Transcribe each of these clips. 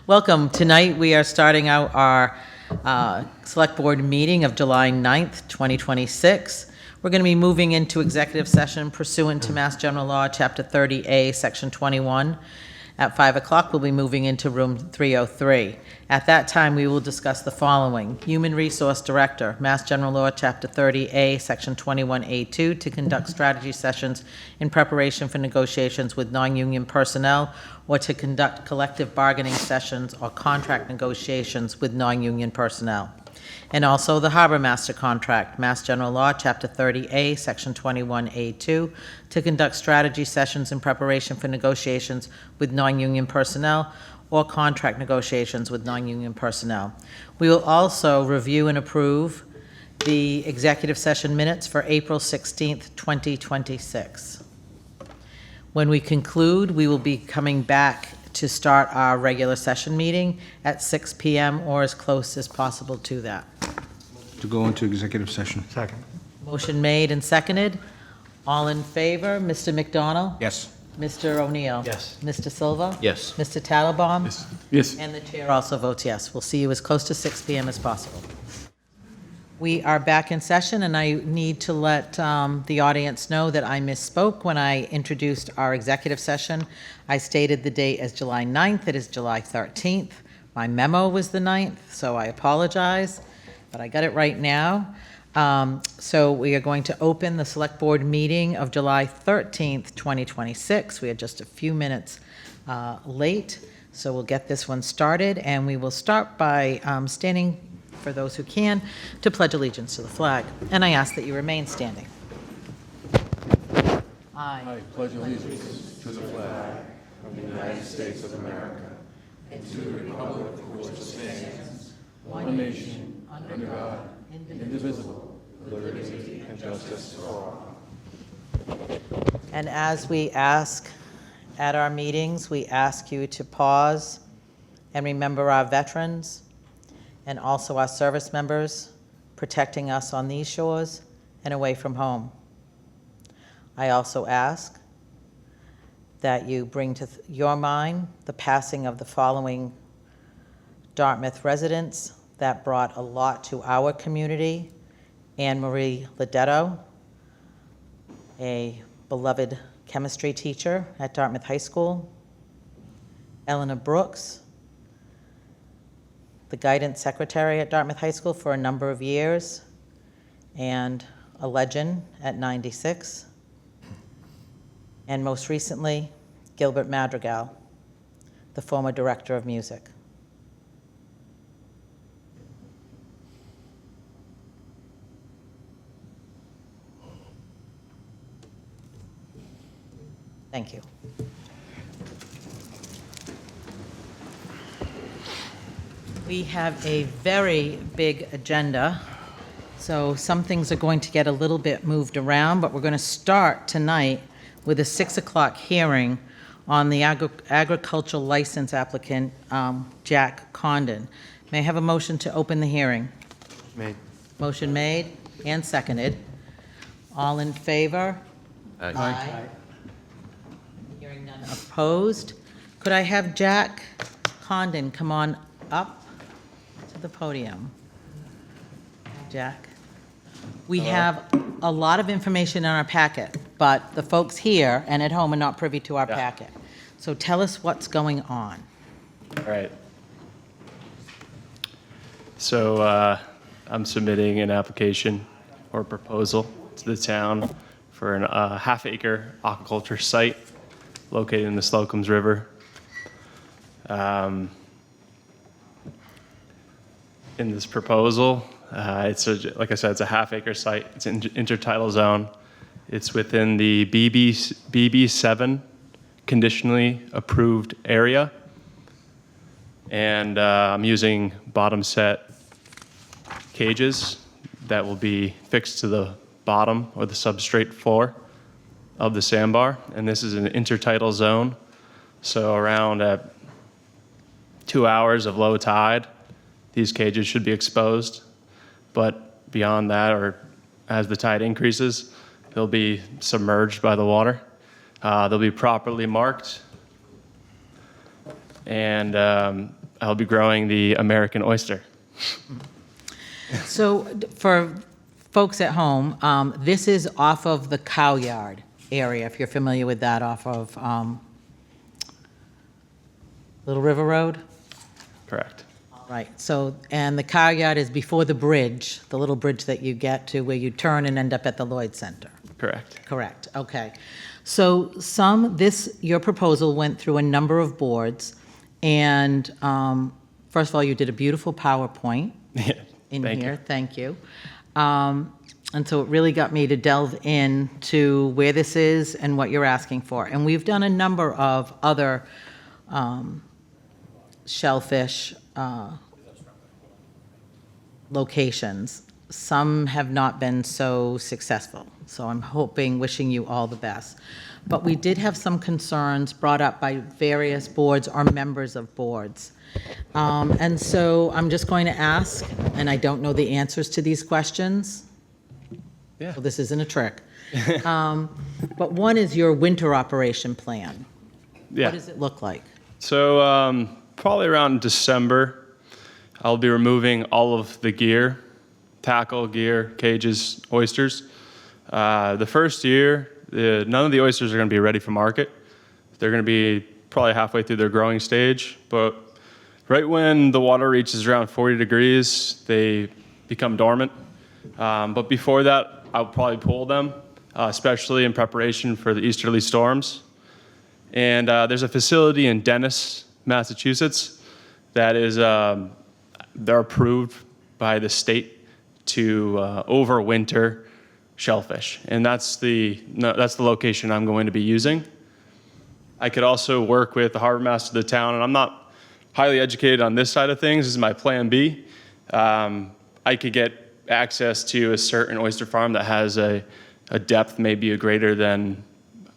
Welcome. Tonight we are starting out our Select Board meeting of July 9th, 2026. We're going to be moving into executive session pursuant to Mass General Law, Chapter 30A, Section 21. At 5 o'clock, we'll be moving into room 303. At that time, we will discuss the following. Human Resource Director, Mass General Law, Chapter 30A, Section 21A2, to conduct strategy sessions in preparation for negotiations with non-union personnel or to conduct collective bargaining sessions or contract negotiations with non-union personnel. And also the Harbor Master Contract, Mass General Law, Chapter 30A, Section 21A2, to conduct strategy sessions in preparation for negotiations with non-union personnel or contract negotiations with non-union personnel. We will also review and approve the executive session minutes for April 16th, 2026. When we conclude, we will be coming back to start our regular session meeting at 6 p.m. or as close as possible to that. To go into executive session. Second. Motion made and seconded. All in favor? Mr. McDonald? Yes. Mr. O'Neill? Yes. Mr. Silva? Yes. Mr. Tattelbaum? Yes. And the chair also votes yes. We'll see you as close to 6 p.m. as possible. We are back in session, and I need to let the audience know that I misspoke when I introduced our executive session. I stated the date as July 9th. It is July 13th. My memo was the 9th, so I apologize, but I got it right now. So we are going to open the Select Board meeting of July 13th, 2026. We are just a few minutes late, so we'll get this one started, and we will start by standing, for those who can, to pledge allegiance to the flag. And I ask that you remain standing. I pledge allegiance to the flag of the United States of America and to the republic for which it stands, one nation, under God, indivisible, with liberty and justice for all. And as we ask at our meetings, we ask you to pause and remember our veterans and also our service members protecting us on these shores and away from home. I also ask that you bring to your mind the passing of the following Dartmouth residents that brought a lot to our community. Anne Marie Ledetto, a beloved chemistry teacher at Dartmouth High School. Eleanor Brooks, the guidance secretary at Dartmouth High School for a number of years, and a legend at 96. And most recently, Gilbert Madrigal, the former director of music. Thank you. We have a very big agenda, so some things are going to get a little bit moved around, but we're going to start tonight with a 6 o'clock hearing on the agricultural license applicant, Jack Condon. May I have a motion to open the hearing? Made. Motion made and seconded. All in favor? Aye. Hearing none opposed. Could I have Jack Condon come on up to the podium? Jack. We have a lot of information in our packet, but the folks here and at home are not privy to our packet. So tell us what's going on. All right. So I'm submitting an application or proposal to the town for a half-acre aquaculture site located in the Slocums River. In this proposal, like I said, it's a half-acre site. It's an intertidal zone. It's within the BB7 conditionally approved area. And I'm using bottom set cages that will be fixed to the bottom or the substrate floor of the sandbar. And this is an intertidal zone. So around at 2 hours of low tide, these cages should be exposed. But beyond that, or as the tide increases, they'll be submerged by the water. They'll be properly marked. And I'll be growing the American oyster. So for folks at home, this is off of the Cow Yard area, if you're familiar with that, off of Little River Road? Correct. Right, so, and the Cow Yard is before the bridge, the little bridge that you get to where you turn and end up at the Lloyd Center. Correct. Correct, okay. So your proposal went through a number of boards, and first of all, you did a beautiful PowerPoint in Thank here, you. thank you. And so it really got me to delve into where this is and what you're asking for. And we've done a number of other shellfish locations. Some have not been so successful, so I'm wishing you all the best. But we did have some concerns brought up by various boards or members of boards. And so I'm just going to ask, and I don't know the answers to these questions. Yeah. So this isn't a trick. But one is your winter operation plan. Yeah. What does it look like? So probably around December, I'll be removing all of the gear, tackle, gear, cages, oysters. The first year, none of the oysters are going to be ready for market. They're going to be probably halfway through their growing stage, but right when the water reaches around 40 degrees, they become dormant. But before that, I'll probably pull them, especially in preparation for the easterly storms. And there's a facility in Dennis, Massachusetts, that is they're approved by the state to overwinter shellfish, and that's the location I'm going to be using. I could also work with the harbor master of the town, and I'm not highly educated on this side of things. This is my plan B. I could get access to a certain oyster farm that has a depth maybe greater than,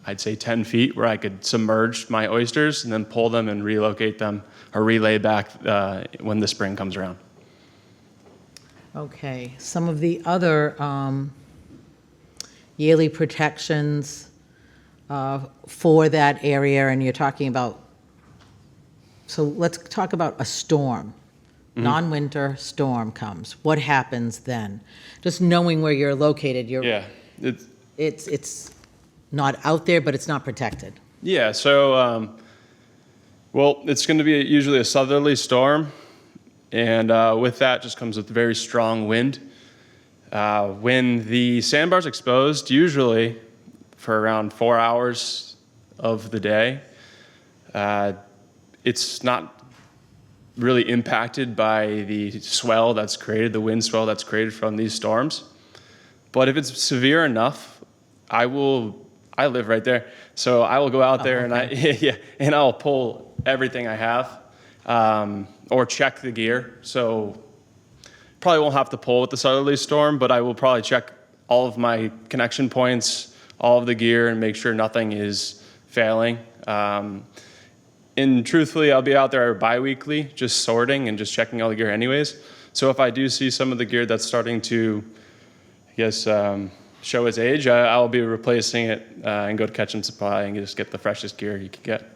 I'd say, 10 feet, where I could submerge my oysters and then pull them and relocate them or relay back when the spring comes around. Okay, some of the other yearly protections for that area, and you're talking about, so let's talk about a storm. Non-winter storm comes. What happens then? Just knowing where you're located, Yeah, it's not out there, but it's not protected. yeah. So, well, it's going to be usually a southerly storm, and with that just comes with very strong wind. When the sandbar's exposed, usually for around 4 hours of the day, it's not really impacted by the swell that's created, the wind swell that's created from these storms. But if it's severe enough, I live right there, so I will go out there and I'll pull everything I have, or check the gear. So probably won't have to pull with the southerly storm, but I will probably check all of my connection points, all of the gear, and make sure nothing is failing. And truthfully, I'll be out there bi-weekly, just sorting and just checking all the gear anyways. So if I do see some of the gear that's starting to, I guess, show its age, I'll be replacing it and go to Catch and Supply and just get the freshest gear you can get.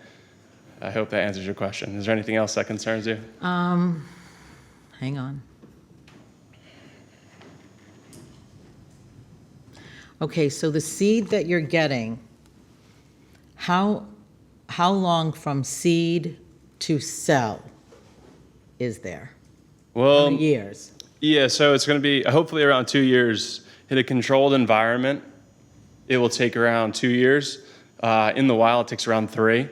I hope that answers your question. Is there anything else that concerns you? Hang on. Okay, so the seed that you're getting, how long from seed to sell is there? How Well, many years? yeah, so it's going to be hopefully around 2 years. In a controlled environment, it will take around 2 years. In the wild, it takes around 3.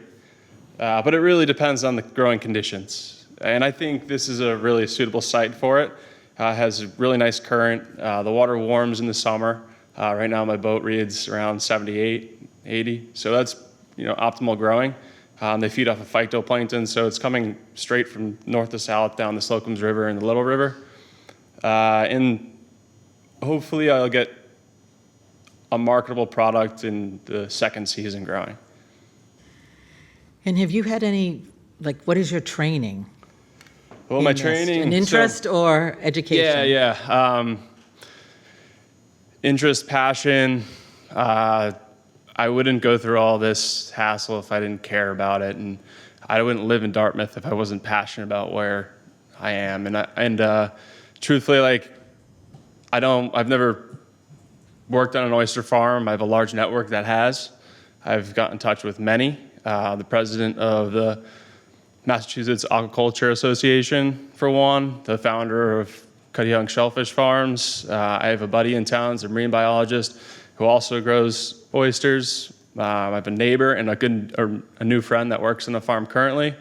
But it really depends on the growing conditions. And I think this is a really suitable site for it. Has a really nice current. The water warms in the summer. Right now my boat reads around 78, 80. So that's optimal growing. They feed off of phytoplankton, so it's coming straight from north to south down the Slocum's River and the Little River. And hopefully I'll get a marketable product in the second season growing. And have you had any, what is your training? Well, in my this? training... An interest or education? Yeah. Interest, passion. I wouldn't go through all this hassle if I didn't care about it. And I wouldn't live in Dartmouth if I wasn't passionate about where I am. And truthfully, like, I've never worked on an oyster farm. I have a large network that has. I've got in touch with many. The president of the Massachusetts Aquaculture Association, for one, the founder of Cuttyhunk Shellfish Farms. I have a buddy in town, he's a marine biologist, who also grows oysters. I have a neighbor and a new friend that works in the farm currently.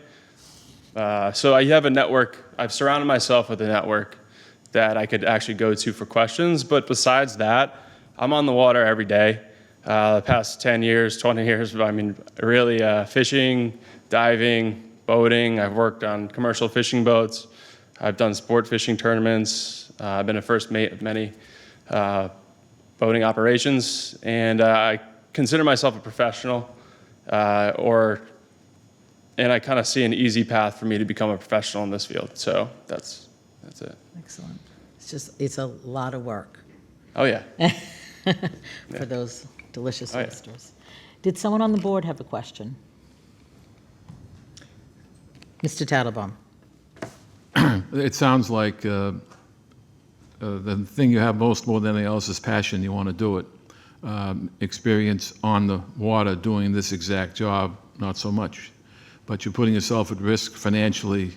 So I have a network. I've surrounded myself with a network that I could actually go to for questions. But besides that, I'm on the water every day. The past 10 years, 20 years, I mean, really fishing, diving, boating. I've worked on commercial fishing boats. I've done sport fishing tournaments. I've been a first mate of many boating operations. And I consider myself a professional, and I kind of see an easy path for me to become a professional in this field. So that's it. Excellent. It's a lot of work Oh, yeah. for those delicious Oh, yeah. oysters. Did someone on the board have a question? Mr. Tattlebaum. It sounds like the thing you have most more than anything else is passion. You want to do it. Experience on the water doing this exact job, not so much. But you're putting yourself at risk financially,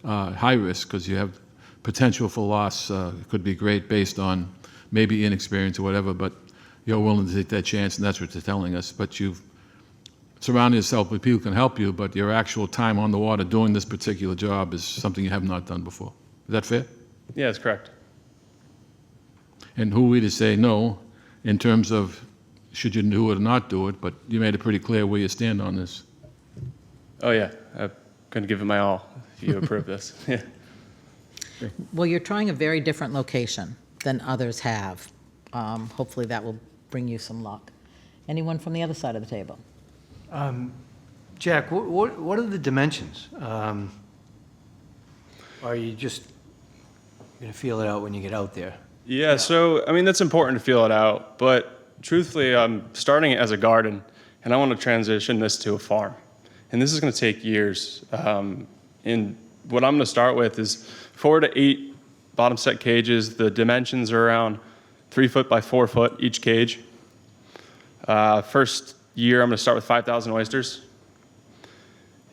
high risk, because you have potential for loss. Could be great based on maybe inexperience or whatever, but you're willing to take that chance, and that's what they're telling us. But you've surrounded yourself with people who can help you, but your actual time on the water doing this particular job is something you have not done before. Is that fair? Yeah, that's correct. And who are we to say no in terms of should you do it or not do it, but you made it pretty clear where you stand on this. Oh, yeah. I'm going to give it my all if you approve this. Yeah. Well, you're trying a very different location than others have. Hopefully that will bring you some luck. Anyone from the other side of the table? Jack, what are the dimensions? Are you just going to feel it out when you get out there? Yeah, so, I mean, that's important to feel it out, but truthfully, I'm starting it as a garden, and I want to transition this to a farm. And this is going to take years. And what I'm going to start with is 4 to 8 bottom set cages. The dimensions are around 3 foot by 4 foot each cage. First year, I'm going to start with 5,000 oysters.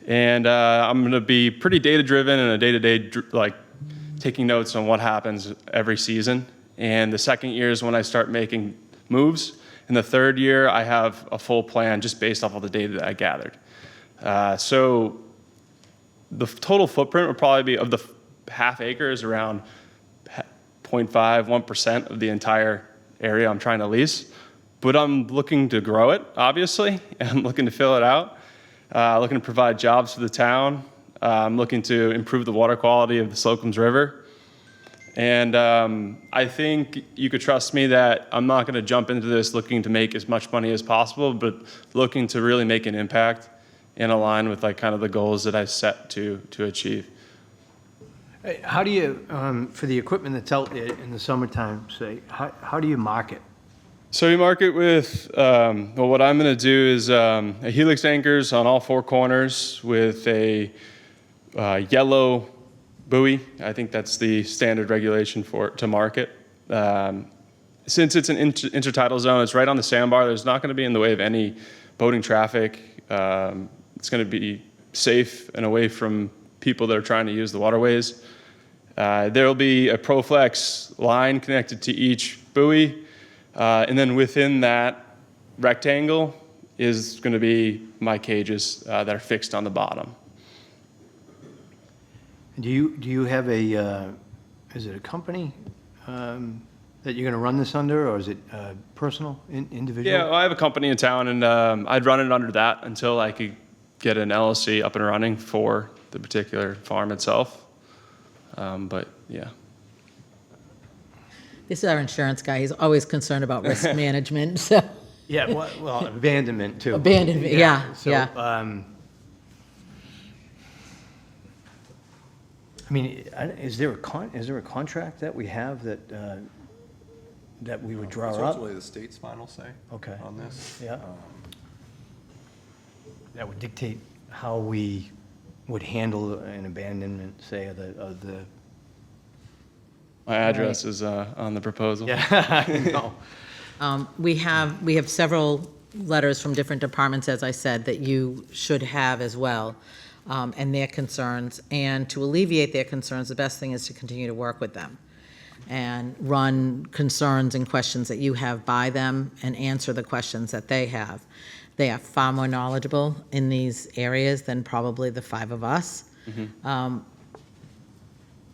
And I'm going to be pretty data-driven and a day-to-day, like, taking notes on what happens every season. And the second year is when I start making moves. And the third year, I have a full plan just based off of the data that I gathered. So the total footprint would probably be, of the half acre, is around 0.5, 1% of the entire area I'm trying to lease. But I'm looking to grow it, obviously, and I'm looking to fill it out, looking to provide jobs for the town. I'm looking to improve the water quality of the Slocum's River. And I think you could trust me that I'm not going to jump into this looking to make as much money as possible, but looking to really make an impact and align with, like, kind of the goals that I set to achieve. How do you, for the equipment that's out there in the summertime, say, how do you market? So we market with, well, what I'm going to do is a helix anchors on all 4 corners with a yellow buoy. I think that's the standard regulation to market. Since it's an intertidal zone, it's right on the sandbar. There's not going to be in the way of any boating traffic. It's going to be safe and away from people that are trying to use the waterways. There will be a Proflex line connected to each buoy. And then within that rectangle is going to be my cages that are fixed on the bottom. Do you have is it a company that you're going to run this under, or is it personal, individual? Yeah, well, I have a company in town, and I'd run it under that until I could get an LLC up and running for the particular farm itself. But yeah. This is our insurance guy. He's always concerned about risk management, so. Yeah, well, abandonment too. Abandonment, yeah, So, yeah. I mean, is there a contract that we have that we would draw It's up? ultimately the state's final say Okay. on this. Yeah. That would dictate how we would handle an abandonment, say, of the, My address is on the proposal. yeah, no. We have several letters from different departments, as I said, that you should have as well, and their concerns. And to alleviate their concerns, the best thing is to continue to work with them and run concerns and questions that you have by them and answer the questions that they have. They are far more knowledgeable in these areas than probably the five of us.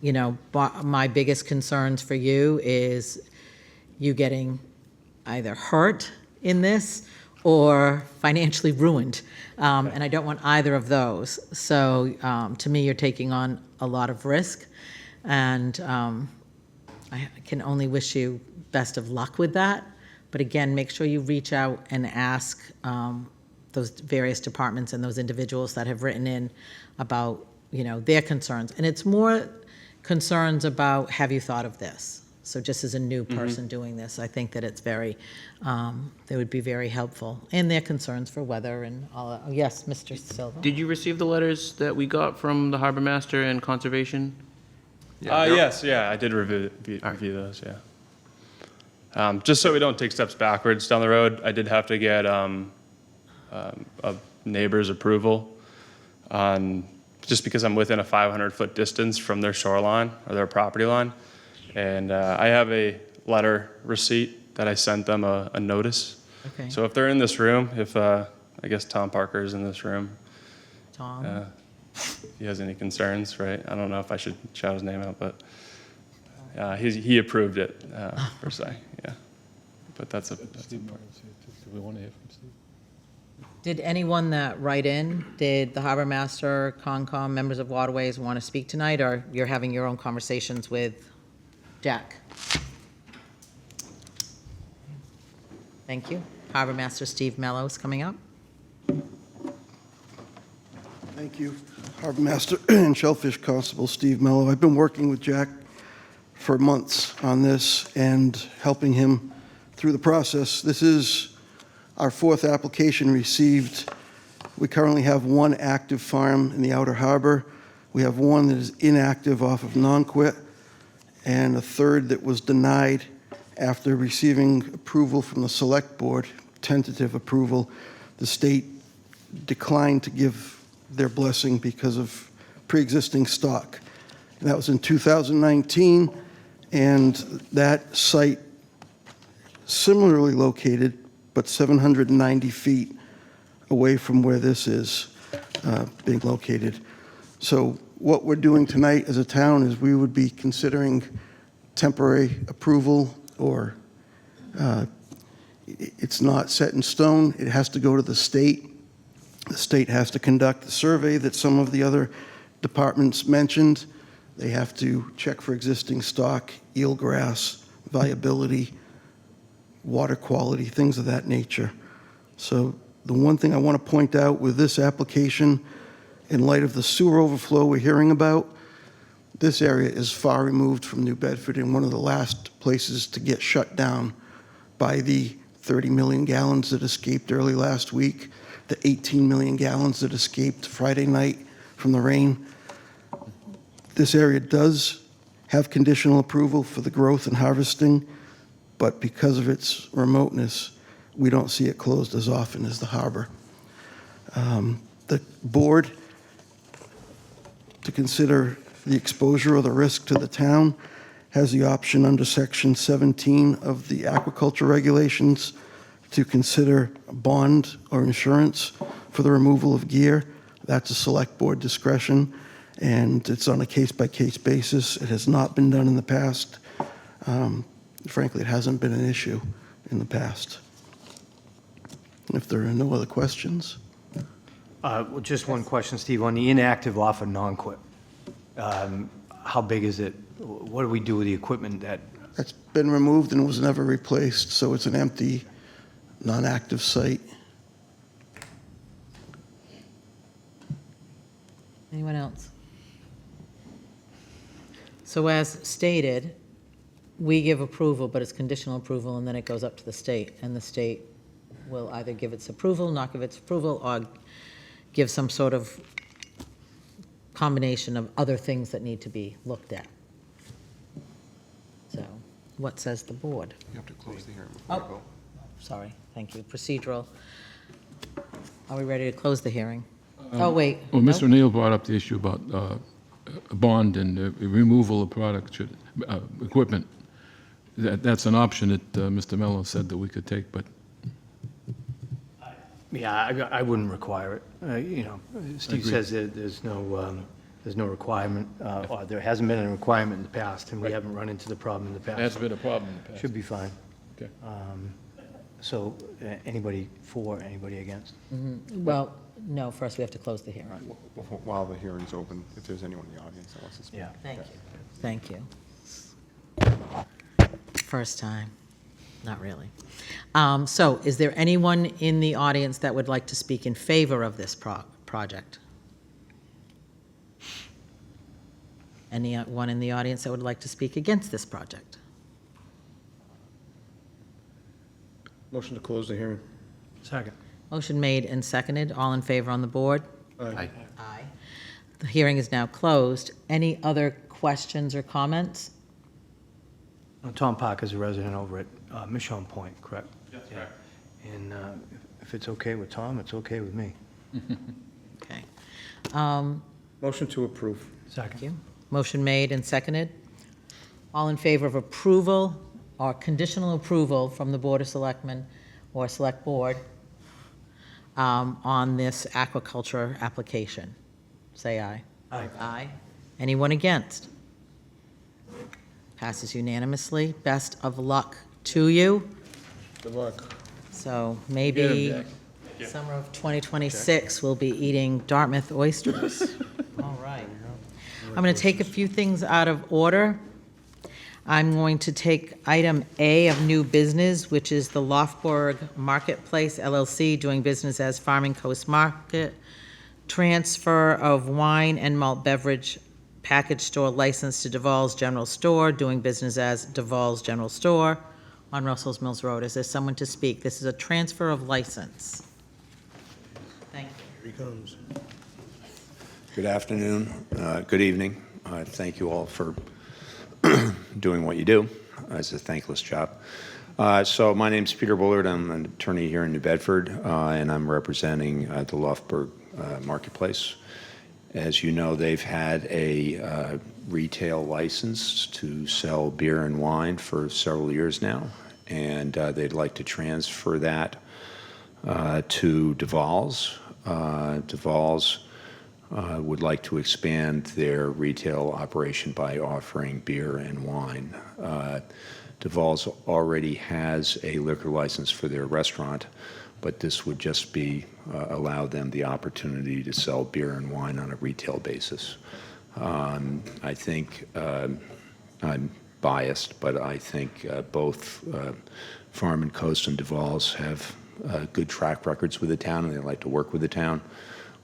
You know, my biggest concerns for you is you getting either hurt in this or financially ruined. And I don't want either of those. So to me, you're taking on a lot of risk. And I can only wish you best of luck with that. But again, make sure you reach out and ask those various departments and those individuals that have written in about, you know, their concerns. And it's more concerns about, have you thought of this? So just as a new person doing this, I think that it's very, they would be very helpful. And their concerns for weather and all that. Oh, yes, Mr. Silva? Did you receive the letters that we got from the harbor master and conservation? Yes, yeah, I did review those, yeah. Just so we don't take steps backwards down the road, I did have to get a neighbor's approval on, just because I'm within a 500-foot distance from their shoreline or their property line. And I have a letter receipt that I sent them a notice. Okay, So if they're in this room, if I guess Tom Parker is in this room, Tom? if he has any concerns, right? I don't know if I should shout his name out, but he approved it per se, yeah. But that's important. Do we want to hear from Steve? Did anyone that write in, did the harbor master, Concom, members of Waterways want to speak tonight, or you're having your own conversations with Jack? Thank you. Harbor Master Steve Mello is coming up. Thank you. Harbor Master and Shellfish Constable Steve Mello. I've been working with Jack for months on this and helping him through the process. This is our fourth application received. We currently have one active farm in the Outer Harbor. We have one that is inactive off of Nonquit, and a third that was denied after receiving approval from the Select Board, tentative approval. The state declined to give their blessing because of pre-existing stock. And that was in 2019, and that site similarly located, but 790 feet away from where this is being located. So what we're doing tonight as a town is we would be considering temporary approval, or it's not set in stone. It has to go to the state. The state has to conduct the survey that some of the other departments mentioned. They have to check for existing stock, eelgrass, viability, water quality, things of that nature. So the one thing I want to point out with this application, in light of the sewer overflow we're hearing about, this area is far removed from New Bedford and one of the last places to get shut down by the 30 million gallons that escaped early last week, the 18 million gallons that escaped Friday night from the rain. This area does have conditional approval for the growth and harvesting, but because of its remoteness, we don't see it closed as often as the harbor. The board, to consider the exposure or the risk to the town, has the option under Section 17 of the aquaculture regulations to consider a bond or insurance for the removal of gear. That's a select board discretion, and it's on a case-by-case basis. It has not been done in the past. Frankly, it hasn't been an issue in the past. If there are no other questions. Well, just one question, Steve, on the inactive off of Nonquit. How big is it? What do we do with the equipment that, That's been removed and was never replaced, so it's an empty, non-active site. Anyone else? So as stated, we give approval, but it's conditional approval, and then it goes up to the state, and the state will either give its approval, not give its approval, or give some sort of combination of other things that need to be looked at. So, what says the board? You have to close the hearing before you Oh, vote. sorry, thank you. Procedural. Are we ready to close the hearing? Oh, wait. Well, no? Mr. O'Neill brought up the issue about a bond and removal of product, equipment. That's an option that Mr. Mello said that we could take, but Yeah, I wouldn't require it. You know, Steve Agreed. says that there's no requirement, or there hasn't been a requirement in the past, and we haven't run into the problem in the past. that's been a problem in the past. Should be fine. Okay. So, anybody for, anybody against? Well, no, first we have to close the hearing. While the hearing's open, if there's anyone in the audience that wants to speak. Yeah. Thank you. First time, not really. So is there anyone in the audience that would like to speak in favor of this project? Anyone in the audience that would like to speak against this project? Motion to close the hearing. Second. Motion made and seconded. All in favor on the board? Aye. Aye. The hearing is now closed. Any other questions or comments? Tom Parker's a resident over at Michon Point, correct? That's correct. And if it's okay with Tom, it's okay with me. Okay. Motion to approve. Second. Thank you. Motion made and seconded. All in favor of approval or conditional approval from the Board of Selectmen or Select Board on this aquaculture application? Say aye. Aye. Aye. Anyone against? Passes unanimously. Best of luck to you. Good luck. So maybe summer of 2026, we'll be eating Dartmouth oysters. All right. I'm going to take a few things out of order. I'm going to take item A of new business, which is the Lofborg Marketplace LLC doing business as Farming Coast Market, transfer of wine and malt beverage package store license to Duval's General Store, doing business as Duval's General Store on Russell's Mills Road. Is there someone to speak? This is a transfer of license. Thank you. Here he comes. Good afternoon, good evening. Thank you all for doing what you do. It's a thankless job. So my name's Peter Bullard. I'm an attorney here in New Bedford, and I'm representing the Lofborg Marketplace. As you know, they've had a retail license to sell beer and wine for several years now, and they'd like to transfer that to Duval's. Duval's would like to expand their retail operation by offering beer and wine. Duval's already has a liquor license for their restaurant, but this would just be allow them the opportunity to sell beer and wine on a retail basis. I think I'm biased, but I think both Farm and Coast and Duval's have good track records with the town, and they like to work with the town.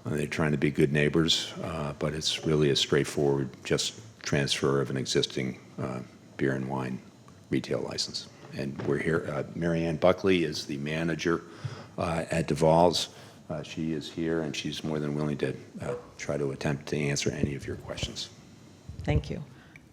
They're trying to be good neighbors, but it's really a straightforward just transfer of an existing beer and wine retail license. And we're here, Mary Ann Buckley is the manager at Duval's. She is here, and she's more than willing to try to attempt to answer any of your questions. Thank you.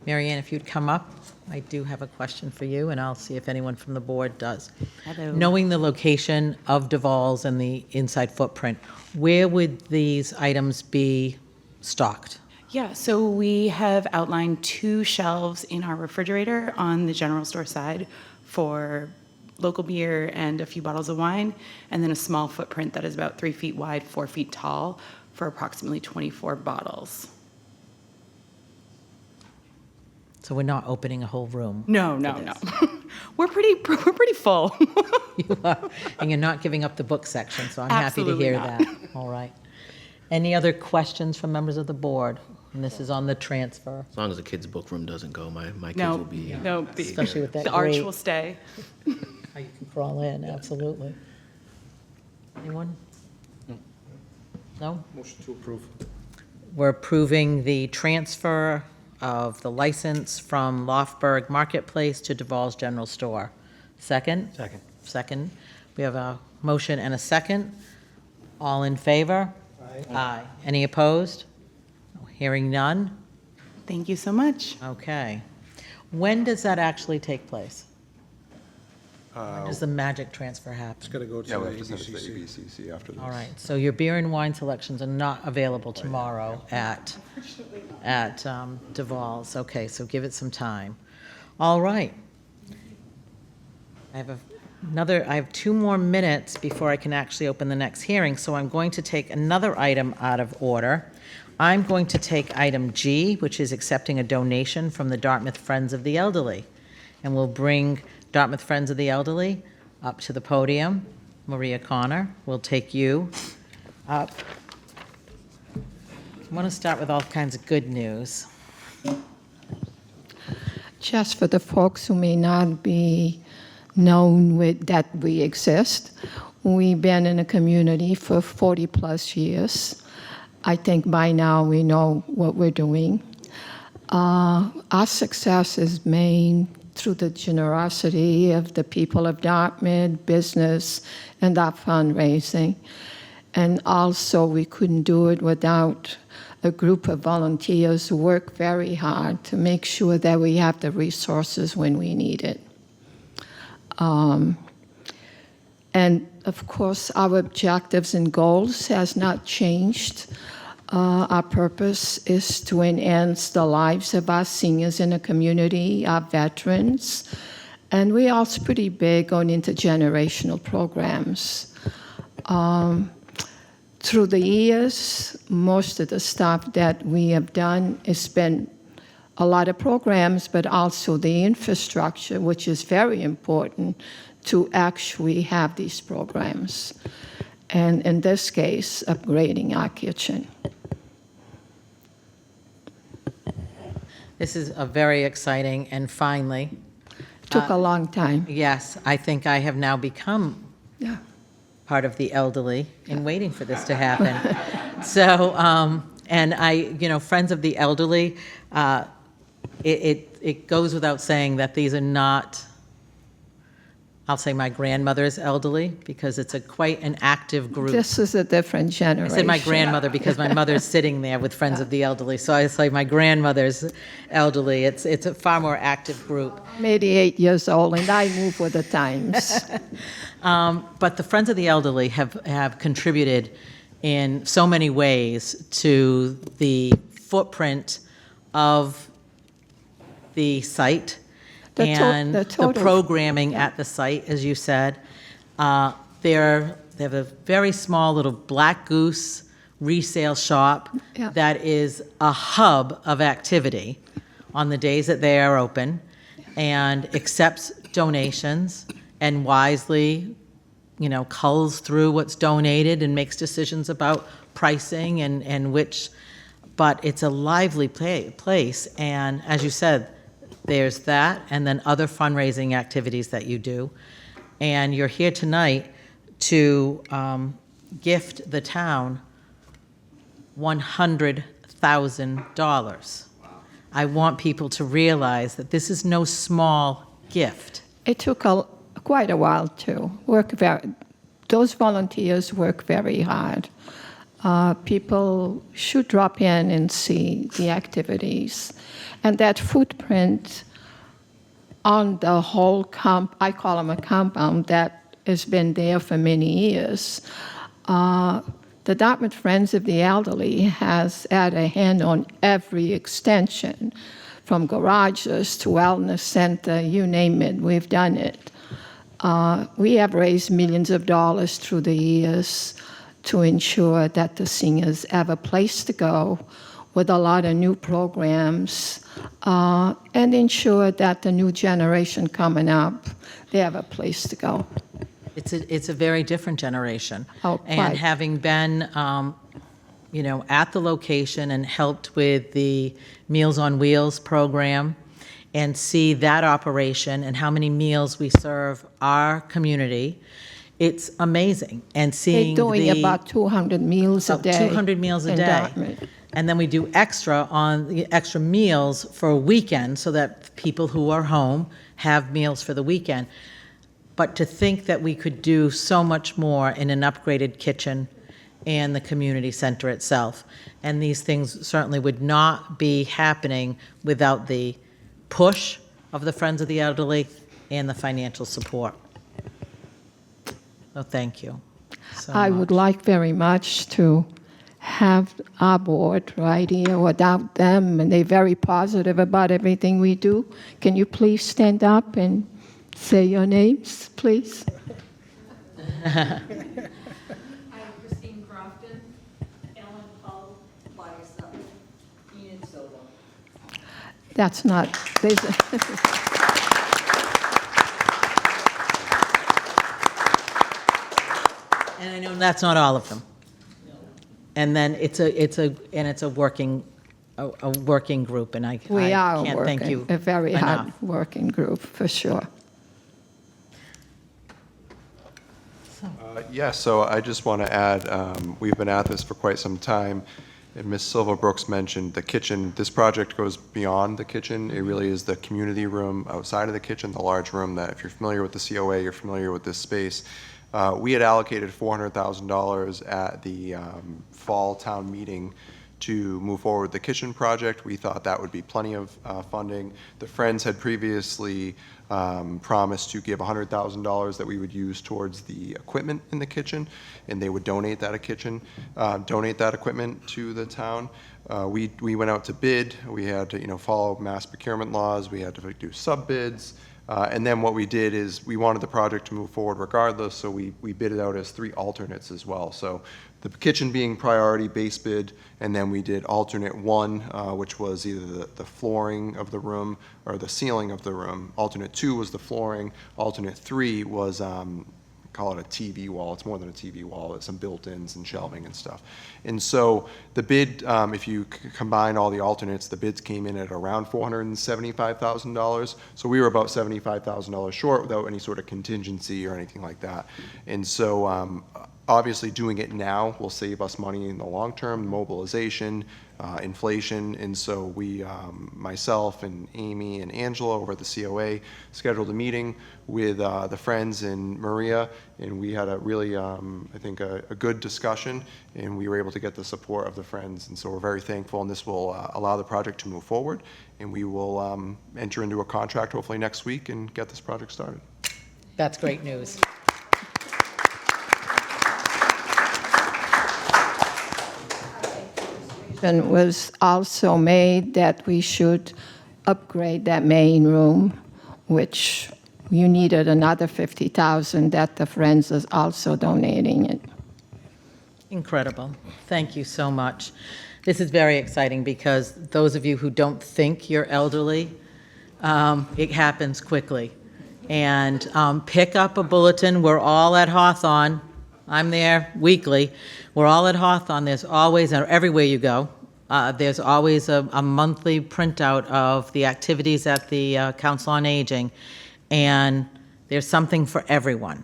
Mary Ann, if you'd come up, I do have a question for you, and I'll see if anyone from the board does. Hello. Knowing the location of Duval's and the inside footprint, where would these items be stocked? Yeah, so we have outlined 2 shelves in our refrigerator on the general store side for local beer and a few bottles of wine, and then a small footprint that is about 3 feet wide, 4 feet tall for approximately 24 bottles. So we're not opening a whole room. No. We're pretty full. You are, and you're not giving up the book section, so I'm happy to Absolutely hear not. that. All right. Any other questions from members of the board? And this is on the transfer, As long as the kids' book room doesn't go, my kids No, will be. no, especially with that the arch great, will stay. how you can crawl in, absolutely. Anyone? No? Motion to approve. We're approving the transfer of the license from Lofborg Marketplace to Duval's General Store. Second? Second. Second. We have a motion and a second. All in favor? Aye. Any opposed? Hearing none? Thank you so much. Okay. When does that actually take place? When does the magic transfer happen? Got to go to Yeah, the we have to send it to the ABCC. ABCC after this. All right, so your beer and wine selections are not available tomorrow at Duval's. Okay, so give it some time. All right. I have 2 more minutes before I can actually open the next hearing, so I'm going to take another item out of order. I'm going to take item G, which is accepting a donation from the Dartmouth Friends of the Elderly. And we'll bring Dartmouth Friends of the Elderly up to the podium. Maria Connor, we'll take you up. I want to start with all kinds of good news. Just for the folks who may not be known with that we exist, we've been in a community for 40 plus years. I think by now we know what we're doing. Our success is made through the generosity of the people of Dartmouth, business, and our fundraising. And also, we couldn't do it without a group of volunteers who work very hard to make sure that we have the resources when we need it. And of course, our objectives and goals has not changed. Our purpose is to enhance the lives of our seniors in the community, our veterans, and we're also pretty big on intergenerational programs. Through the years, most of the stuff that we have done has been a lot of programs, but also the infrastructure, which is very important to actually have these programs. And in this case, upgrading our kitchen. This is a very exciting, and finally, Took a long time. yes, I think I have now become Yeah. part of the elderly in waiting for this to happen. So, and Friends of the Elderly, it goes without saying that these are not, I'll say my grandmother's elderly, because it's quite an active group. This is a different I generation. said my grandmother because my mother's sitting there with Friends of the Elderly, so I say my grandmother's elderly. It's a far more active group. I'm 88 years old, and I move with the times. But the Friends of the Elderly have contributed in so many ways to the footprint of the site and the the total- programming at the site, as you said. They have a very small little Black Goose resale shop Yeah. that is a hub of activity on the days that they are open and accepts donations and wisely, culls through what's donated and makes decisions about pricing and which, but it's a lively place. And as you said, there's that, and then other fundraising activities that you do. And you're here tonight to gift the town $100,000. I want people to realize that this is no small gift. It took quite a while to work. Those volunteers work very hard. People should drop in and see the activities. And that footprint on the whole I call them a compound that has been there for many years. The Dartmouth Friends of the Elderly has had a hand on every extension, from garages to wellness center, you name it, we've done it. We have raised millions of dollars through the years to ensure that the seniors have a place to go with a lot of new programs, and ensure that the new generation coming up, they have a place to go. It's a very different generation. Oh, And quite. having been, at the location and helped with the Meals on Wheels program and see that operation and how many meals we serve our community, it's amazing. And They're seeing doing the about 200 meals a about day. 200 meals a in day. Dartmouth. And then we do extra meals for a weekend so that people who are home have meals for the weekend. But to think that we could do so much more in an upgraded kitchen and the community center itself. And these things certainly would not be happening without the push of the Friends of the Elderly and the financial support. So thank you so I much. would like very much to have our board right here without them, and they're very positive about everything we do. Can you please stand up and say your names, please? I'm Christine Crofton, Ellen Hull, Larissa, Enid Silva. That's not, there's, And I know that's not all of them. And then it's a working group, and I we are can't thank working, you a very hard enough. working group, for sure. Yes, so I just want to add, we've been at this for quite some time, and Ms. Silva Brooks mentioned the kitchen. This project goes beyond the kitchen. It really is the community room outside of the kitchen, the large room that, if you're familiar with the COA, you're familiar with this space. We had allocated $400,000 at the fall town meeting to move forward with the kitchen project. We thought that would be plenty of funding. The Friends had previously promised to give $100,000 that we would use towards the equipment in the kitchen, and they would donate that equipment to the town. We went out to bid. We had to, follow mass procurement laws. We had to do sub bids. And then what we did is we wanted the project to move forward regardless, so we bid it out as 3 alternates as well. So the kitchen being priority base bid, and then we did alternate 1, which was either the flooring of the room or the ceiling of the room. Alternate 2 was the flooring. Alternate 3 was, call it a TV wall. It's more than a TV wall. It's some built-ins and shelving and stuff. And so the bid, if you combine all the alternates, the bids came in at around $475,000. So we were about $75,000 short without any sort of contingency or anything like that. And so obviously doing it now will save us money in the long term, mobilization, inflation. And so we, myself and Amy and Angela over at the COA scheduled a meeting with the Friends and Maria, and we had a really, I think, a good discussion, and we were able to get the support of the Friends. And so we're very thankful, and this will allow the project to move forward, and we will enter into a contract hopefully next week and get this project started. That's great news. And was also made that we should upgrade that main room, which you needed another $50,000 that the Friends is also donating it. Incredible. Thank you so much. This is very exciting because those of you who don't think you're elderly, it happens quickly. And pick up a bulletin. We're all at Hawthorne. I'm there weekly. We're all at Hawthorne. There's always, everywhere you go, there's always a monthly printout of the activities at the Council on Aging, and there's something for everyone.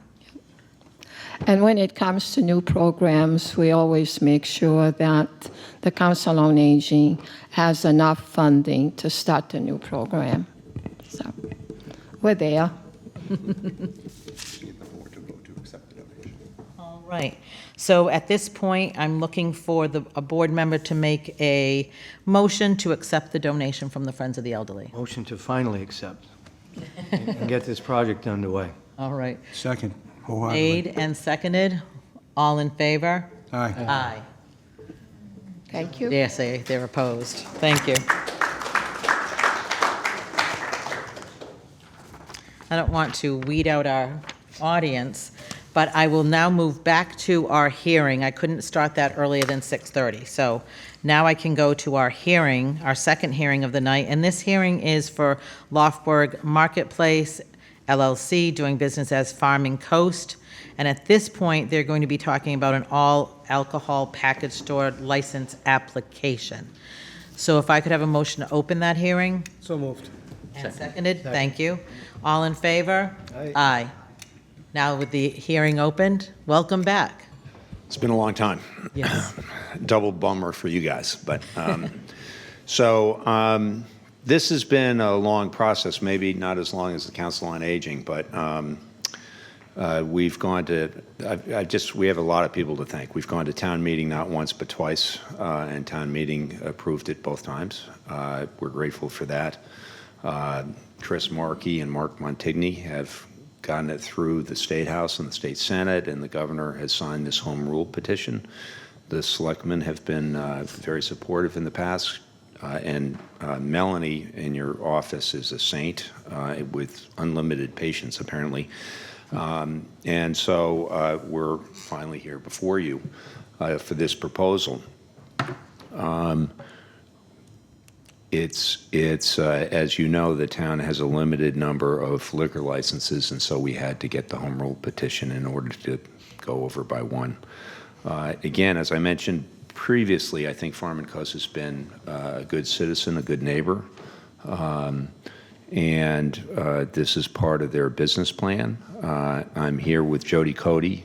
And when it comes to new programs, we always make sure that the Council on Aging has enough funding to start a new program. So we're there. All right. So at this point, I'm looking for a board member to make a motion to accept the donation from the Friends of the Elderly. Motion to finally accept and get this project underway. All right. Second. Made and seconded. All in favor? Aye. Aye. Thank you. Dare say they're opposed. Thank you. I don't want to weed out our audience, but I will now move back to our hearing. I couldn't start that earlier than 6:30, so now I can go to our hearing, our second hearing of the night, and this hearing is for Lofberg Marketplace LLC, doing business as Farming Coast, and at this point, they're going to be talking about an all-alcohol package store license application. So if I could have a motion to open that hearing? So moved. And seconded, thank you. All in favor? Aye. Now with the hearing opened, welcome back. It's been a long time. Yes. Double bummer for you guys, but this has been a long process, maybe not as long as the Council on Aging, but We've gone to, we have a lot of people to thank. We've gone to town meeting not once but twice, and town meeting approved it both times. We're grateful for that. Tris Markey and Mark Montigny have gotten it through the State House and the State Senate, and the governor has signed this home rule petition. The selectmen have been very supportive in the past, and Melanie in your office is a saint with unlimited patience, apparently. And so we're finally here before you for this proposal. It's as you know, the town has a limited number of liquor licenses, and so we had to get the home rule petition in order to go over by one. Again, as I mentioned previously, I think Farm & Coast has been a good citizen, a good neighbor, and this is part of their business plan. I'm here with Jody Cody,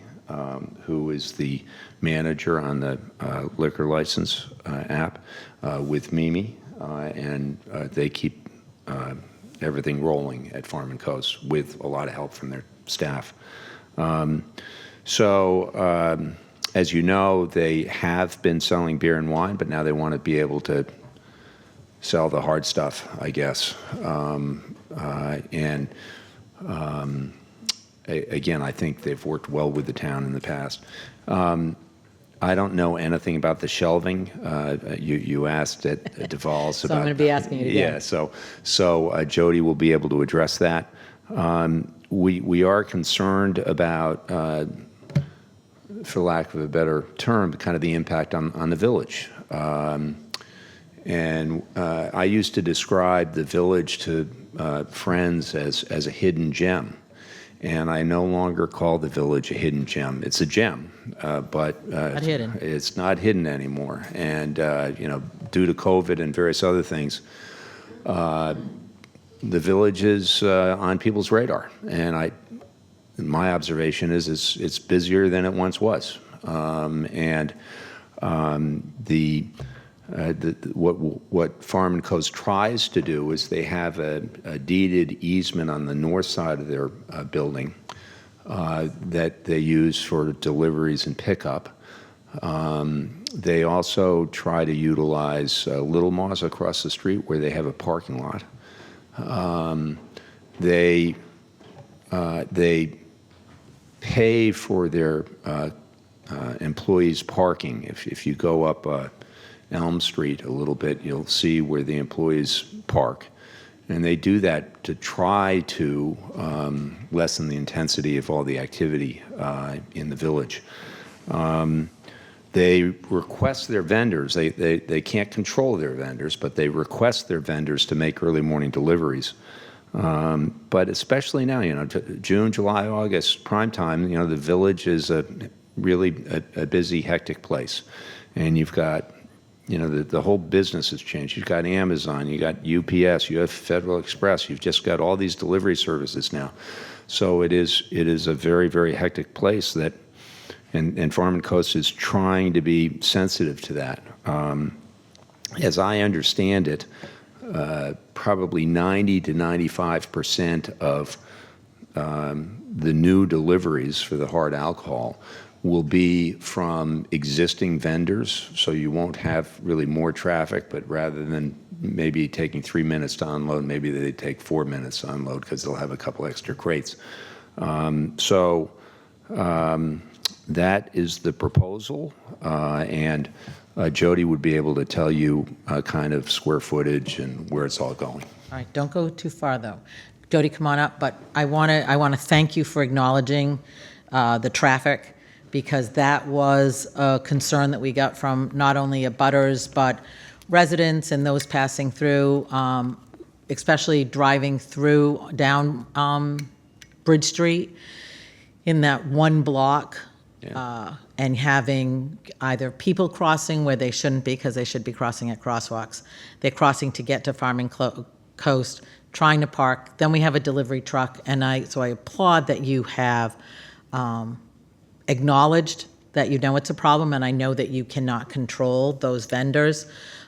who is the manager on the liquor license app, with Mimi, and they keep everything rolling at Farm & Coast with a lot of help from their staff. As you know, they have been selling beer and wine, but now they want to be able to sell the hard stuff, I guess. Again, I think they've worked well with the town in the past. I don't know anything about the shelving. You asked at Duval's about. So I'm going to be asking you again. Yeah. So Jody will be able to address that. We are concerned about, for lack of a better term, kind of the impact on the village. And I used to describe the village to friends as a hidden gem. And I no longer call the village a hidden gem. It's a gem, but Not hidden. It's not hidden anymore. And due to COVID and various other things, the village is on people's radar. And my observation is it's busier than it once was. What Farm & Coast tries to do is they have a deeded easement on the north side of their building that they use for deliveries and pickup. They also try to utilize Little Moss across the street where they have a parking lot. They pay for their employees' parking. If you go up Elm Street a little bit, you'll see where the employees park. And they do that to try to lessen the intensity of all the activity in the village. They request their vendors, they can't control their vendors, but they request their vendors to make early morning deliveries. But especially now, June, July, August, prime time, the village is really a busy, hectic place. And you've got the whole business has changed. You've got Amazon, you got UPS, you have Federal Express, you've just got all these delivery services now. So it is a very, very hectic place and Farm & Coast is trying to be sensitive to that. As I understand it, probably 90 to 95% of the new deliveries for the hard alcohol will be from existing vendors, so you won't have really more traffic, but rather than maybe taking 3 minutes to unload, maybe they take 4 minutes to unload because they'll have a couple extra crates. That is the proposal, and Jody would be able to tell you kind of square footage and where it's all going. All right, don't go too far, though. Jody, come on up, but I want to thank you for acknowledging the traffic, because that was a concern that we got from not only abutters, but residents and those passing through, especially driving through down Bridge Street in that one block. Yeah. And having either people crossing where they shouldn't be because they should be crossing at crosswalks. They're crossing to get to Farm & Coast, trying to park. Then we have a delivery truck, and so I applaud that you have acknowledged that you know it's a problem, and I know that you cannot control those vendors,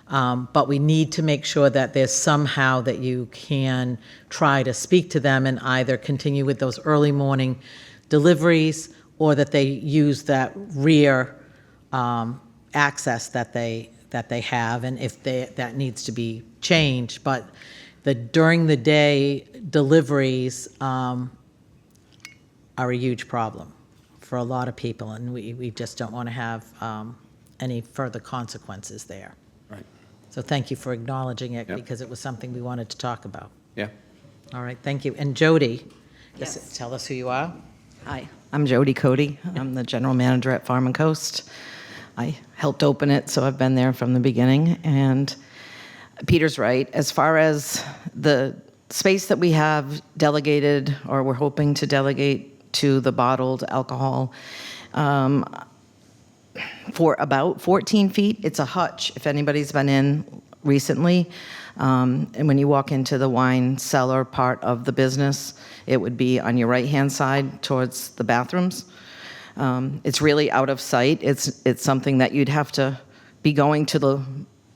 but we need to make sure that there's somehow that you can try to speak to them and either continue with those early morning deliveries, or that they use that rear access that they have, and if that needs to be changed. But the during the day deliveries are a huge problem for a lot of people, and we just don't want to have any further consequences there. Right. So thank you for acknowledging it, Yep. because it was something we wanted to talk about. Yeah. All right, thank you. And Jody, Yes. tell us who you are. Hi, I'm Jody Cody. I'm the general manager at Farm and Coast. I helped open it, so I've been there from the beginning. And Peter's right. As far as the space that we have delegated, or we're hoping to delegate to the bottled alcohol, for about 14 feet, it's a hutch, if anybody's been in recently. And when you walk into the wine cellar part of the business, it would be on your right-hand side towards the bathrooms. It's really out of sight. It's something that you'd have to be going to the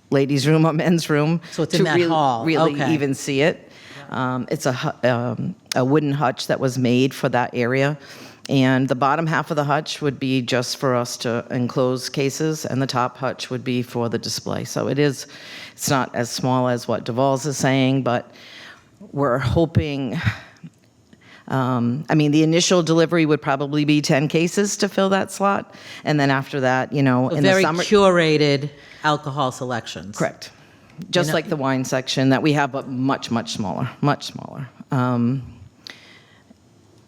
ladies' room or men's room So it's in to that hall. really Okay. even see it. It's a wooden hutch that was made for that area. And the bottom half of the hutch would be just for us to enclose cases, and the top hutch would be for the display. So it's not as small as what Duval's is saying, but we're hoping, the initial delivery would probably be 10 cases to fill that slot. And then after that, in Very the summer. curated alcohol selections. Correct. Just like the wine section that we have, but much, much smaller, much smaller.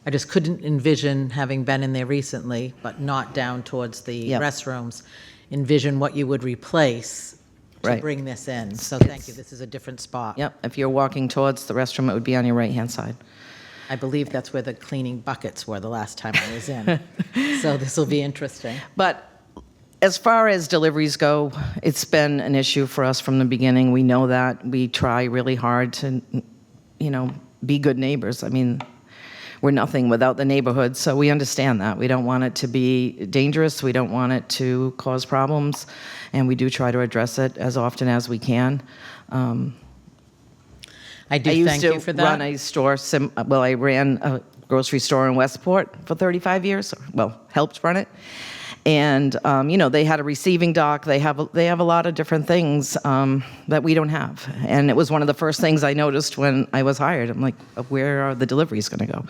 I just couldn't envision, having been in there recently, but not down towards the Yep. restrooms, envision what you would replace to Right. bring this in. So thank you, this is a different spot. Yep, if you're walking towards the restroom, it would be on your right-hand side. I believe that's where the cleaning buckets were the last time I was in. So this will be interesting. But as far as deliveries go, it's been an issue for us from the beginning. We know that. We try really hard to, be good neighbors. I mean, we're nothing without the neighborhood, so we understand that. We don't want it to be dangerous. We don't want it to cause problems, and we do try to address it as often as we can. I do thank you for that. I used to run a store, I ran a grocery store in Westport for 35 years, helped run it. And, they had a receiving dock. They have a lot of different things that we don't have. And it was one of the first things I noticed when I was hired. I'm like, where are the deliveries going to go?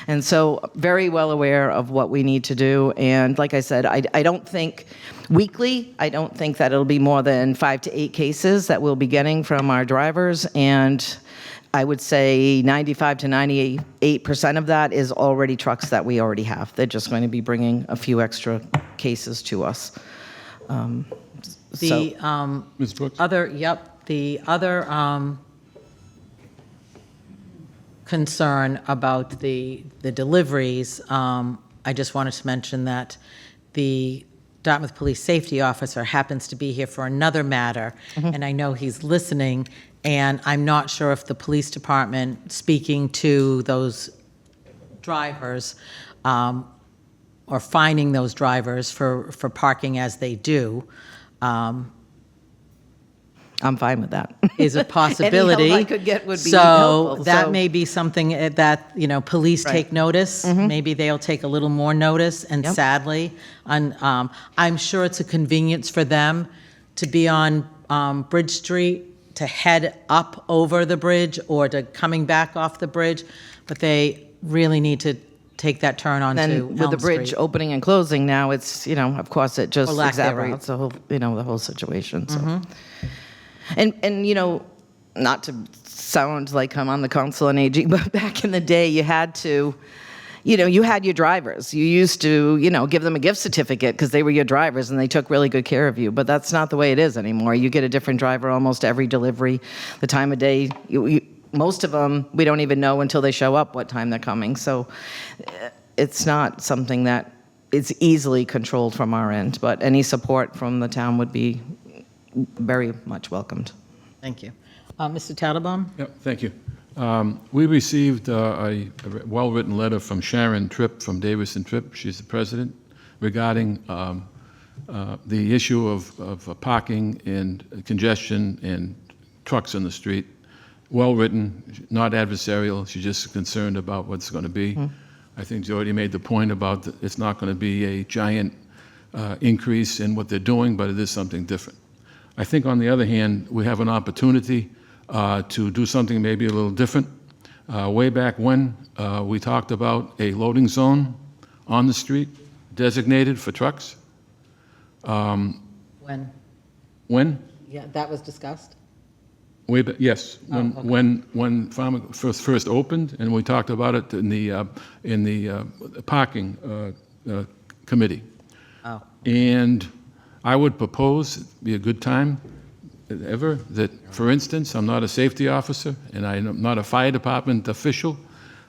And so very well aware of what we need to do. And like I said, I don't think weekly, I don't think that it'll be more than 5 to 8 cases that we'll be getting from our drivers. And I would say 95 to 98% of that is already trucks that we already have. They're just going to be bringing a few extra cases to us. The Ms. Brooks? the other concern about the deliveries, I just wanted to mention that the Dartmouth Police Safety Officer happens to be here for another matter, and I know he's listening, and I'm not sure if the police department, speaking to those drivers, or finding those drivers for parking as they do, I'm fine with that. is a possibility. Any help I could get would be So helpful, that so- may be something that, police Right. take notice. Maybe they'll take a little more notice, and Yep. sadly, I'm sure it's a convenience for them to be on Bridge Street, to head up over the bridge or to coming back off the bridge, but they really need to take that turn onto Then Elm with the bridge Street. opening and closing now, it's, of course, it just Or lack thereof. exaggerates the whole, the whole situation, so. And not to sound like I'm on the council on aging, but back in the day, you had to, you had your drivers. You used to, give them a gift certificate because they were your drivers and they took really good care of you. But that's not the way it is anymore. You get a different driver almost every delivery. The time of day, most of them, we don't even know until they show up what time they're coming. So it's not something that is easily controlled from our end. But any support from the town would be very much welcomed. Thank you. Mr. Tattelbaum? Yep, thank you. We received a well-written letter from Sharon Tripp from Davis and Tripp, she's the president, regarding the issue of parking and congestion and trucks on the street. Well-written, not adversarial, she's just concerned about what's going to be. I think Jody made the point about it's not going to be a giant increase in what they're doing, but it is something different. I think, on the other hand, we have an opportunity to do something maybe a little different. Way back when, we talked about a loading zone on the street designated for trucks. When? When? Yeah, that was discussed? Yes, Oh, okay. when Farm first opened, and we talked about it in the parking committee. Oh, And I would propose, it'd be a good time ever, that, for instance, I'm not a safety officer, and I'm not a fire department official,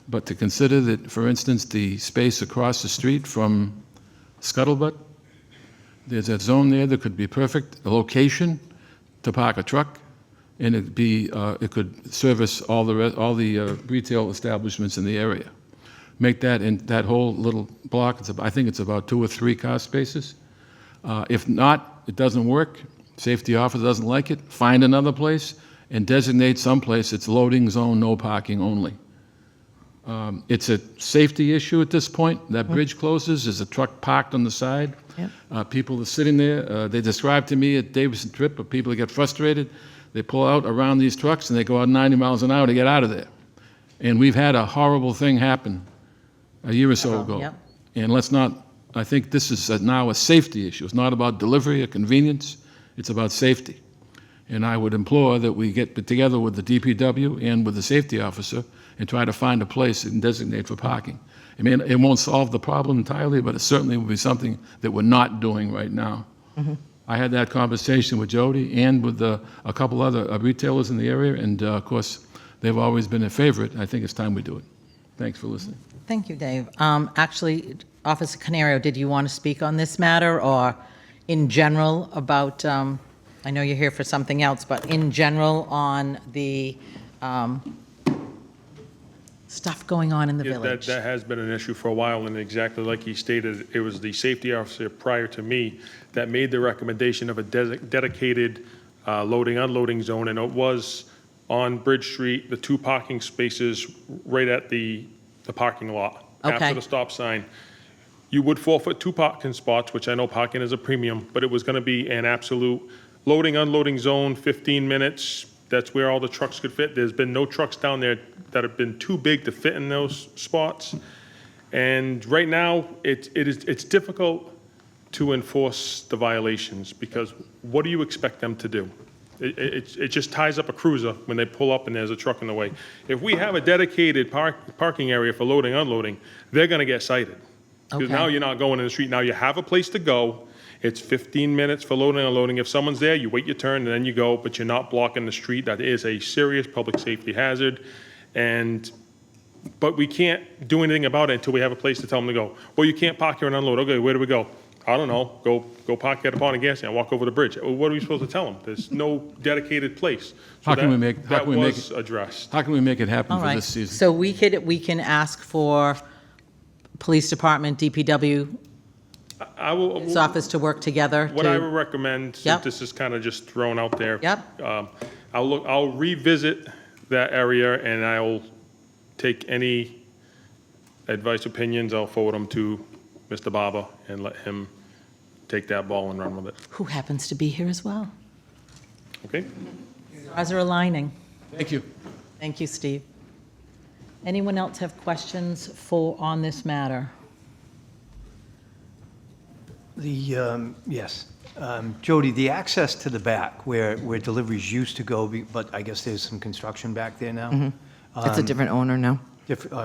but to consider that, for instance, the space across the street from Scuttlebutt, there's a zone there that could be perfect, a location to park a truck, and it could service all the retail establishments in the area. Make that, in that whole little block, I think it's about 2 or 3 car spaces. If not, it doesn't work, safety officer doesn't like it, find another place and designate someplace it's loading zone, no parking only. It's a safety issue at this point. That bridge closes, there's a truck parked on the side. Yep. People are sitting there. They described to me at Davison Trip, but people get frustrated. They pull out around these trucks and they go out 90 miles an hour to get out of there. And we've had a horrible thing happen a year or so ago. Yep. And let's not, I think this is now a safety issue. It's not about delivery or convenience, it's about safety. And I would implore that we get together with the DPW and with the safety officer and try to find a place and designate for parking. I mean, it won't solve the problem entirely, but it certainly will be something that we're not doing right now. I had that conversation with Jody and with a couple other retailers in the area, and of course, they've always been a favorite. I think it's time we do it. Thanks for listening. thank you, Dave. Actually, Officer Canario, did you want to speak on this matter, or in general about, I know you're here for something else, but in general on the stuff going on in the Yeah, village? That has been an issue for a while, and exactly like he stated, it was the safety officer prior to me that made the recommendation of a dedicated loading, unloading zone, and it was on Bridge Street, the 2 parking spaces right at the parking lot. Okay. After the stop sign. You would forfeit 2 parking spots, which I know parking is a premium, but it was going to be an absolute loading, unloading zone, 15 minutes. That's where all the trucks could fit. There's been no trucks down there that have been too big to fit in those spots. And right now, it's difficult to enforce the violations, because what do you expect them to do? It just ties up a cruiser when they pull up and there's a truck in the way. If we have a dedicated parking area for loading, unloading, they're going to get cited. Because Okay. now you're not going in the street. Now you have a place to go. It's 15 minutes for loading and unloading. If someone's there, you wait your turn and then you go, but you're not blocking the street. That is a serious public safety hazard. But we can't do anything about it until we have a place to tell them to go. Well, you can't park here and unload. Okay, where do we go? I don't know. Go park here at the Pond gas station, walk over the bridge. Well, what are we supposed to tell them? There's no dedicated place. So How can we make that was it addressed. How can we make it happen All for right, this season? so we can ask for police department, DPW, I will. his office to work together What I to, would recommend, Yep. since this is kind of just thrown out there. Yep. I'll revisit that area, and I'll take any advice, opinions, I'll forward them to Mr. Barber and let him take that ball and run with it. who happens to be here as well. Okay? Stars are aligning. Thank you. Thank you, Steve. Anyone else have questions on this matter? Yes. Jody, the access to the back where deliveries used to go, but I guess there's some construction back there now? It's a different owner now.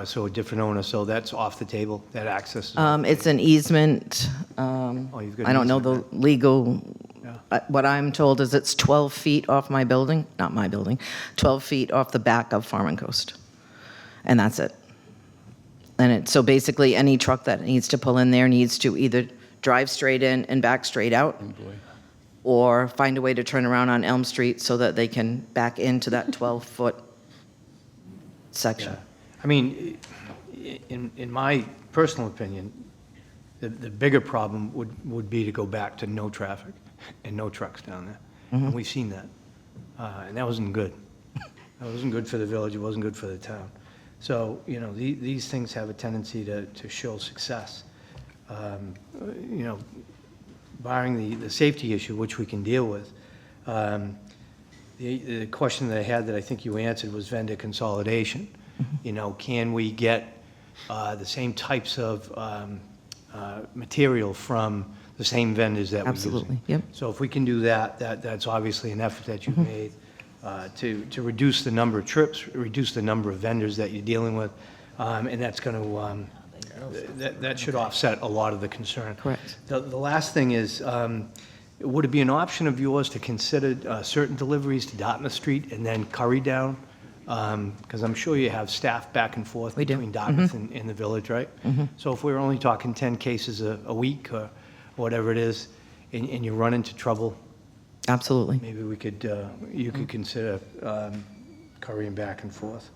So a different owner, so that's off the table, that access? It's an easement. You've got I an don't know the easement legal, Yeah. what I'm told is it's 12 feet off my building, not my building, 12 feet off the back of Farm and Coast. And that's it. So basically, any truck that needs to pull in there needs to either drive straight in and back straight out, or find a way to turn around on Elm Street so that they can back into that 12-foot section. I mean, in my personal opinion, the bigger problem would be to go back to no traffic and no trucks down there. And we've seen that. And that wasn't good. That wasn't good for the village, it wasn't good for the town. So, you know, these things have a tendency to show success. You know, barring the safety issue, which we can deal with. The question that I had that I think you answered was vendor consolidation. You know, can we get the same types of material from the same vendors that we're using? Absolutely, yep. So if we can do that, that's obviously an effort that you've made to reduce the number of trips, reduce the number of vendors that you're dealing with, and that's going to, that should offset a lot of the concern. Correct. The last thing is, would it be an option of yours to consider certain deliveries to Dartmouth Street and then Curry down? Because I'm sure you have staff back and forth We do. between Dartmouth and the village, right? So if we're only talking 10 cases a week or whatever it is, and you run into trouble, Absolutely. maybe we could, you could consider Currying back and forth.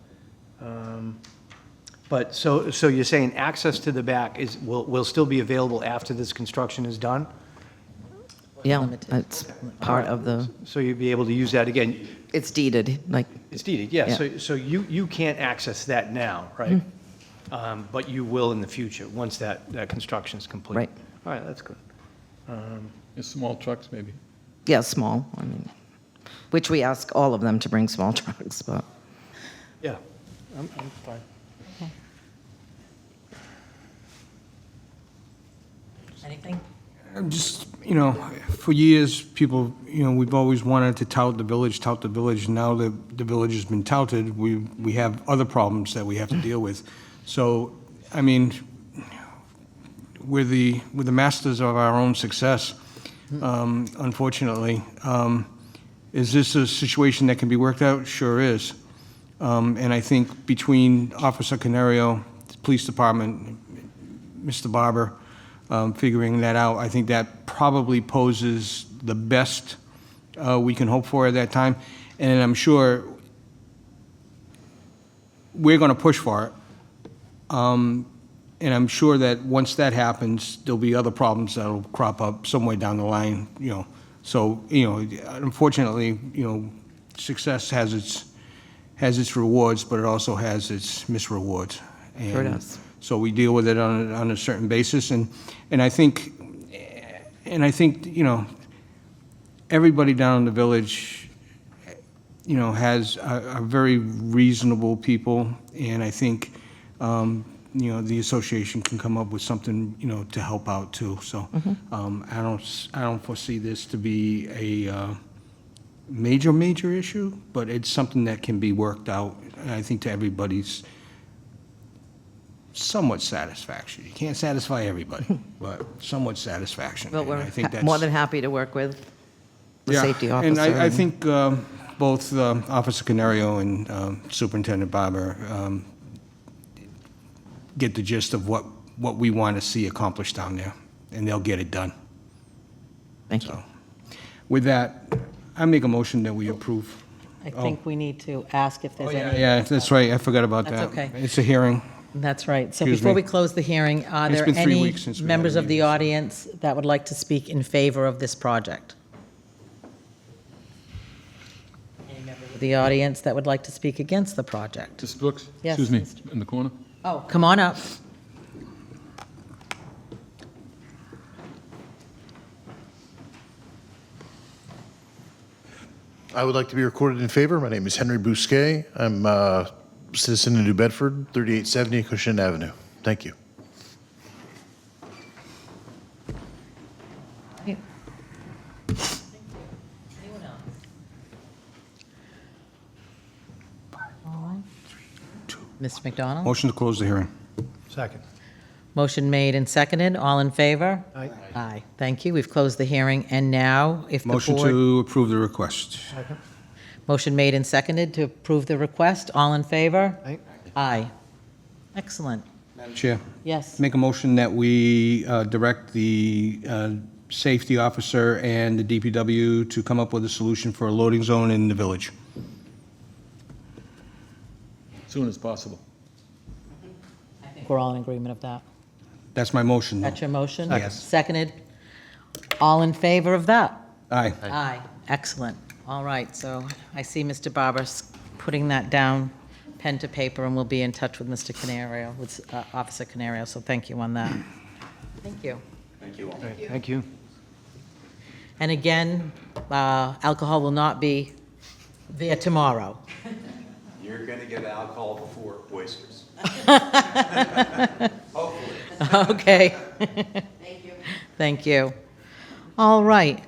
But, so you're saying access to the back will still be available after this construction is done? Yeah, that's part of the, So you'd be able to use that again? it's deeded, like, It's deeded, yeah. Yeah. So you can't access that now, right? But you will in the future, once that construction is complete? Right. All right, that's good. Just small trucks, maybe. yeah, small, I mean, which we ask all of them to bring small trucks, but. Yeah, I'm fine. Anything? Just, you know, for years, people, you know, we've always wanted to tout the village. Now that the village has been touted, we have other problems that we have to deal with. So, I mean, we're the masters of our own success, unfortunately. Is this a situation that can be worked out? Sure is. And I think between Officer Canario, the police department, Mr. Barber, figuring that out, I think that probably poses the best we can hope for at that time. And I'm sure we're going to push for it. And I'm sure that once that happens, there'll be other problems that'll crop up somewhere down the line, you know. So, you know, unfortunately, you know, success has its rewards, but it also has its misrewards. Sure does. So we deal with it on a certain basis, and I think, you know, everybody down in the village, you know, are very reasonable people, and I think, you know, the association can come up with something, you know, to help out too. So I don't foresee this to be a major issue, but it's something that can be worked out, and I think to everybody's somewhat satisfaction. You can't satisfy everybody, but somewhat satisfaction. Well, And we're I think that's- more than happy to work with the Yeah, safety And officer. I think both Officer Canario and Superintendent Barber get the gist of what we want to see accomplished down there, and they'll get it done. Thank you. So, with that, I make a motion that we approve. I think we need to ask if there's any. Yeah, that's right, I forgot about that. That's okay. It's a hearing. That's right. So Excuse before me. we close the hearing, are It's there been 3 any weeks since we had members a of the meeting, so- audience that would like to speak in favor of this project? Any members of the audience that would like to speak against the project? Mr. Brooks? Yes, Excuse me, Mr. in the corner? Oh, come on up. I would like to be recorded in favor. My name is Henry Bousquet. I'm a citizen in New Bedford, 3870 Cushing Avenue. Thank you. Anyone else? All right. Mr. McDonald? Motion to close the hearing. Second. Motion made and seconded. All in favor? Aye. Aye. Thank you. We've closed the hearing. And now, if the board... Motion to approve the request. Motion made and seconded to approve the request. All in favor? Aye. Aye. Excellent. Madam Chair? Yes. Make a motion that we direct the safety officer and the DPW to come up with a solution for a loading zone in the village. Soon as possible. I think we're all in agreement of that. That's my motion. That's your motion? Yes. Seconded. All in favor of that? Aye. Aye. Excellent. All right, so I see Mr. Barber putting that down pen to paper, and we'll be in touch with Mr. Canario, with Officer Canario, so thank you on that. Thank you. Thank you all. Thank you. And again, alcohol will not be there tomorrow. You're going to get alcohol before oysters. Hopefully. Okay. Thank you. Thank you. All right.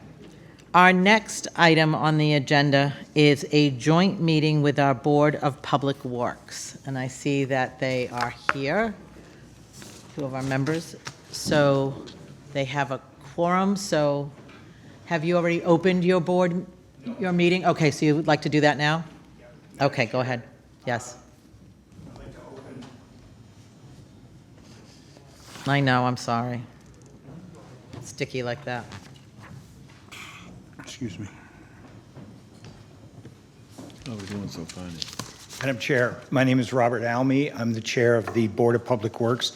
Our next item on the agenda is a joint meeting with our Board of Public Works. And I see that they are here, two of our members. So they have a quorum. So have you already opened your meeting? Okay, so you would like to do that now? Okay, go ahead. Yes. I know, I'm sorry. It's sticky like that. Excuse me. Oh, we're doing so fine. Madam Chair, my name is Robert Almy. I'm the Chair of the Board of Public Works.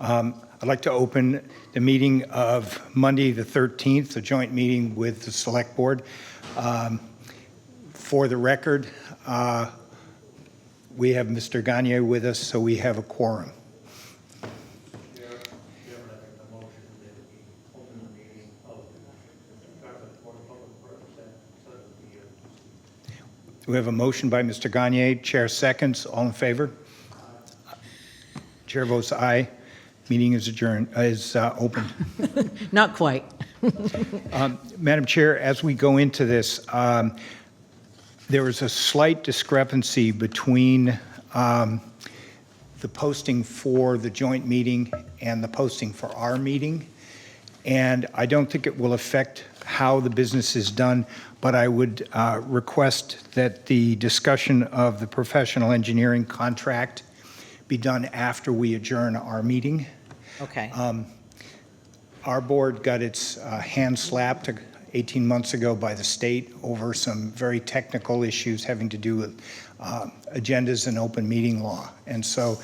I'd like to open the meeting of Monday, the 13th, a joint meeting with the Select Board. For the record, we have Mr. Gagne with us, so we have a quorum. We have a motion by Mr. Gagne. Chair seconds. All in favor? Chair votes aye. Meeting is adjourned, open. Not quite. Madam Chair, as we go into this, there was a slight discrepancy between the posting for the joint meeting and the posting for our meeting. And I don't think it will affect how the business is done, but I would request that the discussion of the professional engineering contract be done after we adjourn our meeting. Okay. Our board got its hand slapped 18 months ago by the state over some very technical issues having to do with agendas and open meeting law. And so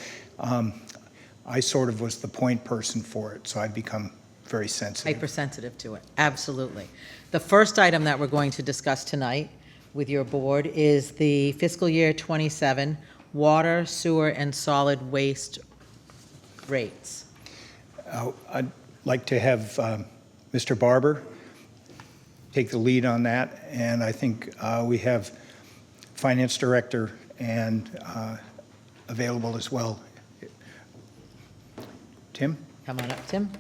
I sort of was the point person for it, so I've become very sensitive. Hypersensitive to it, absolutely. The first item that we're going to discuss tonight with your board is the fiscal year 27 water, sewer, and solid waste rates. I'd like to have Mr. Barber take the lead on that, and I think we have Finance Director and available as well. Tim? Come on up, Tim.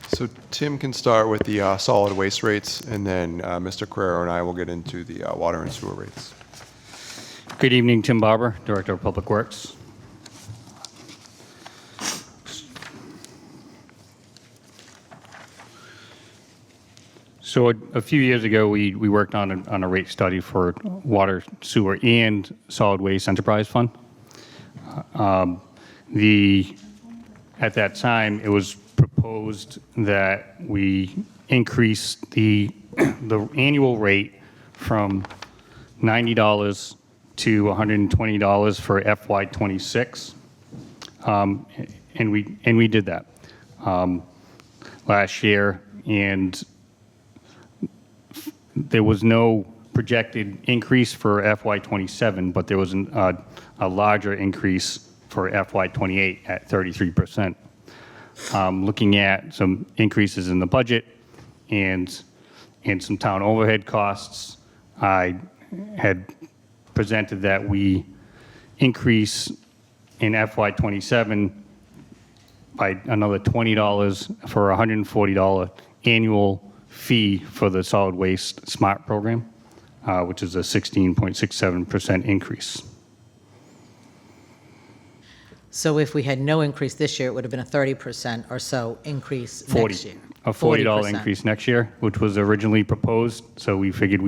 So Tim can start with the solid waste rates, and then Mr. Carrero and I will get into the water and sewer rates. Good evening, Tim Barber, Director of Public Works. So a few years ago, we worked on a rate study for water, sewer, and solid waste enterprise fund. At that time, it was proposed that we increase the annual rate from $90 to $120 for FY26, and we did that last year, and there was no projected increase for FY27, but there was a larger increase for FY28 at 33%. Looking at some increases in the budget and some town overhead costs, I had presented that we increase in FY27 by another $20 for a $140 annual fee for the solid waste SMART program, which is a 16.67% increase. So if we had no increase this year, it would have been a 30% or so increase next year. A $40 40%. increase next year, which was originally proposed, so we figured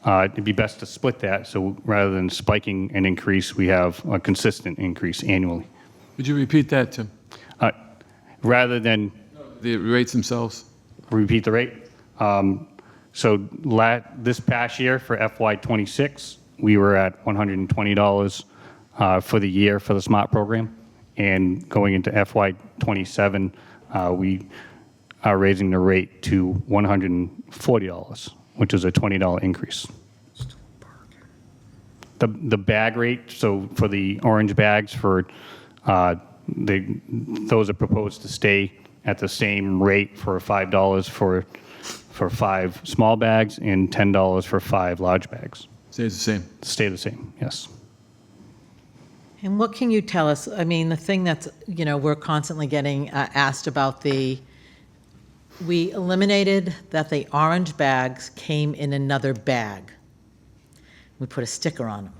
it'd be best to split that, so rather than spiking an increase, we have a consistent increase annually. Would you repeat that, Tim? Rather than... The rates themselves? Repeat the rate? So this past year for FY26, we were at $120 for the year for the SMART program, and going into FY27, we are raising the rate to $140, which is a $20 increase. the bag rate, so for the orange bags, those are proposed to stay at the same rate for $5 for 5 small bags and $10 for 5 large bags. Stays the same. Stay the same, yes. And what can you tell us? I mean, the thing that's, we're constantly getting asked about we eliminated that the orange bags came in another bag. We put a sticker on them.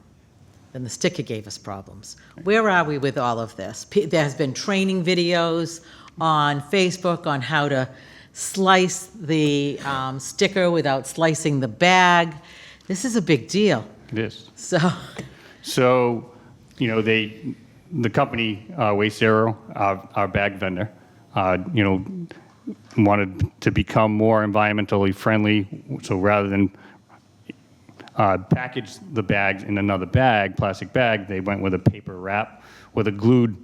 Then the sticker gave us problems. Where are we with all of this? There has been training videos on Facebook on how to slice the sticker without slicing the bag. This is a big deal. It is. So, the company, Waste Zero, our bag vendor, wanted to become more environmentally friendly. So rather than package the bags in another bag, plastic bag, they went with a paper wrap with a glued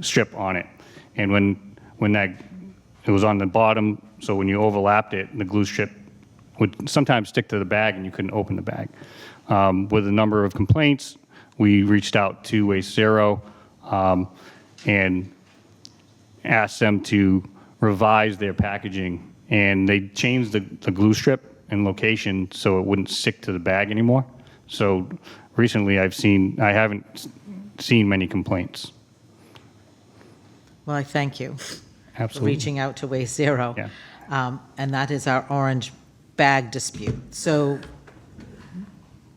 strip on it. And when it was on the bottom, so when you overlapped it, the glue strip would sometimes stick to the bag and you couldn't open the bag. With a number of complaints, we reached out to Waste Zero and asked them to revise their packaging, and they changed the glue strip and location so it wouldn't stick to the bag anymore. So recently I haven't seen many complaints. well, I thank you Absolutely. for reaching out to Waste Zero. Yeah. And that is our orange bag dispute. So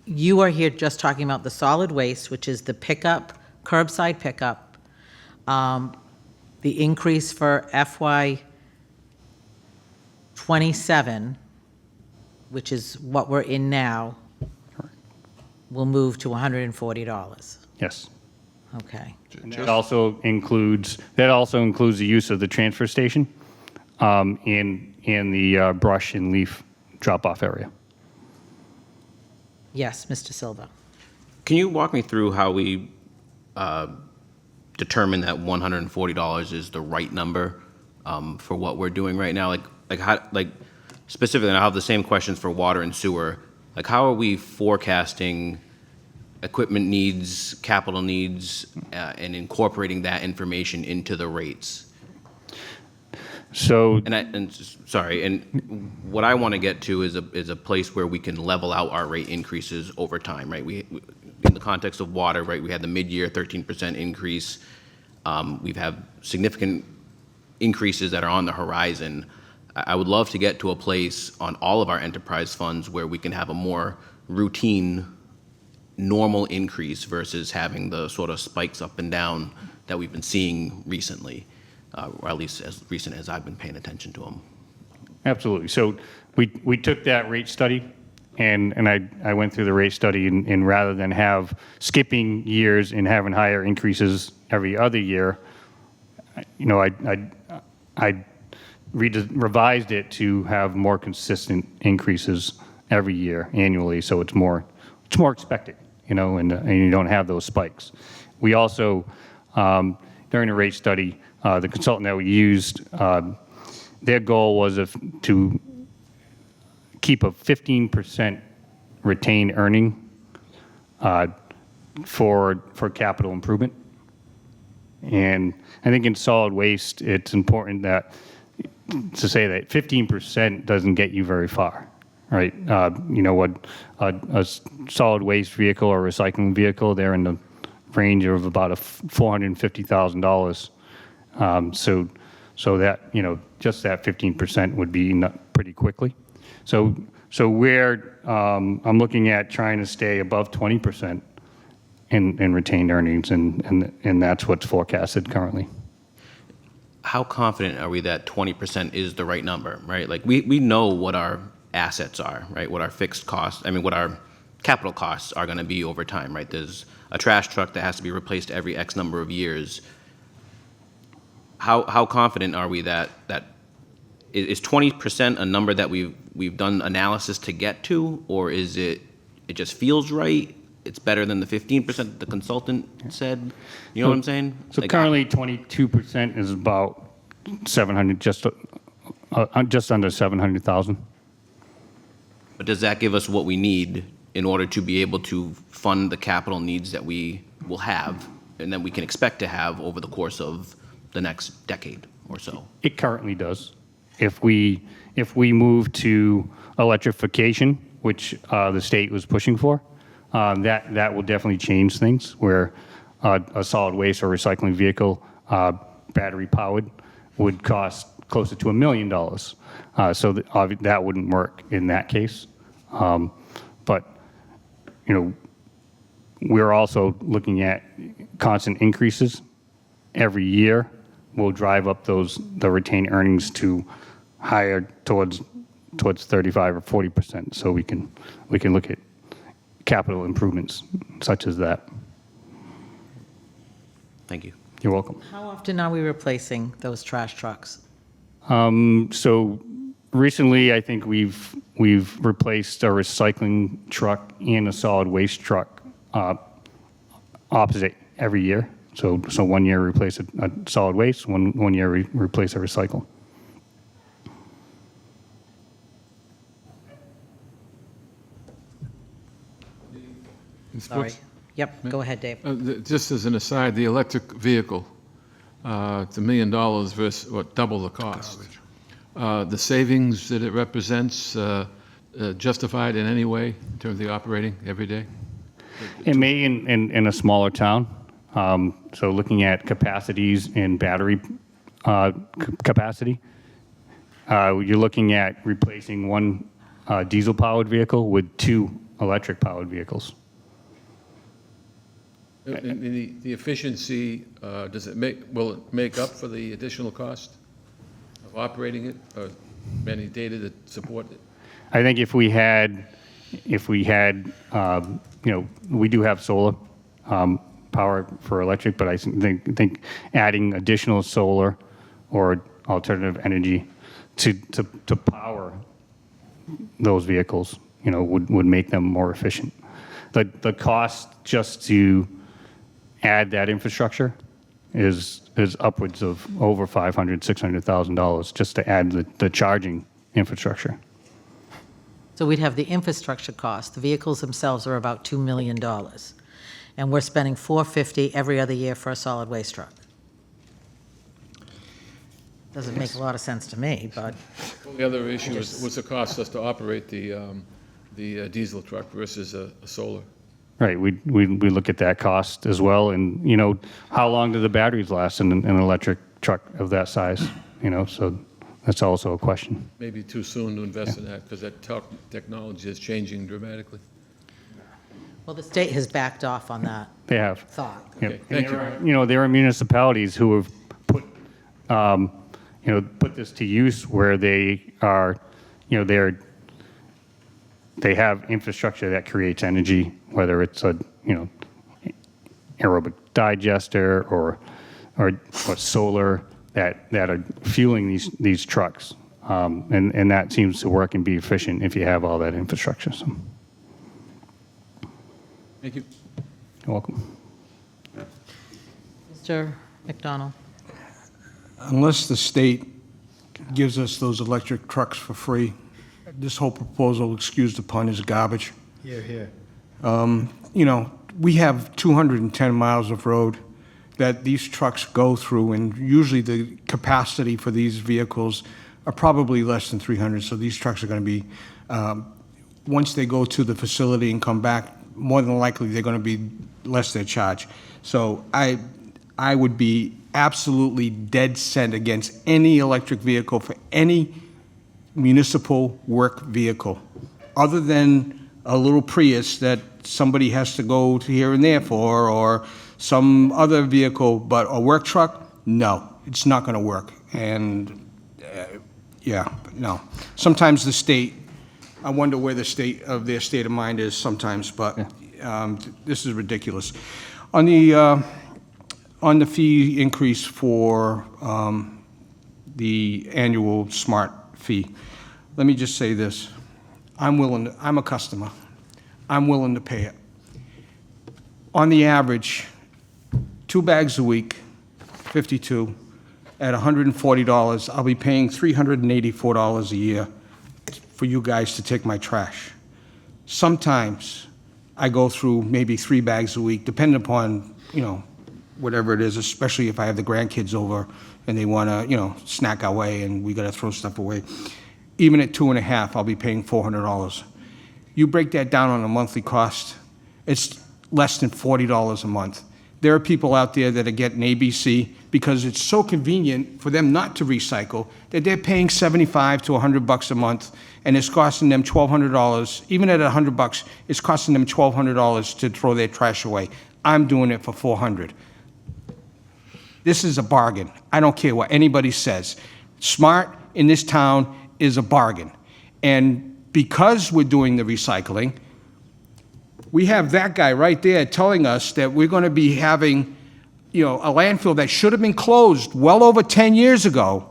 you are here just talking about the solid waste, which is the pickup, curbside pickup, the increase for FY '27, which is what we're in now, will move to $140. Yes. Okay. And that also includes the use of the transfer station in the brush and leaf drop-off area. Yes, Mr. Silva. Can you walk me through how we determine that $140 is the right number for what we're doing right now? Like specifically, and I have the same questions for water and sewer. Like, how are we forecasting equipment needs, capital needs, and incorporating that information into the rates? So, and what I want to get to is a place where we can level out our rate increases over time, right? We in the context of water, right? We had the mid-year 13% increase. We've had significant increases that are on the horizon. I would love to get to a place on all of our enterprise funds where we can have a more routine, normal increase versus having the sort of spikes up and down that we've been seeing recently, or at least as recent as I've been paying attention to them. absolutely. So we took that rate study, and I went through the rate study, and rather than have skipping years and having higher increases every other year, I revised it to have more consistent increases every year, annually, so it's more expected, and you don't have those spikes. We also, during the rate study, the consultant that we used, their goal was to keep a 15% retained earning for capital improvement. And I think in solid waste, it's important to say that 15% doesn't get you very far, right? What a solid waste vehicle or recycling vehicle, they're in the range of about $450,000. So that, just that 15% would be pretty quickly. So I'm looking at trying to stay above 20% in retained earnings, and that's what's forecasted currently. How confident are we that 20% is the right number, right? Like, we know what our assets are, right? What our fixed costs, what our capital costs are going to be over time, right? There's a trash truck that has to be replaced every X number of years. How confident are we that is 20% a number that we've done analysis to get to, or is it just feels right? It's better than the 15% that the consultant said. You know what I'm saying? So currently, 22% is about 700, just under 700,000. But does that give us what we need in order to be able to fund the capital needs that we will have and that we can expect to have over the course of the next decade or so. It currently does. If we move to electrification, which the state was pushing for, that will definitely change things, where a solid waste or recycling vehicle, battery powered, would cost closer to $1 million. So that wouldn't work in that case. But, you know, we're also looking at constant increases every year. Will drive up the retained earnings to higher towards 35 or 40%. So we can look at capital improvements such as that. Thank you. You're welcome. How often are we replacing those trash trucks? So recently, I think we've replaced a recycling truck and a solid waste truck opposite every year. So 1 year replace a solid waste, one year replace a recycle. Ms. Sorry. Brooks? Yep, go ahead, Dave. Just as an aside, the electric vehicle, it's $1 million versus, what, double the cost. The savings that it represents justified in any way in terms of the operating every day? It may in a smaller town. So looking at capacities in battery capacity, you're looking at replacing one diesel-powered vehicle with 2 electric-powered vehicles. And the efficiency, will it make up for the additional cost of operating it, or any data that support it? I think if we had, you know, we do have solar power for electric, but I think adding additional solar or alternative energy to power those vehicles, you know, would make them more efficient. The cost just to add that infrastructure is upwards of over $500,000, $600,000 just to add the charging infrastructure. So we'd have the infrastructure cost. The vehicles themselves are about $2 million. And we're spending $450,000 every other year for a solid waste truck. Doesn't make a lot of sense to me, but. The other issue was the cost us to operate the diesel truck versus a solar. Right, we look at that cost as well, and, you know, how long do the batteries last in an electric truck of that size? You know, so that's also a question. Maybe too soon to invest in that, because that technology is changing dramatically. Well, the state has backed off on that They have. thought. Yep. Okay, thank And you know, there are municipalities who have put, you know, put this to use where they are, you know, they have infrastructure that creates energy, whether it's a, you know, aerobic digester or solar that are fueling these trucks, and that seems to work and be efficient if you have all that infrastructure. So, Thank you. you're welcome. Mr. McDonald? Unless the state gives us those electric trucks for free, this whole proposal, excuse the pun, is garbage. Here, here. You know, we have 210 miles of road that these trucks go through, and usually the capacity for these vehicles are probably less than 300, so these trucks are going to be, once they go to the facility and come back, more than likely they're going to be less their charge. So I would be absolutely dead set against any electric vehicle for any municipal work vehicle, other than a little Prius that somebody has to go to here and there for, or some other vehicle, but a work truck, no, it's not going to work. And yeah, no. Sometimes the state, I wonder where the state of their state of mind is sometimes, but this is ridiculous. On the fee increase for the annual SMART fee, let me just say this. I'm a customer. I'm willing to pay it. On the average, 2 bags a week, 52, at $140, I'll be paying $384 a year for you guys to take my trash. sometimes I go through maybe 3 bags a week, depending upon, whatever it is, especially if I have the grandkids over and they want to, snack away and we got to throw stuff away. Even at 2.5, I'll be paying $400. You break that down on a monthly cost, it's less than $40 a month. There are people out there that are getting ABC because it's so convenient for them not to recycle that they're paying $75 to $100 a month, and it's costing them $1,200. Even at $100, it's costing them $1,200 to throw their trash away. I'm doing it for $400. This is a bargain. I don't care what anybody says. Smart in this town is a bargain. And because we're doing the recycling, we have that guy right there telling us that we're going to be having, a landfill that should have been closed well over 10 years ago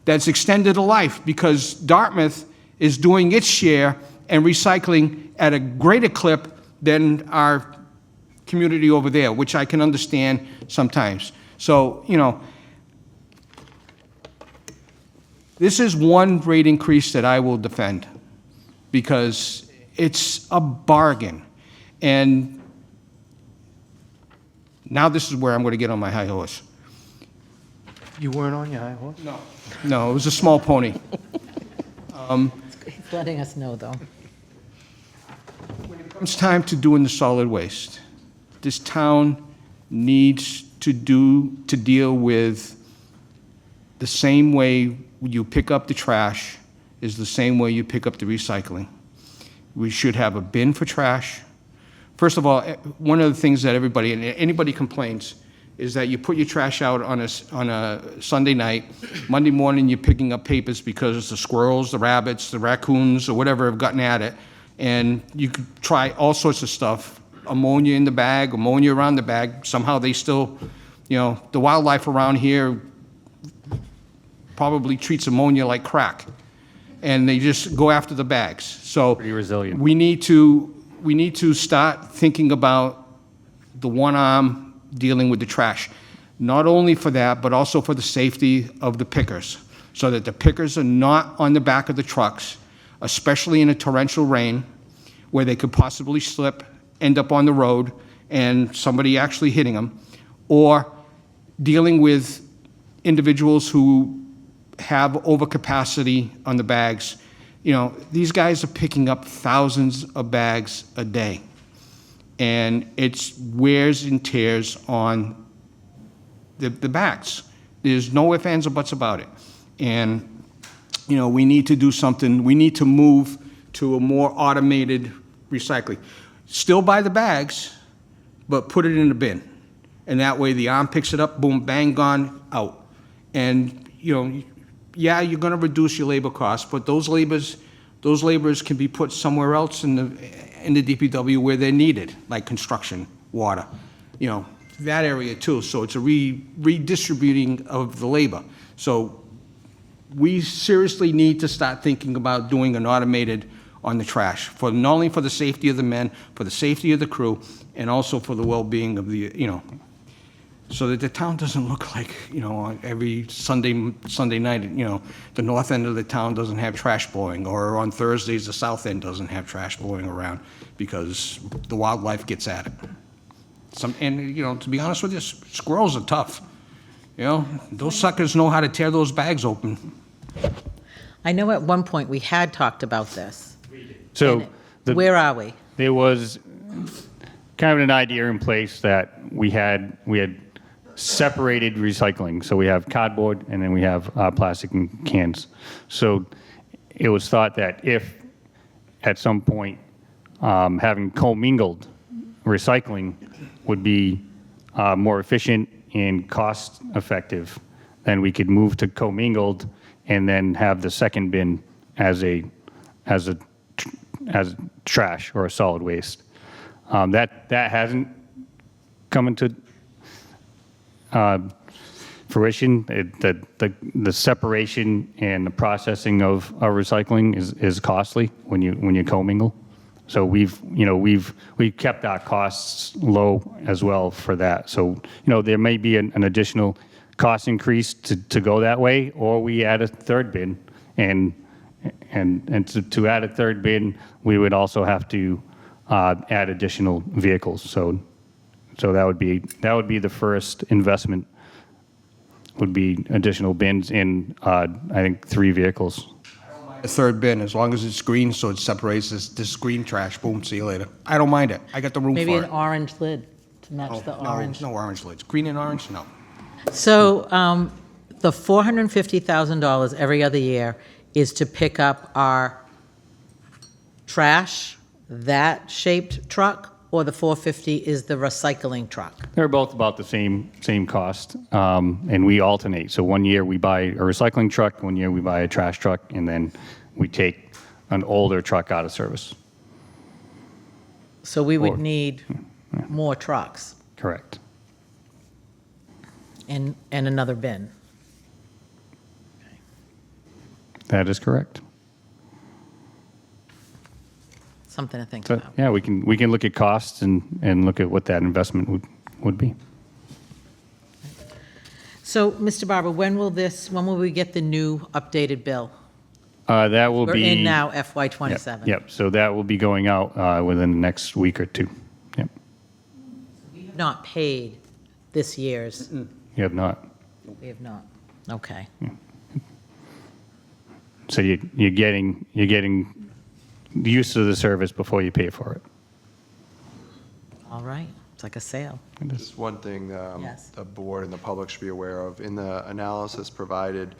that's extended a life because Dartmouth is doing its share and recycling at a greater clip than our community over there, which I can understand sometimes. So, this is one rate increase that I will defend because it's a bargain. And now this is where I'm going to get on my high horse. You weren't on your high horse? No, it was a small pony. He's letting us know, though. When it comes time to doing the solid waste, this town needs to deal with the same way you pick up the trash is the same way you pick up the recycling. We should have a bin for trash. First of all, one of the things that anybody complains is that you put your trash out on a Sunday night, Monday morning you're picking up papers because the squirrels, the rabbits, the raccoons, or whatever have gotten at it, and you could try all sorts of stuff, ammonia in the bag, ammonia around the bag. Somehow they still, the wildlife around here probably treats ammonia like crack, and they just go after the bags. So Pretty resilient. we need to start thinking about the one arm dealing with the trash, not only for that, but also for the safety of the pickers, so that the pickers are not on the back of the trucks, especially in a torrential rain, where they could possibly slip, end up on the road, and somebody actually hitting them, or dealing with individuals who have overcapacity on the bags. These guys are picking up thousands of bags a day, and it's wears and tears on the backs. There's no ifs, ands, or buts about it. And, we need to do something. We need to move to a more automated recycling. Still buy the bags, but put it in the bin. And that way the arm picks it up, boom, bang, gone, out. And, yeah, you're going to reduce your labor costs, but those laborers can be put somewhere else in the DPW where they're needed, like construction, water, that area too. So it's a redistributing of the labor. So we seriously need to start thinking about doing an automated on the trash, for not only for the safety of the men, for the safety of the crew, and also for the well-being of the, so that the town doesn't look like, every Sunday night, the north end of the town doesn't have trash blowing, or on Thursdays, the south end doesn't have trash blowing around because the wildlife gets at it. To be honest with you, squirrels are tough. Those suckers know how to tear those bags open. I know at one point we had talked about this. So Where are we? there was kind of an idea in place that we had separated recycling. So we have cardboard and then we have plastic and cans. So it was thought that if at some point having commingled recycling would be more efficient and cost effective, then we could move to commingled and then have the second bin as trash or a solid waste. That hasn't come into fruition. The separation and the processing of recycling is costly when you commingle. So we've kept our costs low as well for that. So there may be an additional cost increase to go that way, or we add a third bin and And to add a third bin, we would also have to add additional vehicles. So that would be the first investment, would be additional bins in, I think, 3 vehicles. A third bin, as long as it's green, so it separates this green trash, boom, see you later. I don't mind it, I got the room for it. Maybe an orange lid to match the orange. No orange lids, green and orange, no. So the $450,000 every other year is to pick up our trash, that shaped truck, or the 450 is the recycling truck? They're both about the same cost, and we alternate. So one year we buy a recycling truck, one year we buy a trash truck, and then we take an older truck out of service. So we would need more trucks Correct. and another bin. That is correct. Something to think So, about. yeah, we can look at costs and look at what that investment would be. So, Mr. Barber, when will we get the new updated bill? That will We're be. in now FY '27. Yep, so that will be going out within the next week or two. Yep, We have not paid this year's. you have not. We have not. Okay. So you're getting used to the service before you pay for it. All right. It's like a sale. Just one thing Yes. the board and the public should be aware of. In the analysis provided,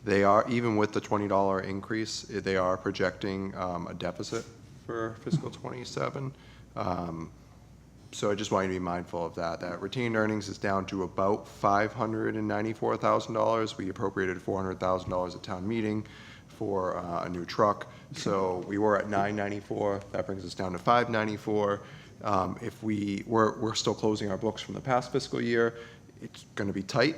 they are, even with the $20 increase, they are projecting a deficit for fiscal '27. So I just want you to be mindful of that. That retained earnings is down to about $594,000. We appropriated $400,000 at town meeting for a new truck. So we were at $994. That brings us down to $594. If we're still closing our books from the past fiscal year, it's going to be tight.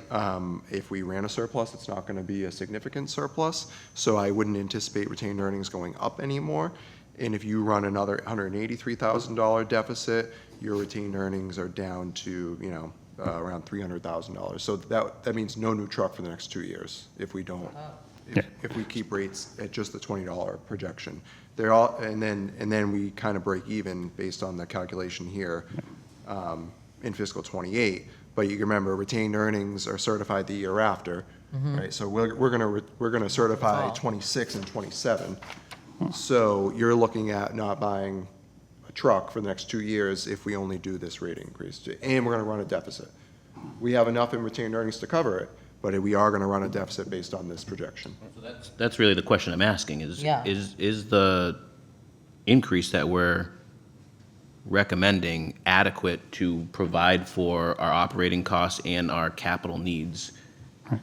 If we ran a surplus, it's not going to be a significant surplus. So I wouldn't anticipate retained earnings going up anymore. And if you run another $183,000 deficit, your retained earnings are down to, around $300,000. So that means no new truck for the next 2 years if we don't. If we keep rates at just the $20 projection. They're all, and then we kind of break even based on the calculation here in fiscal '28. But you can remember, retained earnings are certified the year after, right? So we're gonna certify '26 and '27. So you're looking at not buying a truck for the next 2 years if we only do this rate increase, and we're gonna run a deficit. We have enough in retained earnings to cover it, but we are going to run a deficit based on this projection. That's really the question I'm asking, is the increase that we're recommending adequate to provide for our operating costs and our capital needs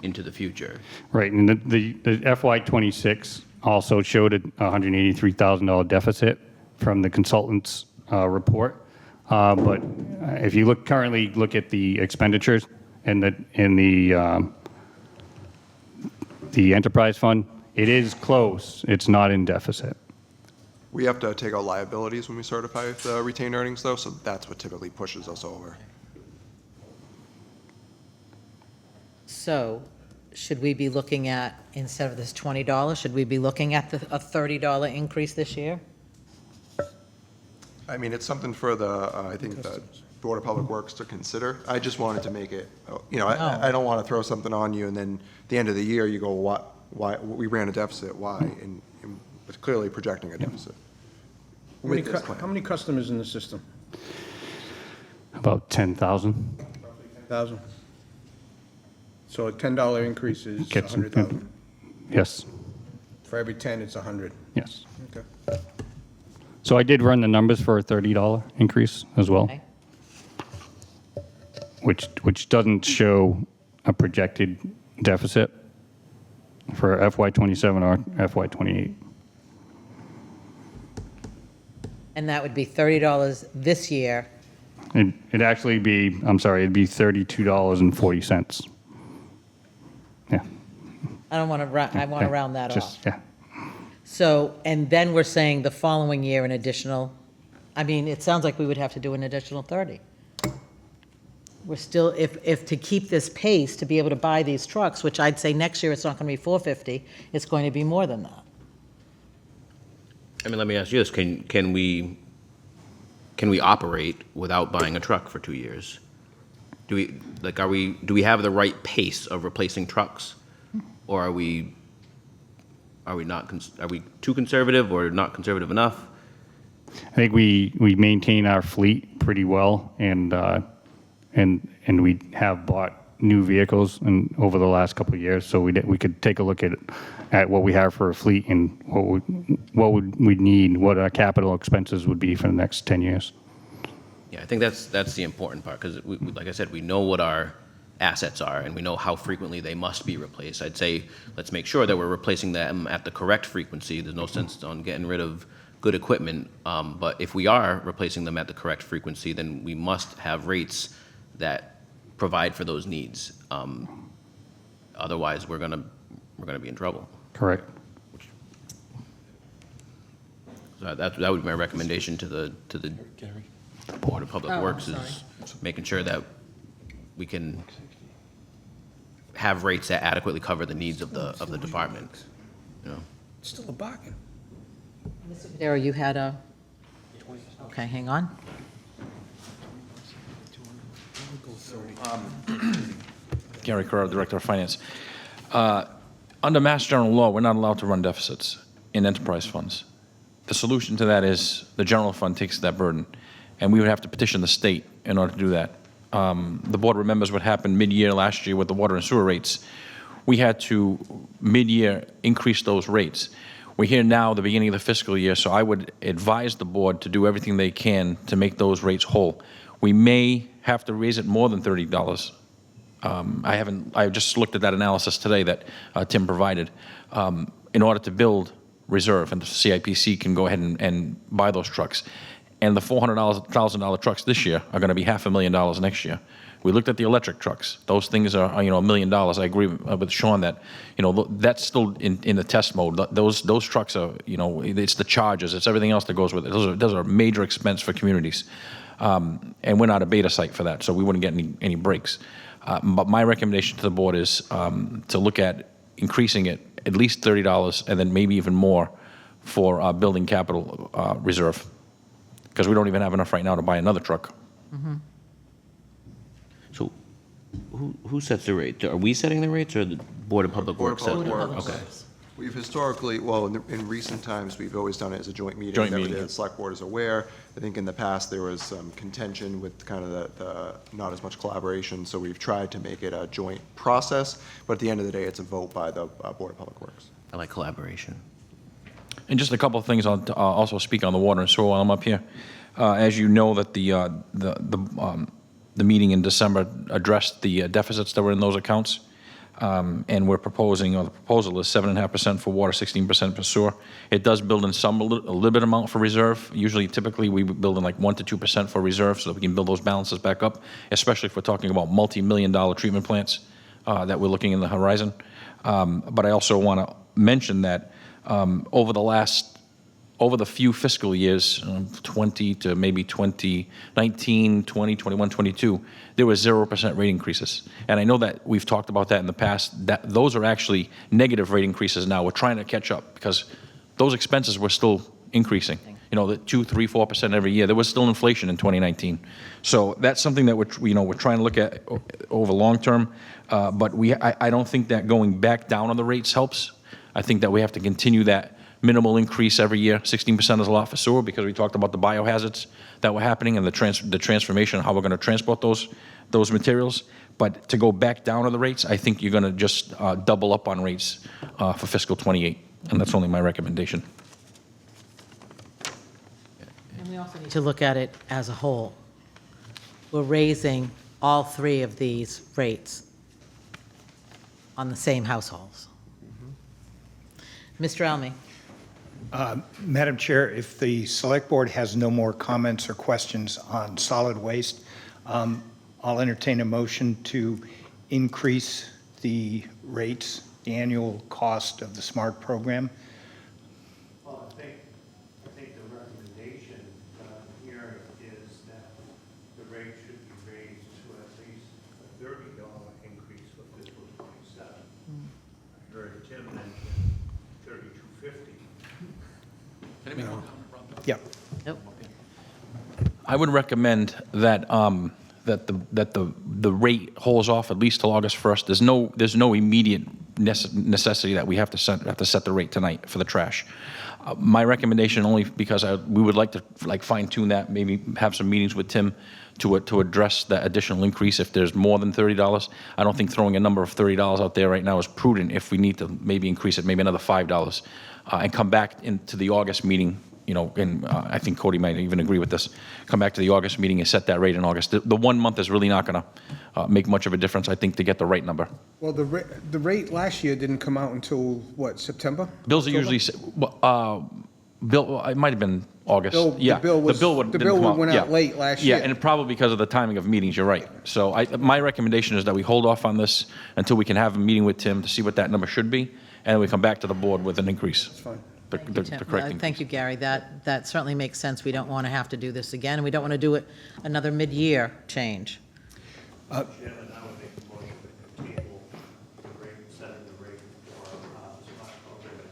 into the future? Right, and the FY '26 also showed a $183,000 deficit from the consultant's report. But if you currently look at the expenditures in the enterprise fund, it is close. It's not in deficit. We have to take out liabilities when we certify the retained earnings, though, so that's what typically pushes us over. So should we be looking at, instead of this $20, should we be looking at a $30 increase this year? I mean, it's something for I think the Board of Public Works to consider. I just wanted to make it, I don't want to throw something on you and then at the end of the year you go, why, we ran a deficit, why? And it's clearly projecting a deficit. How many customers in the system? About 10,000. 1,000? So a $10 increase is Gets- 100,000. Yes, For every 10, it's 100. yes. Okay. So I did run the numbers for a $30 increase as well, Okay. which doesn't show a projected deficit for FY '27 or FY '28. And that would be $30 this year. It'd actually be, I'm sorry, it'd be $32.40. Yeah. I don't want to, I want to round that off. Just, yeah. So, and then we're saying the following year an additional, I mean, it sounds like we would have to do an additional 30. We're still, if to keep this pace, to be able to buy these trucks, which I'd say next year it's not going to be 450, it's going to be more than that. I mean, let me ask you this, can we operate without buying a truck for 2 years? Do we have the right pace of replacing trucks? Or are we too conservative or not conservative enough? I think we maintain our fleet pretty well, and we have bought new vehicles over the last couple of years, so we could take a look at what we have for a fleet and what would we need, what our capital expenses would be for the next 10 years. Yeah, I think that's the important part, because like I said, we know what our assets are, and we know how frequently they must be replaced. I'd say let's make sure that we're replacing them at the correct frequency. There's no sense on getting rid of good equipment, but if we are replacing them at the correct frequency, then we must have rates that provide for those needs. Otherwise, we're gonna be in trouble. Correct. So that would be my recommendation to the Board of Public Works, sorry. is making sure that we can have rates that adequately cover the needs of the department. You know. Still a bargain. Mr. Padero, you had a, okay, hang on. Gary Carraro, Director of Finance. Under Mass General Law, we're not allowed to run deficits in enterprise funds. The solution to that is the general fund takes that burden, and we would have to petition the state in order to do that. The board remembers what happened mid-year last year with the water and sewer rates. We had to, mid-year, increase those rates. We're here now, the beginning of the fiscal year, so I would advise the board to do everything they can to make those rates whole. We may have to raise it more than $30. I just looked at that analysis today that Tim provided, in order to build reserve, and the CIPC can go ahead and buy those trucks. And the $400,000 trucks this year are going to be $500,000 next year. We looked at the electric trucks. Those things are $1 million. I agree with Sean that, that's still in the test mode. Those trucks are, it's the charges, it's everything else that goes with it. Those are a major expense for communities. And we're not a beta site for that, so we wouldn't get any breaks. But my recommendation to the board is to look at increasing it at least $30 and then maybe even more for building capital reserve, because we don't even have enough right now to buy another truck. So who sets the rate? Are we setting the rates, or the Board of Public Works? Board of Public Works. Okay. We've historically, well, in recent times, we've always done it as a joint meeting. Joint that meeting, The yeah. select board is aware. I think in the past, there was some contention with kind of the not as much collaboration, so we've tried to make it a joint process, but at the end of the day, it's a vote by the Board of Public Works. I like collaboration. And just a couple of things, I'll also speak on the water and sewer while I'm up here. As you know, that the meeting in December addressed the deficits that were in those accounts. And we're proposing, or the proposal is 7.5% for water, 16% for sewer. It does build in a little bit amount for reserve. Usually, typically, we build in like 1% to 2% for reserve so that we can build those balances back up, especially if we're talking about multi-million-dollar treatment plants that we're looking in the horizon. But I also want to mention that over the few fiscal years, 20 to maybe 2019, 20, 21, 22, there was 0% rate increases. And I know that we've talked about that in the past, that those are actually negative rate increases now. We're trying to catch up because those expenses were still increasing. The 2, 3, 4% every year. There was still inflation in 2019. So that's something that we're trying to look at over long term. But I don't think that going back down on the rates helps. I think that we have to continue that minimal increase every year. 16% is a lot for sewer because we talked about the biohazards that were happening and the transformation, how we're going to transport those materials. But to go back down on the rates, I think you're going to just double up on rates for fiscal 28, and that's only my recommendation. And we also need to look at it as a whole. We're raising all three of these rates on the same households. Mr. Almy. Madam Chair, if the Select Board has no more comments or questions on solid waste, I'll entertain a motion to increase the rates, the annual cost of the SMART program. Well, I think the recommendation here is that the rate should be raised to at least a $30 increase for fiscal 27. I heard Tim mention $32.50. Can you know. Yeah. Nope. I would recommend that, that the rate holds off at least till August 1st. There's no immediate necessity that we have to set the rate tonight for the trash. My recommendation, only because we would like to fine tune that, maybe have some meetings with Tim to address that additional increase if there's more than $30. I don't think throwing a number of $30 out there right now is prudent. If we need to maybe increase it, maybe another $5, and come back into the August meeting, you know, and I think Cody might even agree with this, come back to the August meeting and set that rate in August. The 1 month is really not going to make much of a difference, I think, to get the right number. Well, the rate last year didn't come out until, what, September? Bills are usually, Bill, it might have been August. Yeah, The bill didn't come out. went out Yeah. late last year. Yeah, and probably because of the timing of meetings, you're right. So my recommendation is that we hold off on this until we can have a meeting with Tim to see what that number should be, and then we come back to the board with an increase. That's fine. The correct increase. Thank you, Gary. That certainly makes sense. We don't want to have to do this again, and we don't want to do it another mid-year change. Chairman, I would make a motion to table the rate, setting the rate for smart program.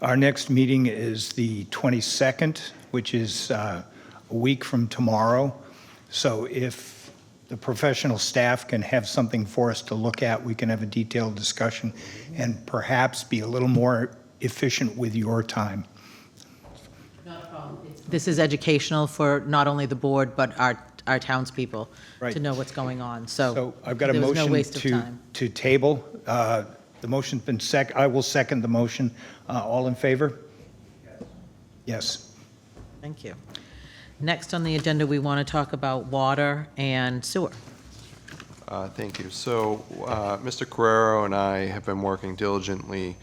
Our next meeting is the 22nd, which is a week from tomorrow. So if the professional staff can have something for us to look at, we can have a detailed discussion and perhaps be a little more efficient with your time. This is educational for not only the board, but our townspeople Right. to know what's going on. So I've got a there was no motion waste of time. to table. The motion's been I will second the motion. All in favor? Yes. Thank you. Next on the agenda, we want to talk about water and sewer. Thank you. So Mr. Carrero and I have been working diligently,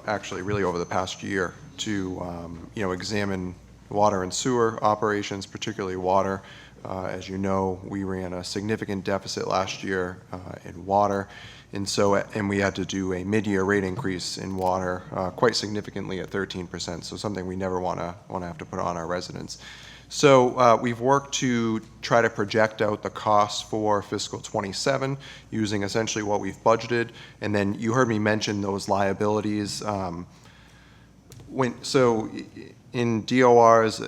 actually really over the past year, to examine water and sewer operations, particularly water. As you know, we ran a significant deficit last year in water, and we had to do a mid-year rate increase in water quite significantly at 13%, so something we never want to have to put on our residents. So we've worked to try to project out the costs for fiscal '27 using essentially what we've budgeted, and then you heard me mention those liabilities. So in DOR's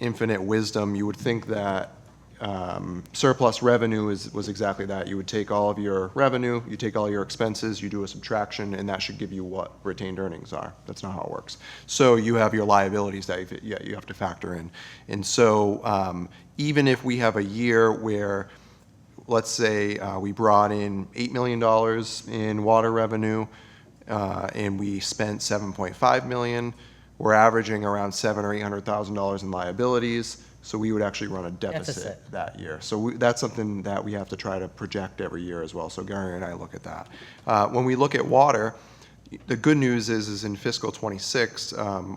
infinite wisdom, you would think that surplus revenue was exactly that. You would take all of your revenue, you take all your expenses, you do a subtraction, and that should give you what retained earnings are. That's not how it works. So you have your liabilities that you have to factor in. And so even if we have a year where, let's say, we brought in $8 million in water revenue, and we spent $7.5 million, we're averaging around $700,000 or $800,000 in liabilities. So we would actually run a deficit that year. So that's something that we have to try to project every year as well. So Gary and I look at that. When we look at water, the good news is in fiscal '26,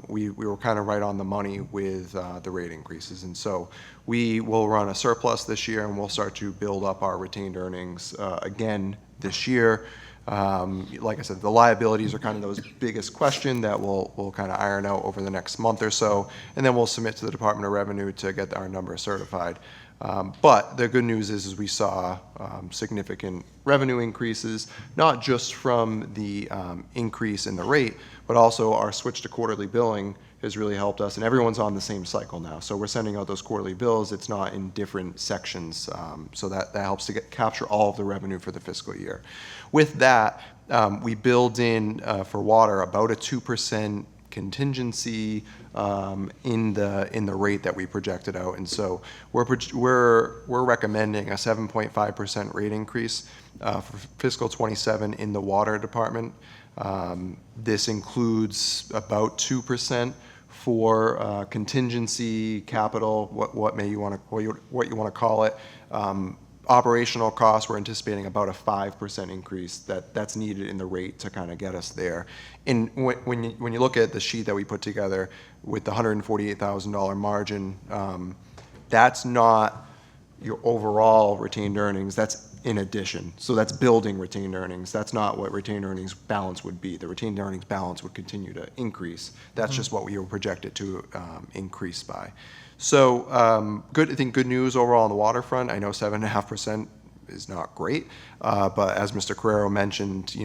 we were kind of right on the money with the rate increases. And so we will run a surplus this year, and we'll start to build up our retained earnings again this year. Like I said, the liabilities are kind of those biggest question that we'll kind of iron out over the next month or so, and then we'll submit to the Department of Revenue to get our number certified. But the good news is we saw significant revenue increases, not just from the increase in the rate, but also our switch to quarterly billing has really helped us, and everyone's on the same cycle now. So we're sending out those quarterly bills. It's not in different sections, so that helps to capture all of the revenue for the fiscal year. With that, we build in for water about a 2% contingency in the rate that we projected out, and so we're recommending a 7.5% rate increase for fiscal '27 in the water department. This includes about 2% for contingency capital, what you want to call it. Operational costs, we're anticipating about a 5% increase that's needed in the rate to kind of get us there. And when you look at the sheet that we put together with the $148,000 margin, that's not your overall retained earnings. That's in addition. So that's building retained earnings. That's not what retained earnings balance would be. The retained earnings balance would continue to increase. That's just what we were projected to increase by. So I think good news overall on the waterfront. I know 7.5% is not great, but as Mr. Carrero mentioned,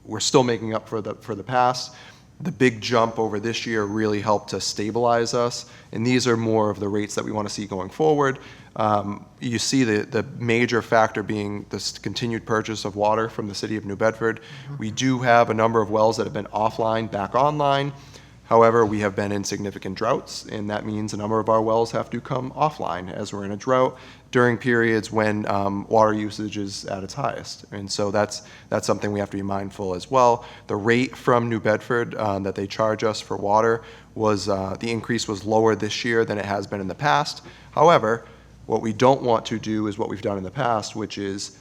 we're still making up for the past. The big jump over this year really helped to stabilize us, and these are more of the rates that we want to see going forward. You see the major factor being this continued purchase of water from the city of New Bedford. We do have a number of wells that have been offline, back online. However, we have been in significant droughts, and that means a number of our wells have to come offline as we're in a drought during periods when water usage is at its highest. And so that's something we have to be mindful as well. The rate from New Bedford that they charge us for water was, the increase was lower this year than it has been in the past. However, what we don't want to do is what we've done in the past, which is,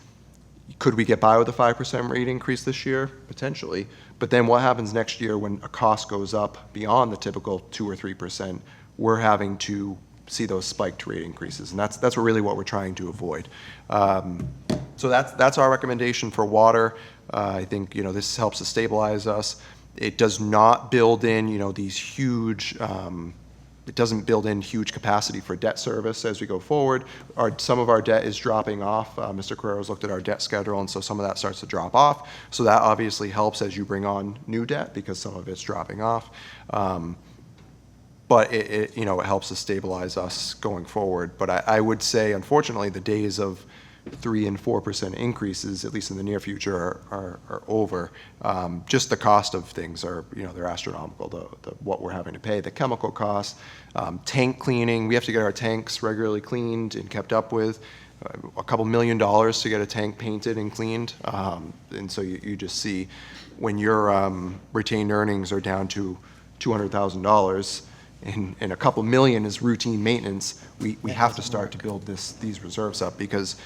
could we get by with a 5% rate increase this year? Potentially. But then what happens next year when a cost goes up beyond the typical 2 or 3%? We're having to see those spiked rate increases, and that's really what we're trying to avoid. So that's our recommendation for water. I think this helps to stabilize us. It does not build in these huge. It doesn't build in huge capacity for debt service as we go forward. Some of our debt is dropping off. Mr. Carrero's looked at our debt schedule, and so some of that starts to drop off. So that obviously helps as you bring on new debt because some of it's dropping off. But it helps to stabilize us going forward. But I would say, unfortunately, the days of 3% and 4% increases, at least in the near future, are over. Just the cost of things are, they're astronomical, what we're having to pay. The chemical costs, tank cleaning, we have to get our tanks regularly cleaned and kept up with. A couple $1 million to get a tank painted and cleaned. And so you just see when your retained earnings are down to $200,000 and a couple million is routine maintenance, we have to start to build these reserves up because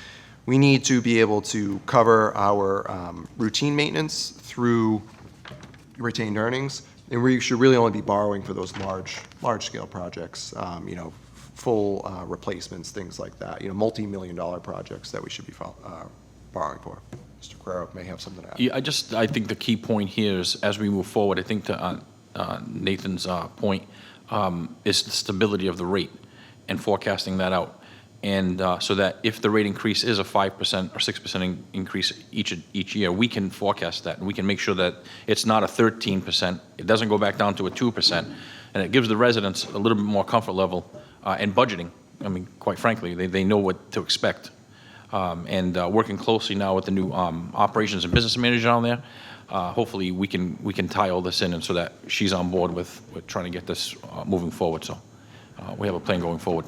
we need to be able to cover our routine maintenance through retained earnings, and we should really only be borrowing for those large-scale projects, full replacements, things like that, multi-million-dollar projects that we should be borrowing for. Mr. Carrero may have something to add. Yeah, I think the key point here is, as we move forward, I think to Nathan's point, is the stability of the rate and forecasting that out. And so that if the rate increase is a 5% or 6% increase each year, we can forecast that, and we can make sure that it's not a 13%, it doesn't go back down to a 2%, and it gives the residents a little bit more comfort level and budgeting. I mean, quite frankly, they know what to expect. And working closely now with the new operations and business manager down there, hopefully we can tie all this in, and so that she's on board with trying to get this moving forward. So we have a plan going forward.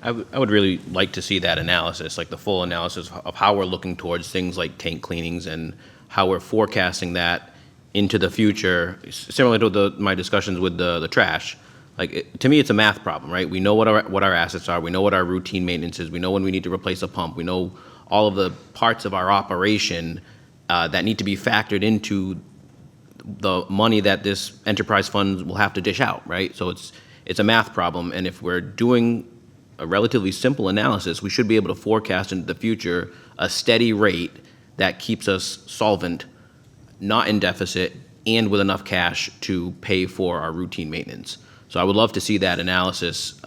I would really like to see that analysis, like the full analysis of how we're looking towards things like tank cleanings and how we're forecasting that into the future, similar to my discussions with the trash. Like, to me, it's a math problem, right? We know what our assets are. We know what our routine maintenance is. We know when we need to replace a pump. We know all of the parts of our operation that need to be factored into the money that this enterprise fund will have to dish out, right? So it's a math problem, and if we're doing a relatively simple analysis, we should be able to forecast into the future a steady rate that keeps us solvent, not in deficit, and with enough cash to pay for our routine maintenance. So I would love to see that analysis.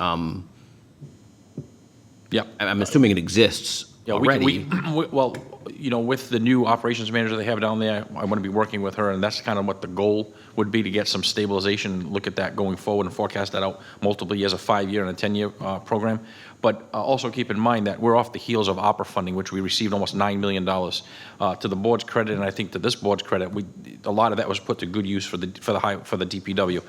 Yep. I'm assuming it exists already. Well, with the new operations manager they have down there, I want to be working with her, and that's kind of what the goal would be, to get some stabilization, look at that going forward and forecast that out multiple years, a 5-year and a 10-year program. But also keep in mind that we're off the heels of opera funding, which we received almost $9 million. To the board's credit, and I think to this board's credit, a lot of that was put to good use for the DPW,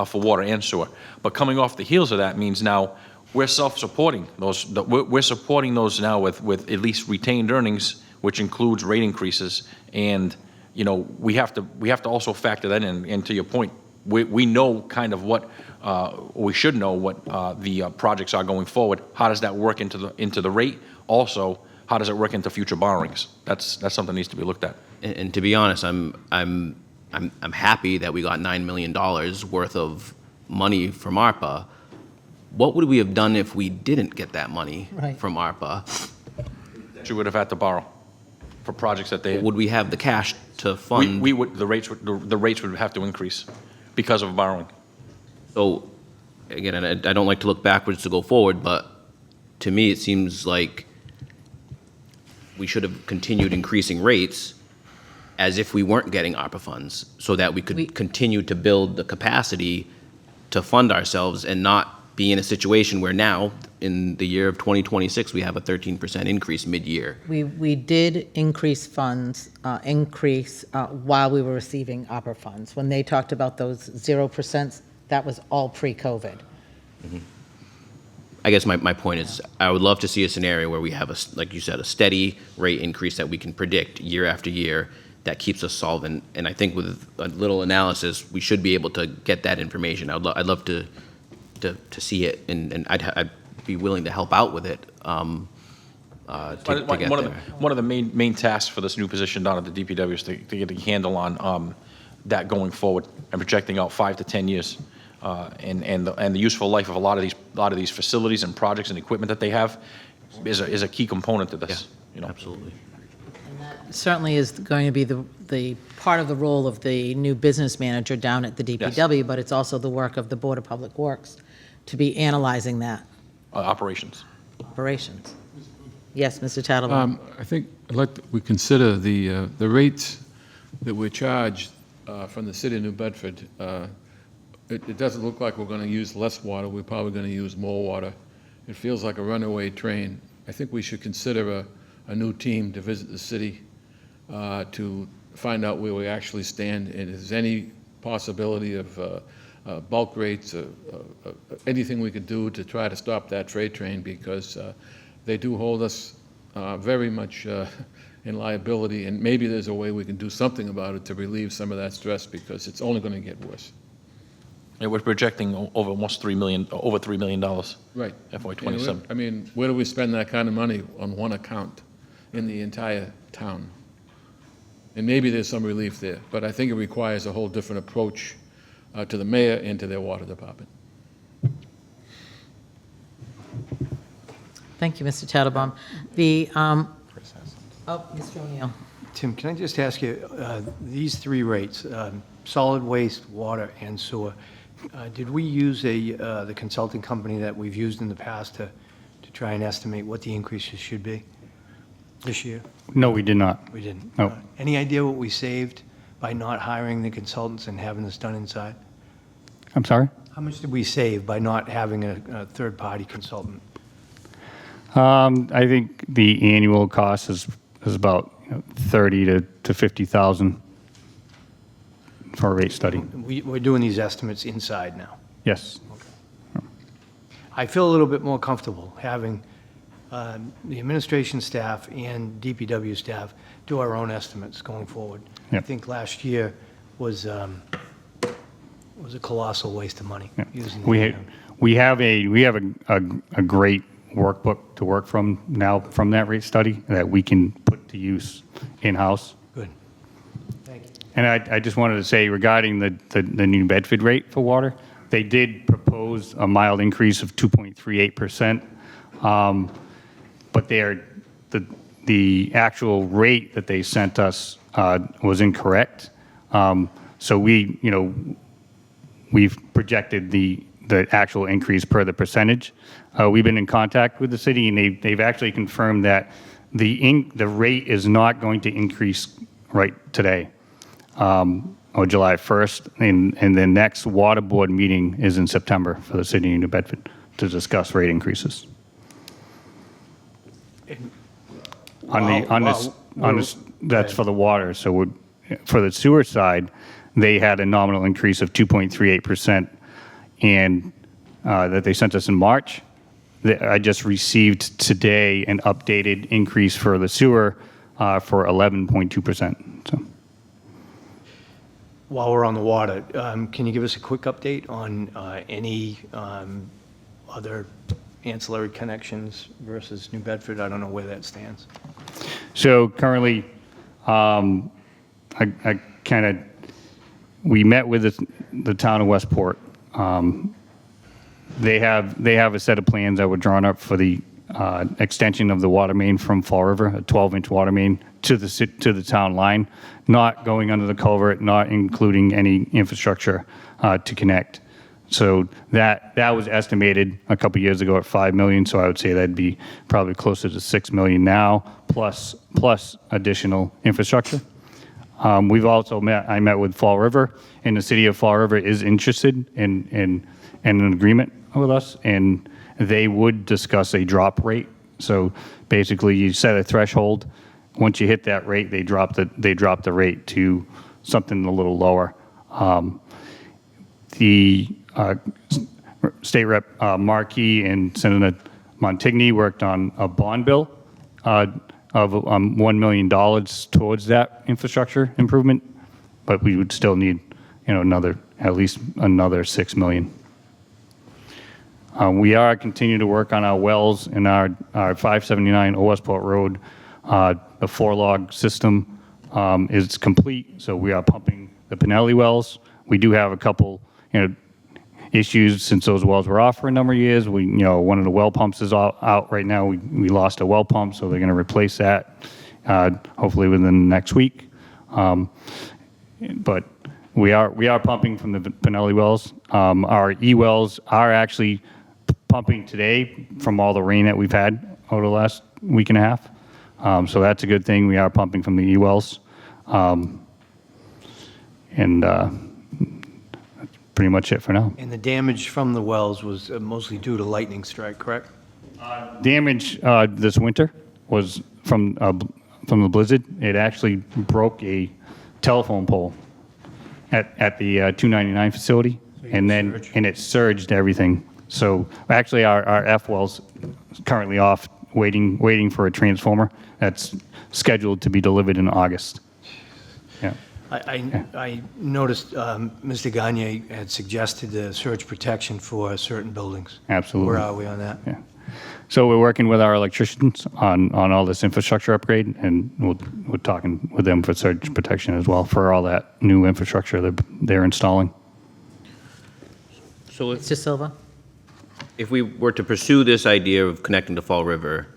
for water and sewer. But coming off the heels of that means now we're self-supporting those. We're supporting those now with at least retained earnings, which includes rate increases, and we have to also factor that in. And to your point, we know kind of what we should know what the projects are going forward. How does that work into the rate? Also, how does it work into future borrowings? That's something that needs to be looked at. And to be honest, I'm happy that we got $9 million worth of money from ARPA. What would we have done if we didn't get that money from ARPA? We would have had to borrow for projects that they. Would we have the cash to fund? We would. The rates would have to increase because of borrowing. So, again, and I don't like to look backwards to go forward, but to me it seems like we should have continued increasing rates as if we weren't getting ARPA funds, so that we could continue to build the capacity to fund ourselves and not be in a situation where now, in the year of 2026, we have a 13% increase mid-year. We did increase funds, while we were receiving ARPA funds. When they talked about those 0%, that was all pre-COVID. I guess my point is, I would love to see a scenario where we have, like you said, a steady rate increase that we can predict year after year that keeps us solvent. And I think with a little analysis, we should be able to get that information. I'd love to see it, and I'd be willing to help out with it. To get there. One of the main tasks for this new position down at the DPW is to get a handle on that going forward and projecting out 5 to 10 years, and the useful life of a lot of these facilities and projects and equipment that they have is a key component to this. Absolutely. Certainly is going to be the part of the role of the new business manager down at the DPW, but it's also the work of the Board of Public Works to be analyzing that. Operations. Yes, Mr. Tattlebaum. I think I'd like we consider the rates that we're charged from the city of New Bedford. It doesn't look like we're going to use less water. We're probably going to use more water. It feels like a runaway train. I think we should consider a new team to visit the city to find out where we actually stand, and if there's any possibility of bulk rates, anything we could do to try to stop that freight train, because they do hold us very much in liability, and maybe there's a way we can do something about it to relieve some of that stress, because it's only going to get worse. Yeah, we're projecting over $3 million. Right. FY27. I mean, where do we spend that kind of money on one account in the entire town? And maybe there's some relief there, but I think it requires a whole different approach to the mayor and to their water department. Thank you, Mr. Tattlebaum. Mr. O'Neill. Tim, can I just ask you, these three rates, solid waste, water, and sewer, did we use the consulting company that we've used in the past to try and estimate what the increases should be this year? No, we did not. We didn't? No. Any idea what we saved by not hiring the consultants and having this done inside? I'm sorry? How much did we save by not having a third-party consultant? I think the annual cost is about $30,000 to $50,000 for a rate study. We're doing these estimates inside now. Yes. I feel a little bit more comfortable having the administration staff and DPW staff do our own estimates going forward. Yep. I think last year was a colossal waste of money. Using We have a great workbook to work from now from that rate study that we can put to use in-house. Good. Thank you. And I just wanted to say regarding the New Bedford rate for water, they did propose a mild increase of 2.38%, but the actual rate that they sent us was incorrect. So we've projected the actual increase per the percentage. We've been in contact with the city, and they've actually confirmed that the rate is not going to increase right today, or July 1st, and the next water board meeting is in September for the city of New Bedford to discuss rate increases. That's for the water. So for the sewer side, they had a nominal increase of 2.38%, and that they sent us in March. I just received today an updated increase for the sewer for 11.2%. So. While we're on the water, can you give us a quick update on any other ancillary connections versus New Bedford? I don't know where that stands. So currently, we met with the town of Westport. They have a set of plans that were drawn up for the extension of the water main from Fall River, a 12-inch water main to the town line, not going under the culvert, not including any infrastructure to connect. So that was estimated a couple years ago at $5 million. So I would say that'd be probably closer to $6 million now, plus additional infrastructure. We've also I met with Fall River, and the city of Fall River is interested in an agreement with us, and they would discuss a drop rate. So basically, you set a threshold. Once you hit that rate, they drop the rate to something a little lower. The State Rep Markey and Senator Montigny worked on a bond bill of $1 million towards that infrastructure improvement, but we would still need, at least another $6 million. We are continuing to work on our wells in our 579 Westport Road. The 4-log system is complete, so we are pumping the Pinelli wells. We do have a couple, issues since those wells were off for a number of years. One of the well pumps is out right now. We lost a well pump, so they're going to replace that hopefully within the next week. But we are pumping from the Pinelli wells. Our E-wells are actually pumping today from all the rain that we've had over the last week and a half. So that's a good thing. We are pumping from the E-wells. That's pretty much it for now. And the damage from the wells was mostly due to lightning strike, correct? Damage this winter was from the blizzard. It actually broke a telephone pole at the 299 facility, and it surged everything. So actually, our F well's currently off, waiting for a transformer that's scheduled to be delivered in August. Yeah. I noticed Mr. Gagne had suggested surge protection for certain buildings. Absolutely. Where are we on that? Yeah. So we're working with our electricians on all this infrastructure upgrade, and we're talking with them for surge protection as well for all that new infrastructure that they're installing. So Mr. Silva? if we were to pursue this idea of connecting to Fall River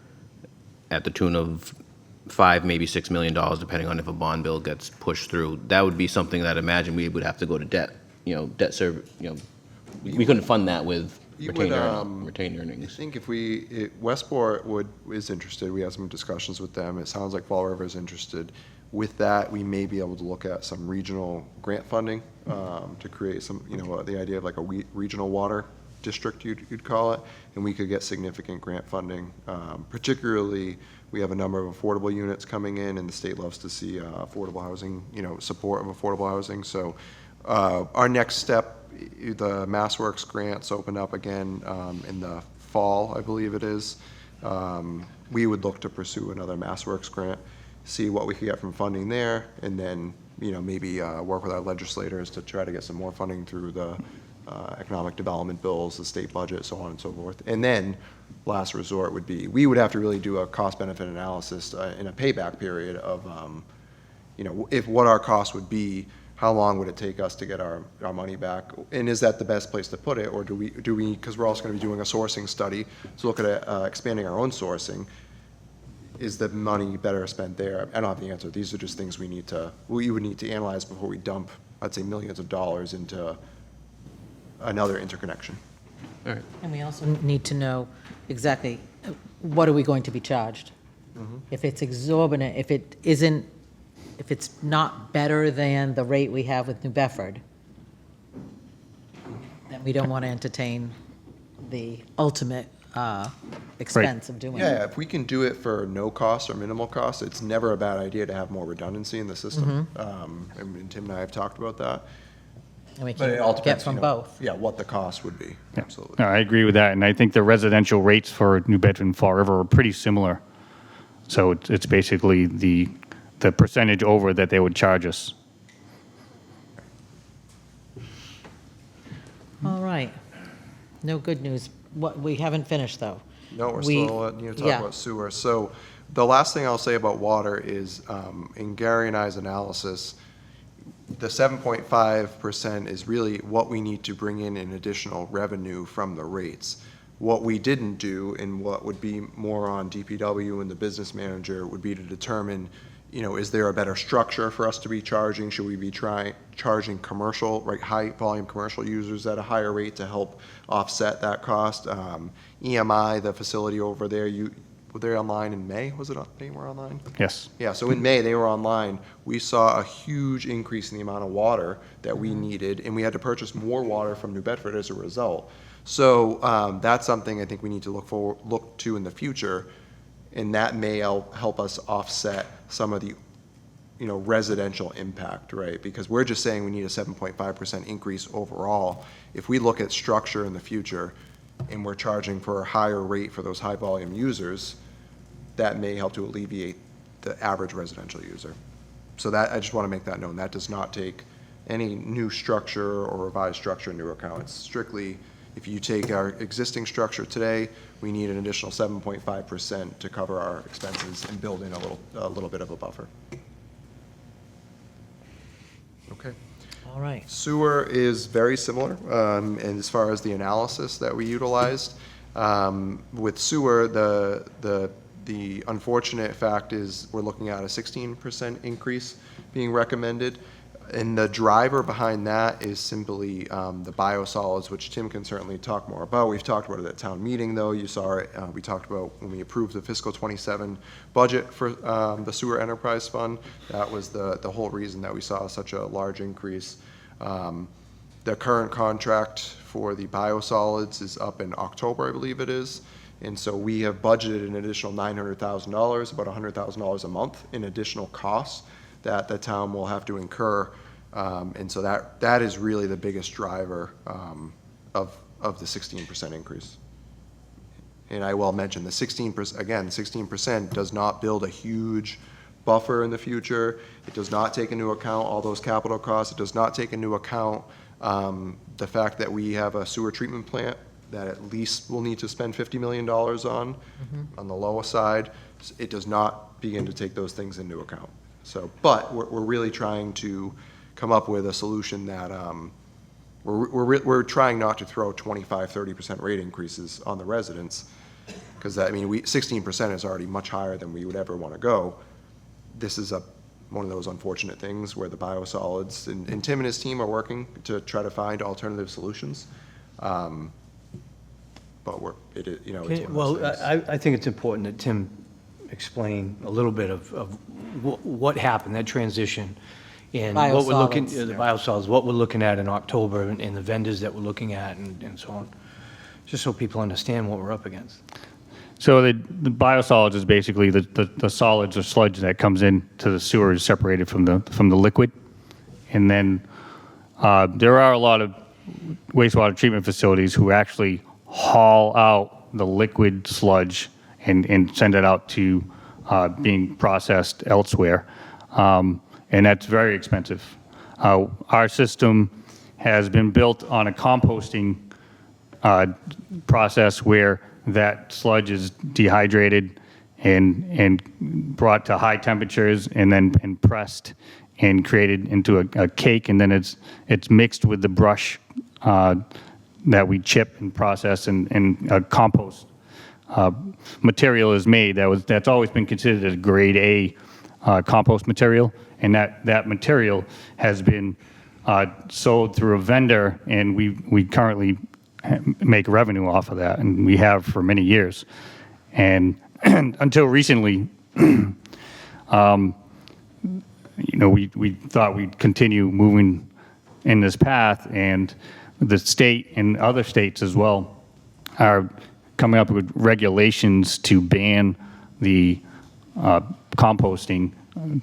at the tune of $5, maybe $6 million, depending on if a bond bill gets pushed through, that would be something that I imagine we would have to go to debt, debt service, we couldn't fund that with retained earnings. I think if Westport is interested, we had some discussions with them. It sounds like Fall River is interested. With that, we may be able to look at some regional grant funding to create some, the idea of like a regional water district, you'd call it, and we could get significant grant funding. Particularly, we have a number of affordable units coming in, and the state loves to see affordable housing, support of affordable housing. So our next step, the MassWorks grants open up again in the fall, I believe it is. We would look to pursue another MassWorks grant, see what we could get from funding there, and then maybe work with our legislators to try to get some more funding through the economic development bills, the state budget, so on and so forth. And then last resort would be, we would have to really do a cost-benefit analysis in a payback period of, if what our cost would be, how long would it take us to get our money back? And is that the best place to put it? Or do we, because we're also going to be doing a sourcing study to look at expanding our own sourcing, is the money better spent there? I don't have the answer. These are just things we would need to analyze before we dump, I'd say, millions of dollars into another interconnection. All right. And we also need to know exactly what are we going to be charged? If it's exorbitant, if it's not better than the rate we have with New Bedford, then we don't want to entertain the ultimate expense of doing it. Yeah, if we can do it for no cost or minimal cost, it's never a bad idea to have more redundancy in the system. And Tim and I have talked about that. And we But it can all get depends, from both. Yeah, what the cost would be. Yeah. Absolutely. No, I agree with that, and I think the residential rates for New Bedford and Fall River are pretty similar. So it's basically the percentage over that they would charge us. All right. No good news. What, we haven't finished, though. No, we're still talk about sewer. So the last thing I'll say about water is, in Gary and I's analysis, the 7.5% is really what we need to bring in additional revenue from the rates. What we didn't do, and what would be more on DPW and the business manager, would be to determine, is there a better structure for us to be charging? Should we be charging commercial, high volume commercial users at a higher rate to help offset that cost? EMI, the facility over there, were they online in May? Was it May were online? Yes. Yeah, so in May, they were online. We saw a huge increase in the amount of water that we needed, and we had to purchase more water from New Bedford as a result. So that's something I think we need to look to in the future, and that may help us offset some of the residential impact, right? Because we're just saying we need a 7.5% increase overall. If we look at structure in the future, and we're charging for a higher rate for those high volume users, that may help to alleviate the average residential user. So that, I just want to make that known. That does not take any new structure or revised structure into account. It's strictly, if you take our existing structure today, we need an additional 7.5% to cover our expenses and build in a little bit of a buffer. Okay. All right. Sewer is very similar, and as far as the analysis that we utilized, with sewer, the unfortunate fact is we're looking at a 16% increase being recommended, and the driver behind that is simply the biosolids, which Tim can certainly talk more about. We've talked about it at town meeting, though. You saw it. We talked about when we approved the fiscal '27 budget for the sewer enterprise fund. That was the whole reason that we saw such a large increase. The current contract for the biosolids is up in October, I believe it is. And so we have budgeted an additional $900,000, about $100,000 a month in additional costs that the town will have to incur. And so that is really the biggest driver of the 16% increase. And I will mention the 16%, again, 16% does not build a huge buffer in the future. It does not take into account all those capital costs. It does not take into account the fact that we have a sewer treatment plant that at least we'll need to spend $50 million on the lower side. It does not begin to take those things into account. So, but we're really trying to come up with a solution that we're trying not to throw 25, 30% rate increases on the residents, because I mean, 16% is already much higher than we would ever want to go. This is one of those unfortunate things where the biosolids and Tim and his team are working to try to find alternative solutions. But it's one of those things. I think it's important that Tim explain a little bit of what happened, that transition, and what we're looking, Biosolids. the biosolids, what we're looking at in October, and the vendors that we're looking at, and so on, just so people understand what we're up against. So the biosolids is basically the solids or sludge that comes into the sewer is separated from the liquid. And then there are a lot of wastewater treatment facilities who actually haul out the liquid sludge and send it out to being processed elsewhere. And that's very expensive. Our system has been built on a composting process where that sludge is dehydrated and brought to high temperatures and then pressed and created into a cake, and then it's mixed with the brush that we chip and process, and a compost material is made. That's always been considered a grade A compost material, and that material has been sold through a vendor, and we currently make revenue off of that, and we have for many years. And until recently, we thought we'd continue moving in this path, and the state and other states as well are coming up with regulations to ban the composting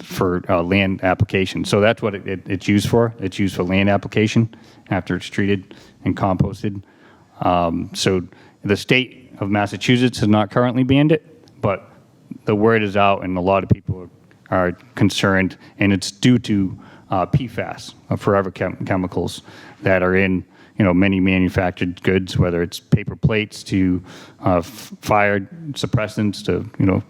for land application. So that's what it's used for. It's used for land application after it's treated and composted. So the state of Massachusetts has not currently banned it, but the word is out and a lot of people are concerned, and it's due to PFAS, forever chemicals that are in many manufactured goods, whether it's paper plates to fire suppressants to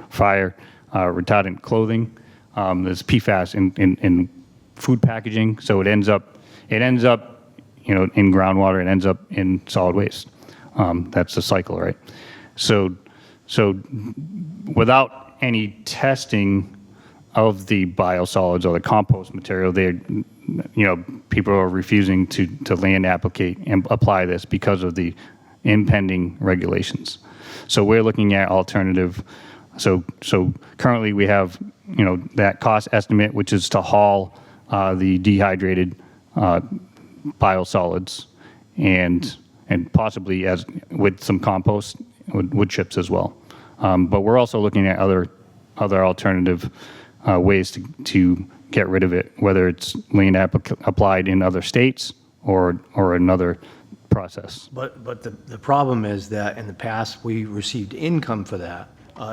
fire retardant clothing. There's PFAS in food packaging, so it ends up in groundwater, it ends up in solid waste. That's the cycle, right? So without any testing of the biosolids or the compost material, people are refusing to land applicate and apply this because of the impending regulations. So we're looking at alternative So currently we have, that cost estimate, which is to haul the dehydrated biosolids and possibly with some compost, wood chips as well. But we're also looking at other alternative ways to get rid of it, whether it's land applied in other states or another process. But the problem is that in the past, we received income for that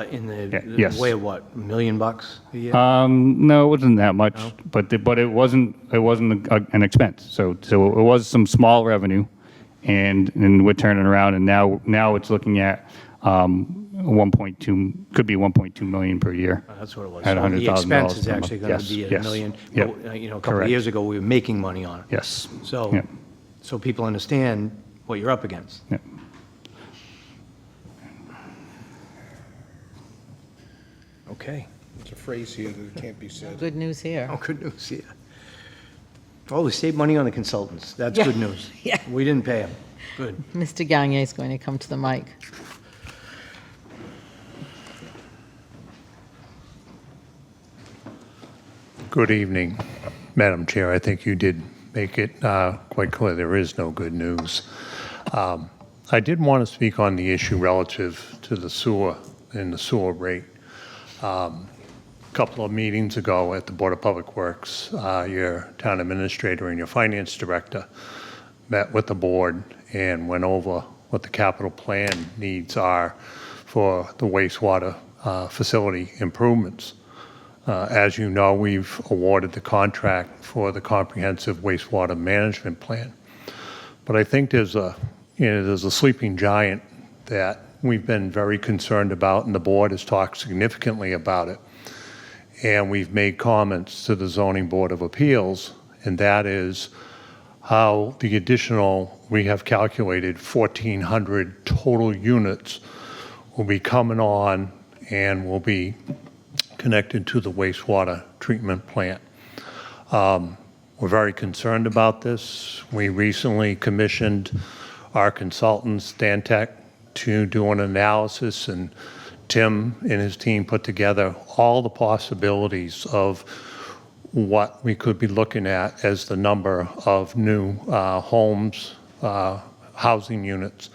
in the yes. way of what, $1 million a year? No, it wasn't that much, but it wasn't an expense. So it was some small revenue, and we're turning around, and now it's looking at 1.2, could be 1.2 million per year. That's what it was. At So $100,000 the expense is per month. actually going to Yes, be at yes. $1 million. Yep. But, a couple Correct. of years ago, we were making money on it. Yes. So, Yep. so people understand what you're up against. Yep. Okay. There's a phrase here that can't be said. Good news here. Oh, good news, yeah. Oh, we saved money on the consultants. That's Yeah. good news. Yeah. We didn't pay them. Good. Mr. Gagne is going to come to the mic. Good evening, Madam Chair. I think you did make it quite clear there is no good news. I did want to speak on the issue relative to the sewer and the sewer rate. A couple of meetings ago at the Board of Public Works, your town administrator and your finance director met with the board and went over what the capital plan needs are for the wastewater facility improvements. As you know, we've awarded the contract for the comprehensive wastewater management plan. But I think there's a sleeping giant that we've been very concerned about, and the board has talked significantly about it. And we've made comments to the Zoning Board of Appeals, and that is how the additional, we have calculated 1,400 total units will be coming on and will be connected to the wastewater treatment plant. We're very concerned about this. We recently commissioned our consultant, Stantec, to do an analysis, and Tim and his team put together all the possibilities of what we could be looking at as the number of new homes, housing units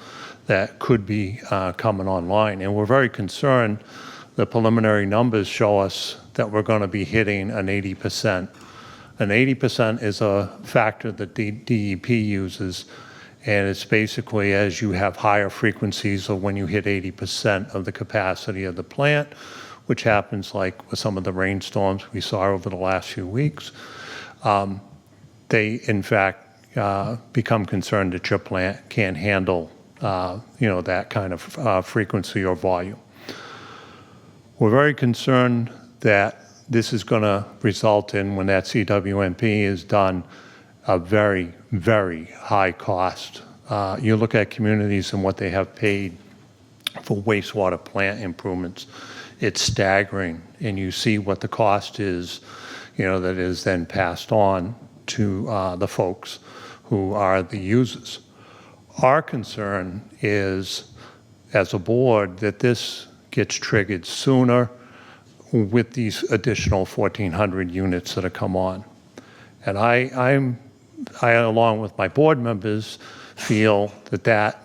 that could be coming online. And we're very concerned. The preliminary numbers show us that we're going to be hitting an 80%. An 80% is a factor that the DEP uses, and it's basically as you have higher frequencies of when you hit 80% of the capacity of the plant, which happens like with some of the rainstorms we saw over the last few weeks. They, in fact, become concerned that your plant can't handle that kind of frequency or volume. We're very concerned that this is going to result in, when that CWMP is done, a very, very high cost. You look at communities and what they have paid for wastewater plant improvements, it's staggering. And you see what the cost is, that is then passed on to the folks who are the users. Our concern is, as a board, that this gets triggered sooner with these additional 1,400 units that have come on. And I, along with my board members, feel that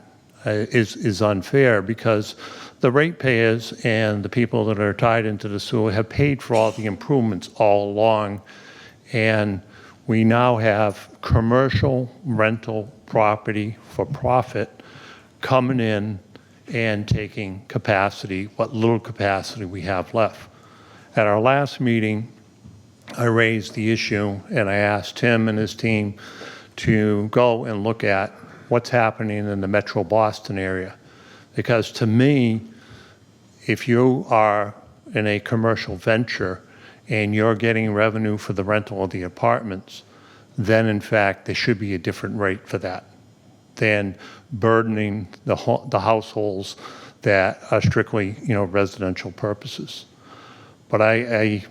is unfair, because the ratepayers and the people that are tied into the sewer have paid for all the improvements all along. And we now have commercial rental property for profit coming in and taking capacity, what little capacity we have left. At our last meeting, I raised the issue, and I asked Tim and his team to go and look at what's happening in the Metro Boston area. Because to me, if you are in a commercial venture and you're getting revenue for the rental of the apartments, then in fact, there should be a different rate for that than burdening the households that are strictly, residential purposes. But I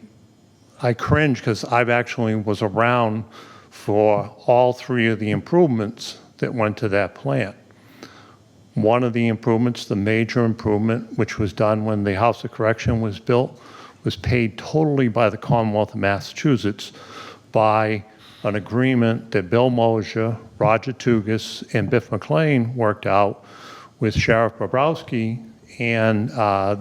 cringe, because I've actually was around for all three of the improvements that went to that plant. One of the improvements, the major improvement, which was done when the House of Correction was built, was paid totally by the Commonwealth of Massachusetts by an agreement that Bill Mosher, Roger Tugas, and Biff McLean worked out with Sheriff Bobrowski and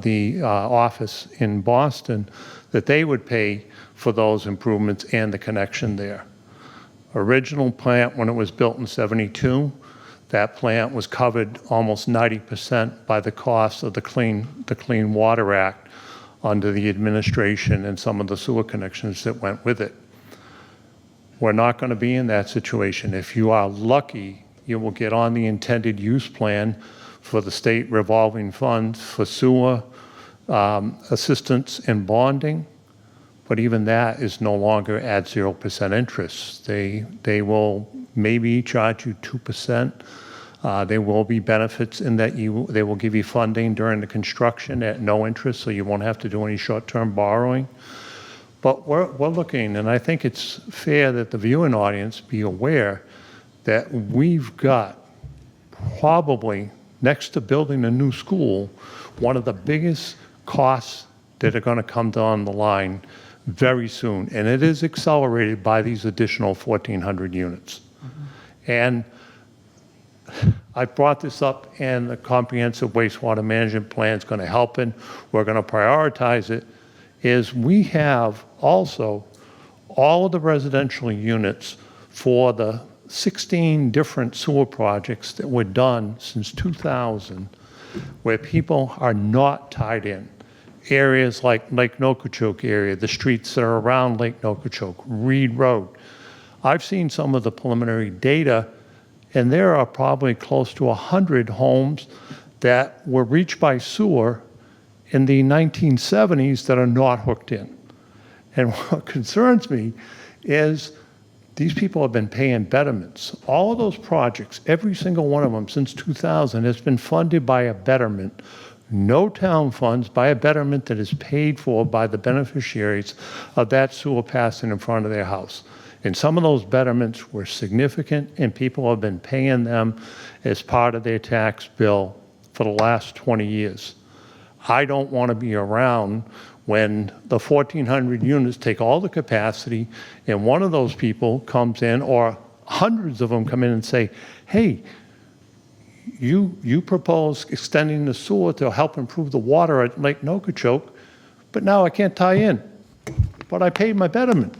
the office in Boston, that they would pay for those improvements and the connection there. Original plant, when it was built in '72, that plant was covered almost 90% by the cost of the Clean Water Act under the administration and some of the sewer connections that went with it. We're not going to be in that situation. If you are lucky, you will get on the intended use plan for the state revolving funds for sewer assistance and bonding, but even that is no longer at 0% interest. They will maybe charge you 2%. There will be benefits in that they will give you funding during the construction at no interest, so you won't have to do any short-term borrowing. But we're looking, and I think it's fair that the viewing audience be aware that we've got probably, next to building a new school, one of the biggest costs that are going to come down the line very soon. And it is accelerated by these additional 1,400 units. And I brought this up, and the comprehensive wastewater management plan is going to help it. We're going to prioritize it. Is we have also all of the residential units for the 16 different sewer projects that were done since 2000, where people are not tied in. Areas like Lake Nokichoke area, the streets that are around Lake Nokichoke, Reed Road. I've seen some of the preliminary data, and there are probably close to 100 homes that were reached by sewer in the 1970s that are not hooked in. And what concerns me is these people have been paying betterments. All of those projects, every single one of them since 2000 has been funded by a betterment. No town funds, by a betterment that is paid for by the beneficiaries of that sewer passing in front of their house. And some of those betterments were significant, and people have been paying them as part of their tax bill for the last 20 years. I don't want to be around when the 1,400 units take all the capacity and one of those people comes in, or hundreds of them come in and say, hey, you propose extending the sewer to help improve the water at Lake Nokichoke, but now I can't tie in, but I paid my betterment.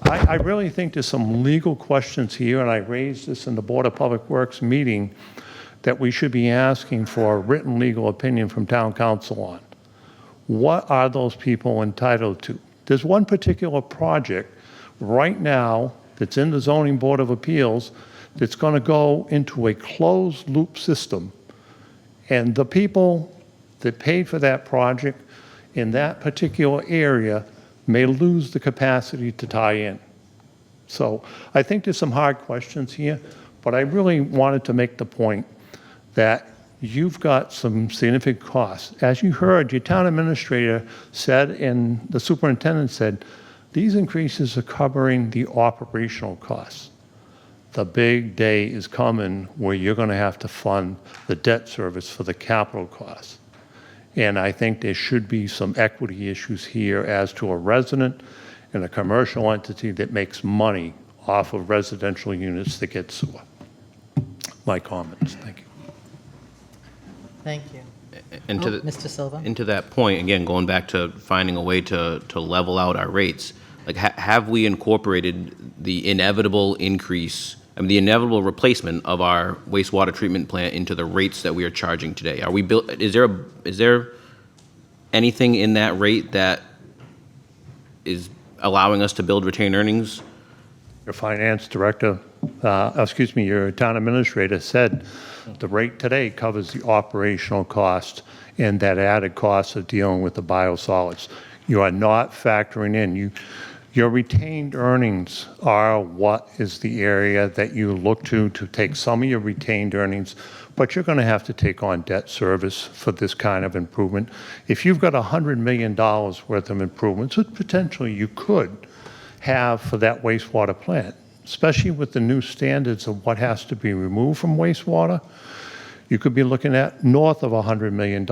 I really think there's some legal questions here, and I raised this in the Board of Public Works meeting, that we should be asking for a written legal opinion from town council on. What are those people entitled to? There's one particular project right now that's in the Zoning Board of Appeals that's going to go into a closed loop system. And the people that paid for that project in that particular area may lose the capacity to tie in. So I think there's some hard questions here, but I really wanted to make the point that you've got some significant costs. As you heard, your town administrator said, and the superintendent said, these increases are covering the operational costs. The big day is coming where you're going to have to fund the debt service for the capital costs. And I think there should be some equity issues here as to a resident and a commercial entity that makes money off of residential units that get sewer. My comments. Thank you. Thank you. And Mr. Silva? And to that point, again, going back to finding a way to level out our rates, like have we incorporated the inevitable increase, the inevitable replacement of our wastewater treatment plant into the rates that we are charging today? Are we is there anything in that rate that is allowing us to build retained earnings? Your finance director, your town administrator said the rate today covers the operational cost and that added cost of dealing with the biosolids. You are not factoring in. Your retained earnings are what is the area that you look to take some of your retained earnings, but you're going to have to take on debt service for this kind of improvement. If you've got $100 million worth of improvements, which potentially you could have for that wastewater plant, especially with the new standards of what has to be removed from wastewater, you could be looking at north of $100 million.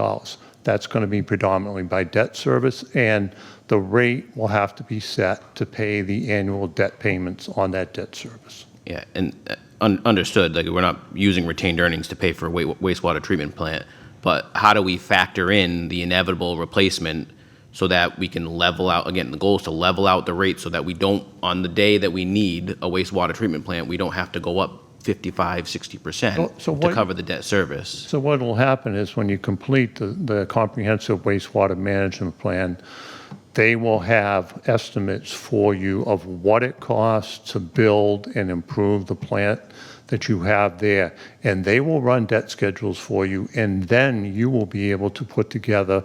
That's going to be predominantly by debt service, and the rate will have to be set to pay the annual debt payments on that debt service. Yeah, and understood, like, we're not using retained earnings to pay for a wastewater treatment plant, but how do we factor in the inevitable replacement so that we can level out, again, the goal is to level out the rate so that we don't, on the day that we need a wastewater treatment plant, we don't have to go up 55, 60% So to what- cover the debt service. So what will happen is when you complete the comprehensive wastewater management plan, they will have estimates for you of what it costs to build and improve the plant that you have there. And they will run debt schedules for you, and then you will be able to put together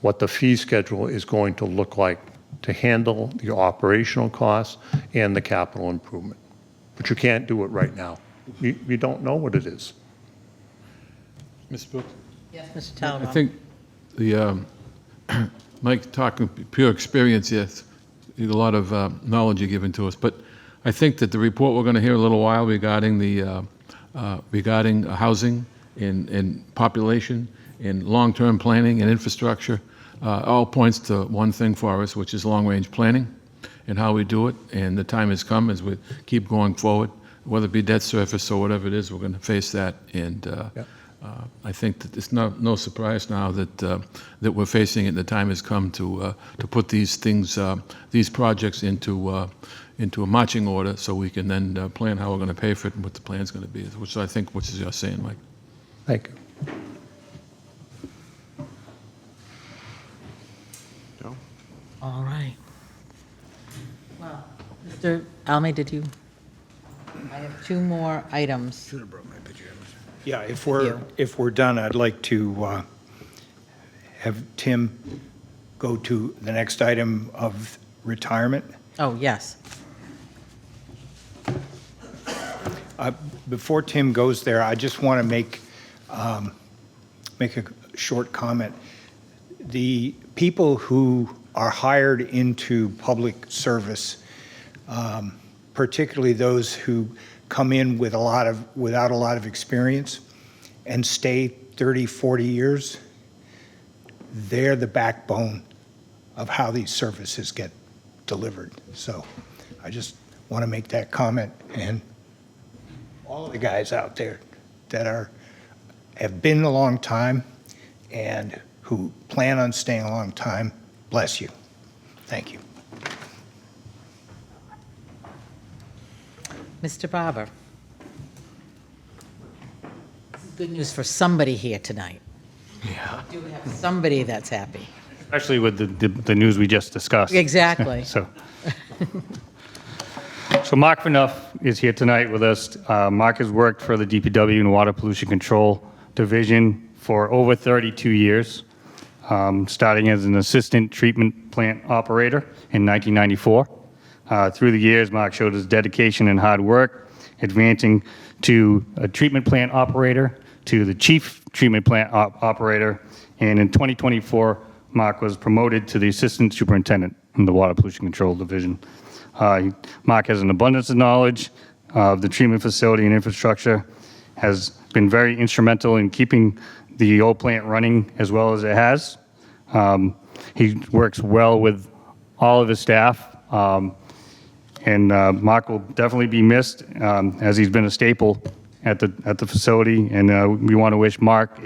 what the fee schedule is going to look like to handle the operational costs and the capital improvement. But you can't do it right now. You don't know what it is. Ms. Brooks? Yes, Mr. Talbot. I think the, Mike, talking pure experience, yes, a lot of knowledge you're giving to us, but I think that the report we're going to hear in a little while regarding regarding housing and population and long-term planning and infrastructure all points to one thing for us, which is long-range planning and how we do it. And the time has come as we keep going forward, whether it be debt service or whatever it is, we're going to face that. And I think that it's no surprise now that that we're facing it. The time has come to put these things, these projects into a marching order, so we can then plan how we're going to pay for it and what the plan's going to be. Which I think, which is you're saying, Mike. Thank you. All right. Well, Mr. Alme, did you? I have two more items. Should have brought my pajamas. Yeah, if we're done, I'd like to have Tim go to the next item of retirement. Oh, yes. Before Tim goes there, I just want to make a short comment. The people who are hired into public service, particularly those who come in with without a lot of experience and stay 30, 40 years, they're the backbone of how these services get delivered. So I just want to make that comment, and all of the guys out there that have been a long time and who plan on staying a long time, bless you. Thank you. Mr. Barber. This is good news for somebody here tonight. Yeah. We do have somebody that's happy. Especially with the news we just discussed. Exactly. So Mark Phaneuf is here tonight with us. Mark has worked for the DPW and Water Pollution Control Division for over 32 years, starting as an assistant treatment plant operator in 1994. Through the years, Mark showed his dedication and hard work, advancing to a treatment plant operator, to the chief treatment plant operator, and in 2024, Mark was promoted to the assistant superintendent in the Water Pollution Control Division. Mark has an abundance of knowledge of the treatment facility and infrastructure, has been very instrumental in keeping the old plant running as well as it has. He works well with all of his staff, and Mark will definitely be missed as he's been a staple at the facility. And we want to wish Mark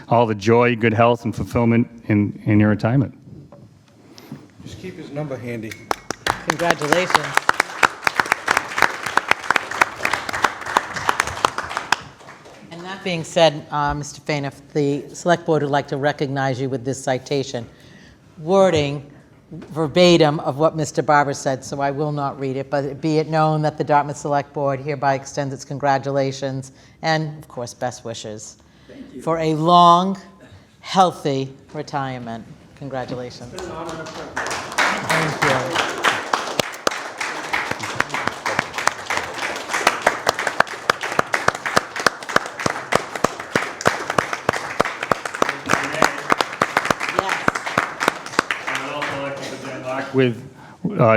all the joy, good health, and fulfillment in your retirement. Just keep his number handy. Congratulations. And that being said, Mr. Phaneuf, the Select Board would like to recognize you with this citation. Wording verbatim of what Mr. Barber said, so I will not read it, but be it known that the Dartmouth Select Board hereby extends its congratulations and, of course, best wishes for a long, healthy retirement. Congratulations. Thank you.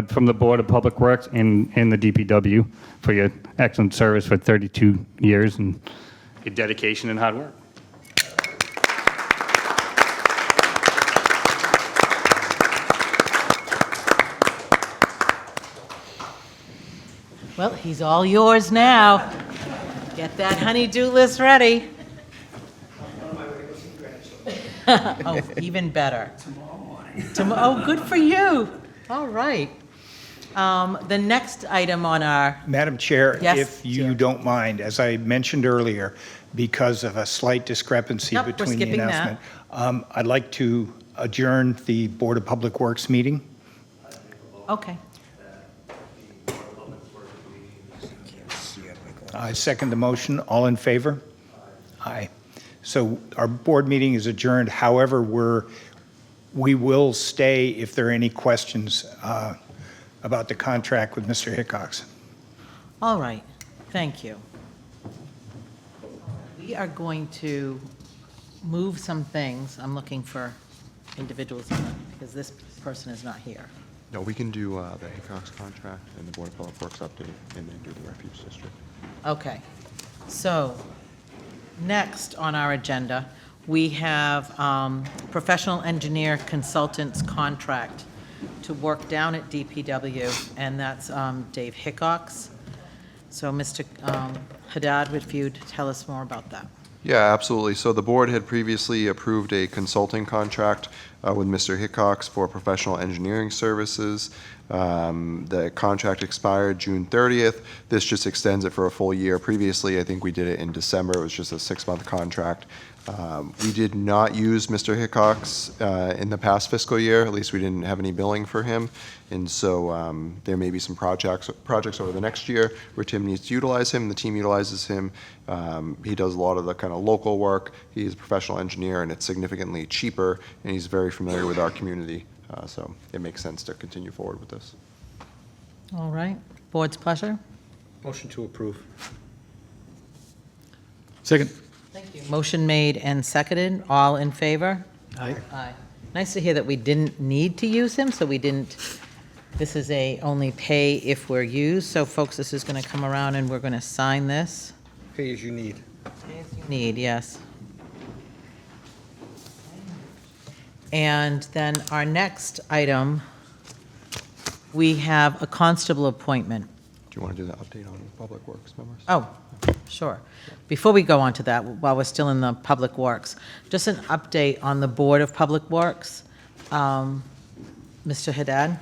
From the Board of Public Works and the DPW for your excellent service for 32 years and your dedication and hard work. Well, he's all yours now. Get that honey-do list ready. Oh, even better. Oh, good for you. All right. The next item on our, Madam Chair, Yes, if you Chair. don't mind, as I mentioned earlier, because of a slight discrepancy Nope, we're between the skipping that. announcement, I'd like to adjourn the Board of Public Works meeting. okay. I second the motion. All in favor? Aye. So our board meeting is adjourned. However, we will stay if there are any questions about the contract with Mr. Hickox. All right, thank you. We are going to move some things. I'm looking for individuals because this person is not here. No, we can do the Hickox contract and the Board of Public Works update, and then do the refuge district. Okay, so next on our agenda, we have professional engineer consultants contract to work down at DPW, and that's Dave Hickox. So Mr. Haddad, if you'd tell us more about that. Yeah, absolutely. So the board had previously approved a consulting contract with Mr. Hickox for professional engineering services. The contract expired June 30th. This just extends it for a full year. Previously, I think we did it in December. It was just a 6-month contract. We did not use Mr. Hickox in the past fiscal year. At least we didn't have any billing for him. And so there may be some projects over the next year where Tim needs to utilize him. The team utilizes him. He does a lot of the kind of local work. He's a professional engineer, and it's significantly cheaper, and he's very familiar with our community. So it makes sense to continue forward with this. All right, board's pleasure. Motion to approve. Second. Thank you. Motion made and seconded. All in favor? Aye. Aye. Nice to hear that we didn't need to use him, so we didn't, this is a only pay if we're used. So folks, this is going to come around and we're going to sign this. Pay as you need. Pay as you need, yes. And then our next item, we have a constable appointment. Do you want to do the update on Public Works members? Oh, sure. Before we go on to that, while we're still in the Public Works, just an update on the Board of Public Works. Mr. Haddad?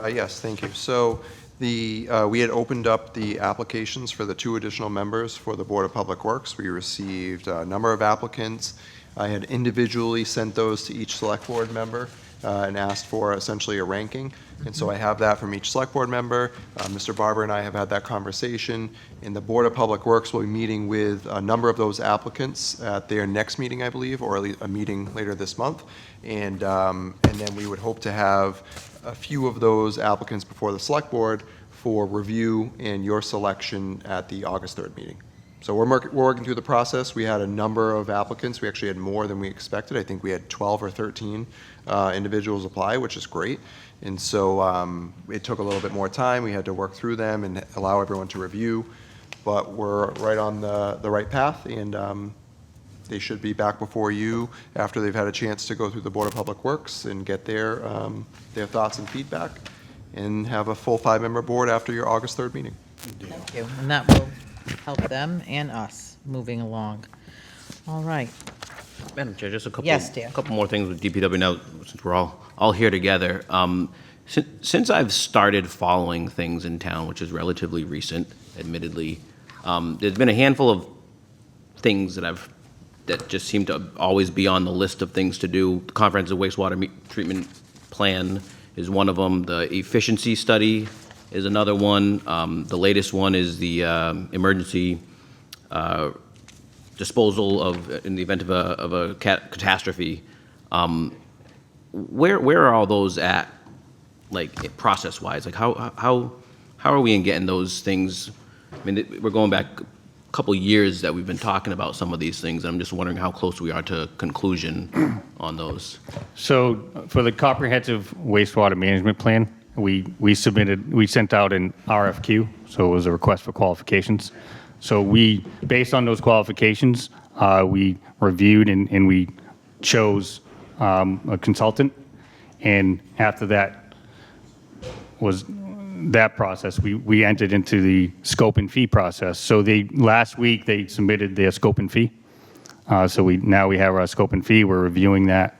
Yes, thank you. So we had opened up the applications for the 2 additional members for the Board of Public Works. We received a number of applicants. I had individually sent those to each select board member and asked for essentially a ranking. And so I have that from each select board member. Mr. Barber and I have had that conversation. And the Board of Public Works will be meeting with a number of those applicants at their next meeting, I believe, or at least a meeting later this month. And then we would hope to have a few of those applicants before the select board for review and your selection at the August 3rd meeting. So we're working through the process. We had a number of applicants. We actually had more than we expected. I think we had 12 or 13 individuals apply, which is great. And so it took a little bit more time. We had to work through them and allow everyone to review. But we're right on the right path, and they should be back before you after they've had a chance to go through the Board of Public Works and get their thoughts and feedback, and have a full 5-member board after your August 3rd meeting. Thank you. And that will help them and us moving along. All right. Madam Chair, just a couple. Yes, dear. A couple more things with DPW now, since we're all here together. Since I've started following things in town, which is relatively recent, admittedly, there's been a handful of things that just seem to always be on the list of things to do. The comprehensive wastewater treatment plan is one of them. The efficiency study is another one. The latest one is the emergency disposal in the event of a catastrophe. Where are all those at, like process-wise? Like how are we in getting those things? I mean, we're going back a couple years that we've been talking about some of these things, and I'm just wondering how close we are to conclusion on those. So for the comprehensive wastewater management plan, we sent out an RFQ, so it was a request for qualifications. So based on those qualifications, we reviewed and we chose a consultant. And after that was that process, we entered into the scope and fee process. So last week, they submitted their scope and fee. So now we have our scope and fee. We're reviewing that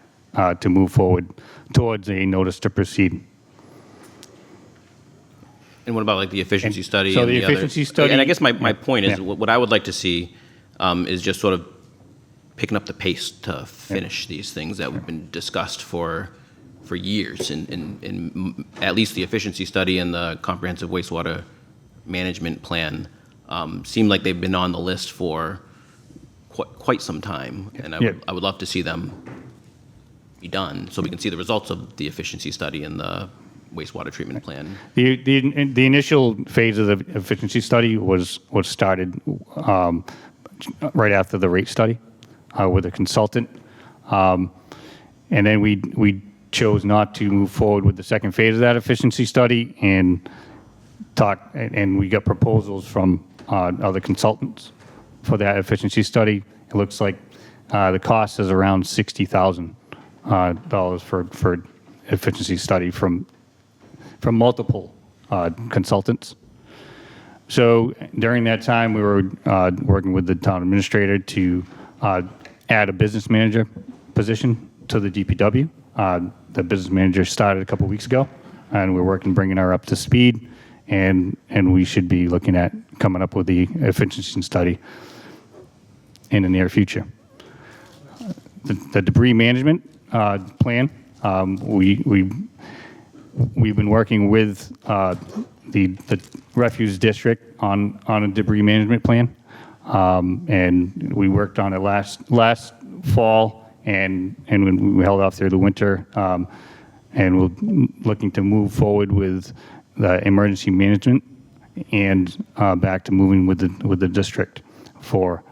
to move forward towards a notice to proceed. And what about like the efficiency study? So and the other- efficiency study- And I guess my point is, Yeah. what I would like to see is just sort of picking up the pace to finish these things that have been discussed for years. And at least the efficiency study and the comprehensive wastewater management plan seem like they've been on the list for quite some time. And I would love to see them be done so we can see the results of the efficiency study and the wastewater treatment plan. The initial phase of the efficiency study was started right after the rate study with a consultant. And then we chose not to move forward with the second phase of that efficiency study and we got proposals from other consultants for that efficiency study. It looks like the cost is around $60,000 for efficiency study from multiple consultants. So during that time, we were working with the town administrator to add a business manager position to the DPW. The business manager started a couple weeks ago, and we're working bringing her up to speed, and we should be looking at coming up with the efficiency study in the near future. The debris management plan, we've been working with the refuse district on a debris management plan, and we worked on it last fall, and when we held off through the winter, and we're looking to move forward with the emergency management and back to moving with the district for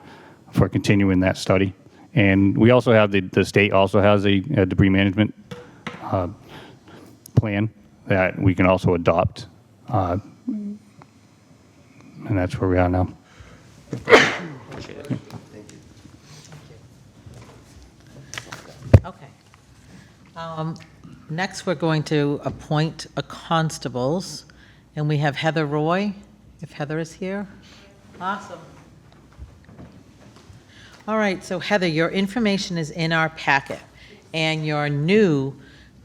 continuing that study. And we also have the state also has a debris management plan that we can also adopt, and that's where we are now. Okay. Next, we're going to appoint a constables, and we have Heather Roy, if Heather is here. Awesome. All right, so Heather, your information is in our packet, and you're new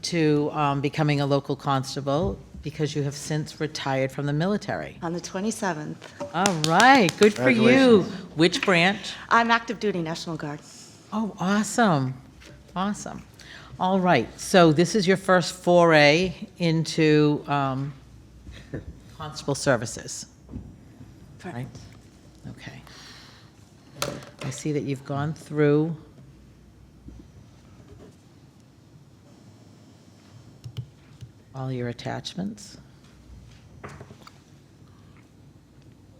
to becoming a local constable because you have since retired from the military. On the 27th. All right, good for you. Congratulations. Which branch? I'm active duty National Guard. Oh, awesome, awesome. All right, so this is your first foray into constable services, right? Okay. I see that you've gone through all your attachments.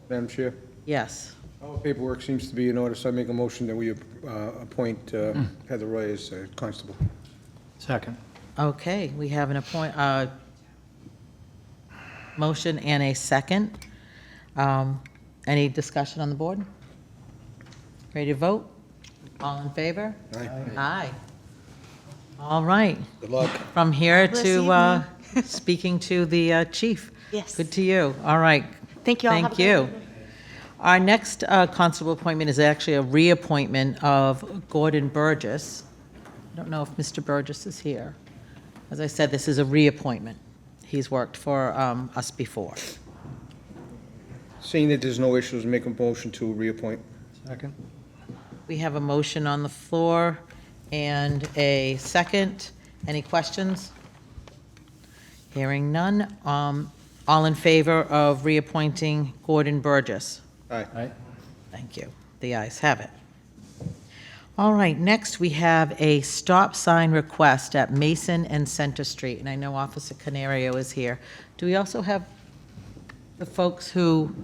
Madam Chair, Yes. all the paperwork seems to be in order, so I make a motion that we appoint Heather Roy as constable. Second. Okay, we have an motion and a second. Any discussion on the board? Ready to vote? All in favor? Aye. Aye. All right. Good luck. From here Bless to speaking to the chief. Yes. Good to you. All right. Thank you all. Have a Thank great you. evening. Our next constable appointment is actually a reappointment of Gordon Burgess. I don't know if Mr. Burgess is here. As I said, this is a reappointment. He's worked for us before. Seeing that there's no issues, make a motion to reappoint. Second. We have a motion on the floor and a second. Any questions? Hearing none. All in favor of reappointing Gordon Burgess? Aye. Thank you. The ayes have it. All right, next we have a stop sign request at Mason and Center Street, and I know Officer Canario is here. Do we also have the folks who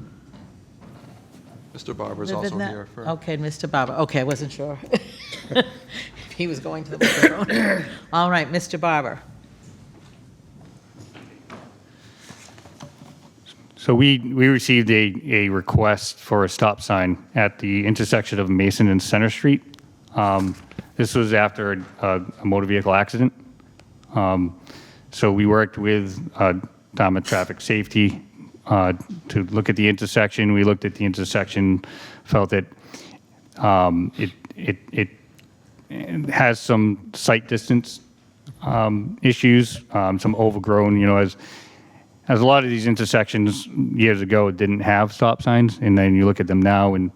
Mr. Barber's live in also that? here. For, Okay, Mr. Barber. Okay, I wasn't sure if he was going to the microphone. All right, Mr. Barber. So we received a request for a stop sign at the intersection of Mason and Center Street. This was after a motor vehicle accident. So we worked with Dartmouth Traffic Safety to look at the intersection. We looked at the intersection, felt that it has some sight distance issues, some overgrown, as a lot of these intersections years ago didn't have stop signs, and then you look at them now, and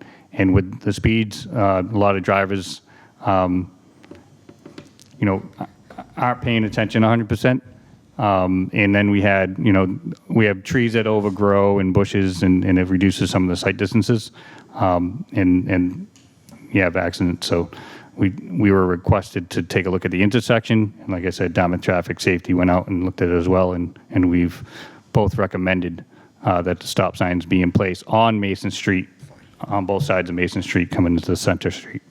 with the speeds, a lot of drivers, aren't paying attention 100%. And then we have trees that overgrow and bushes, and it reduces some of the sight distances, and you have accidents. So we were requested to take a look at the intersection, and like I said, Dartmouth Traffic Safety went out and looked at it as well, and we've both recommended that the stop signs be in place on Mason Street, on both sides of Mason Street coming into the Center Street.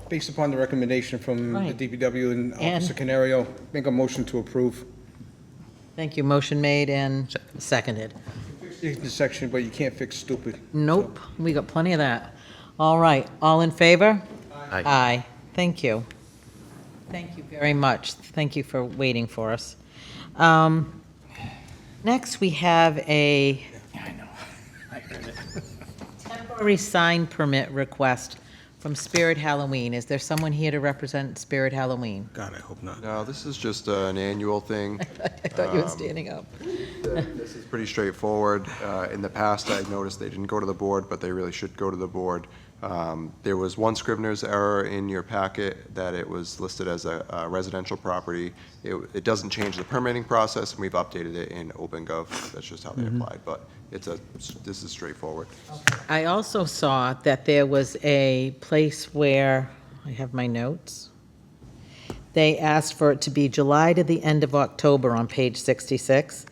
Based upon the recommendation from Right. the DPW and And- Officer Canario, make a motion to approve. Thank you. Motion made and seconded. Fix the intersection, but you can't fix stupid. Nope, we got plenty of that. All right, all in favor? Aye. Aye. Thank you. Thank you very much. Thank you for waiting for us. Next, we have a temporary sign permit request from Spirit Halloween. Is there someone here to represent Spirit Halloween? God, I hope not. No, this is just an annual thing. I thought you were standing up. This is pretty straightforward. In the past, I noticed they didn't go to the board, but they really should go to the board. There was one Scrivener's error in your packet that it was listed as a residential property. It doesn't change the permitting process, and we've updated it in OpenGov. That's just how they applied, but this is straightforward. I also saw that there was a place where, I have my notes. They asked for it to be July to the end of October on page 66.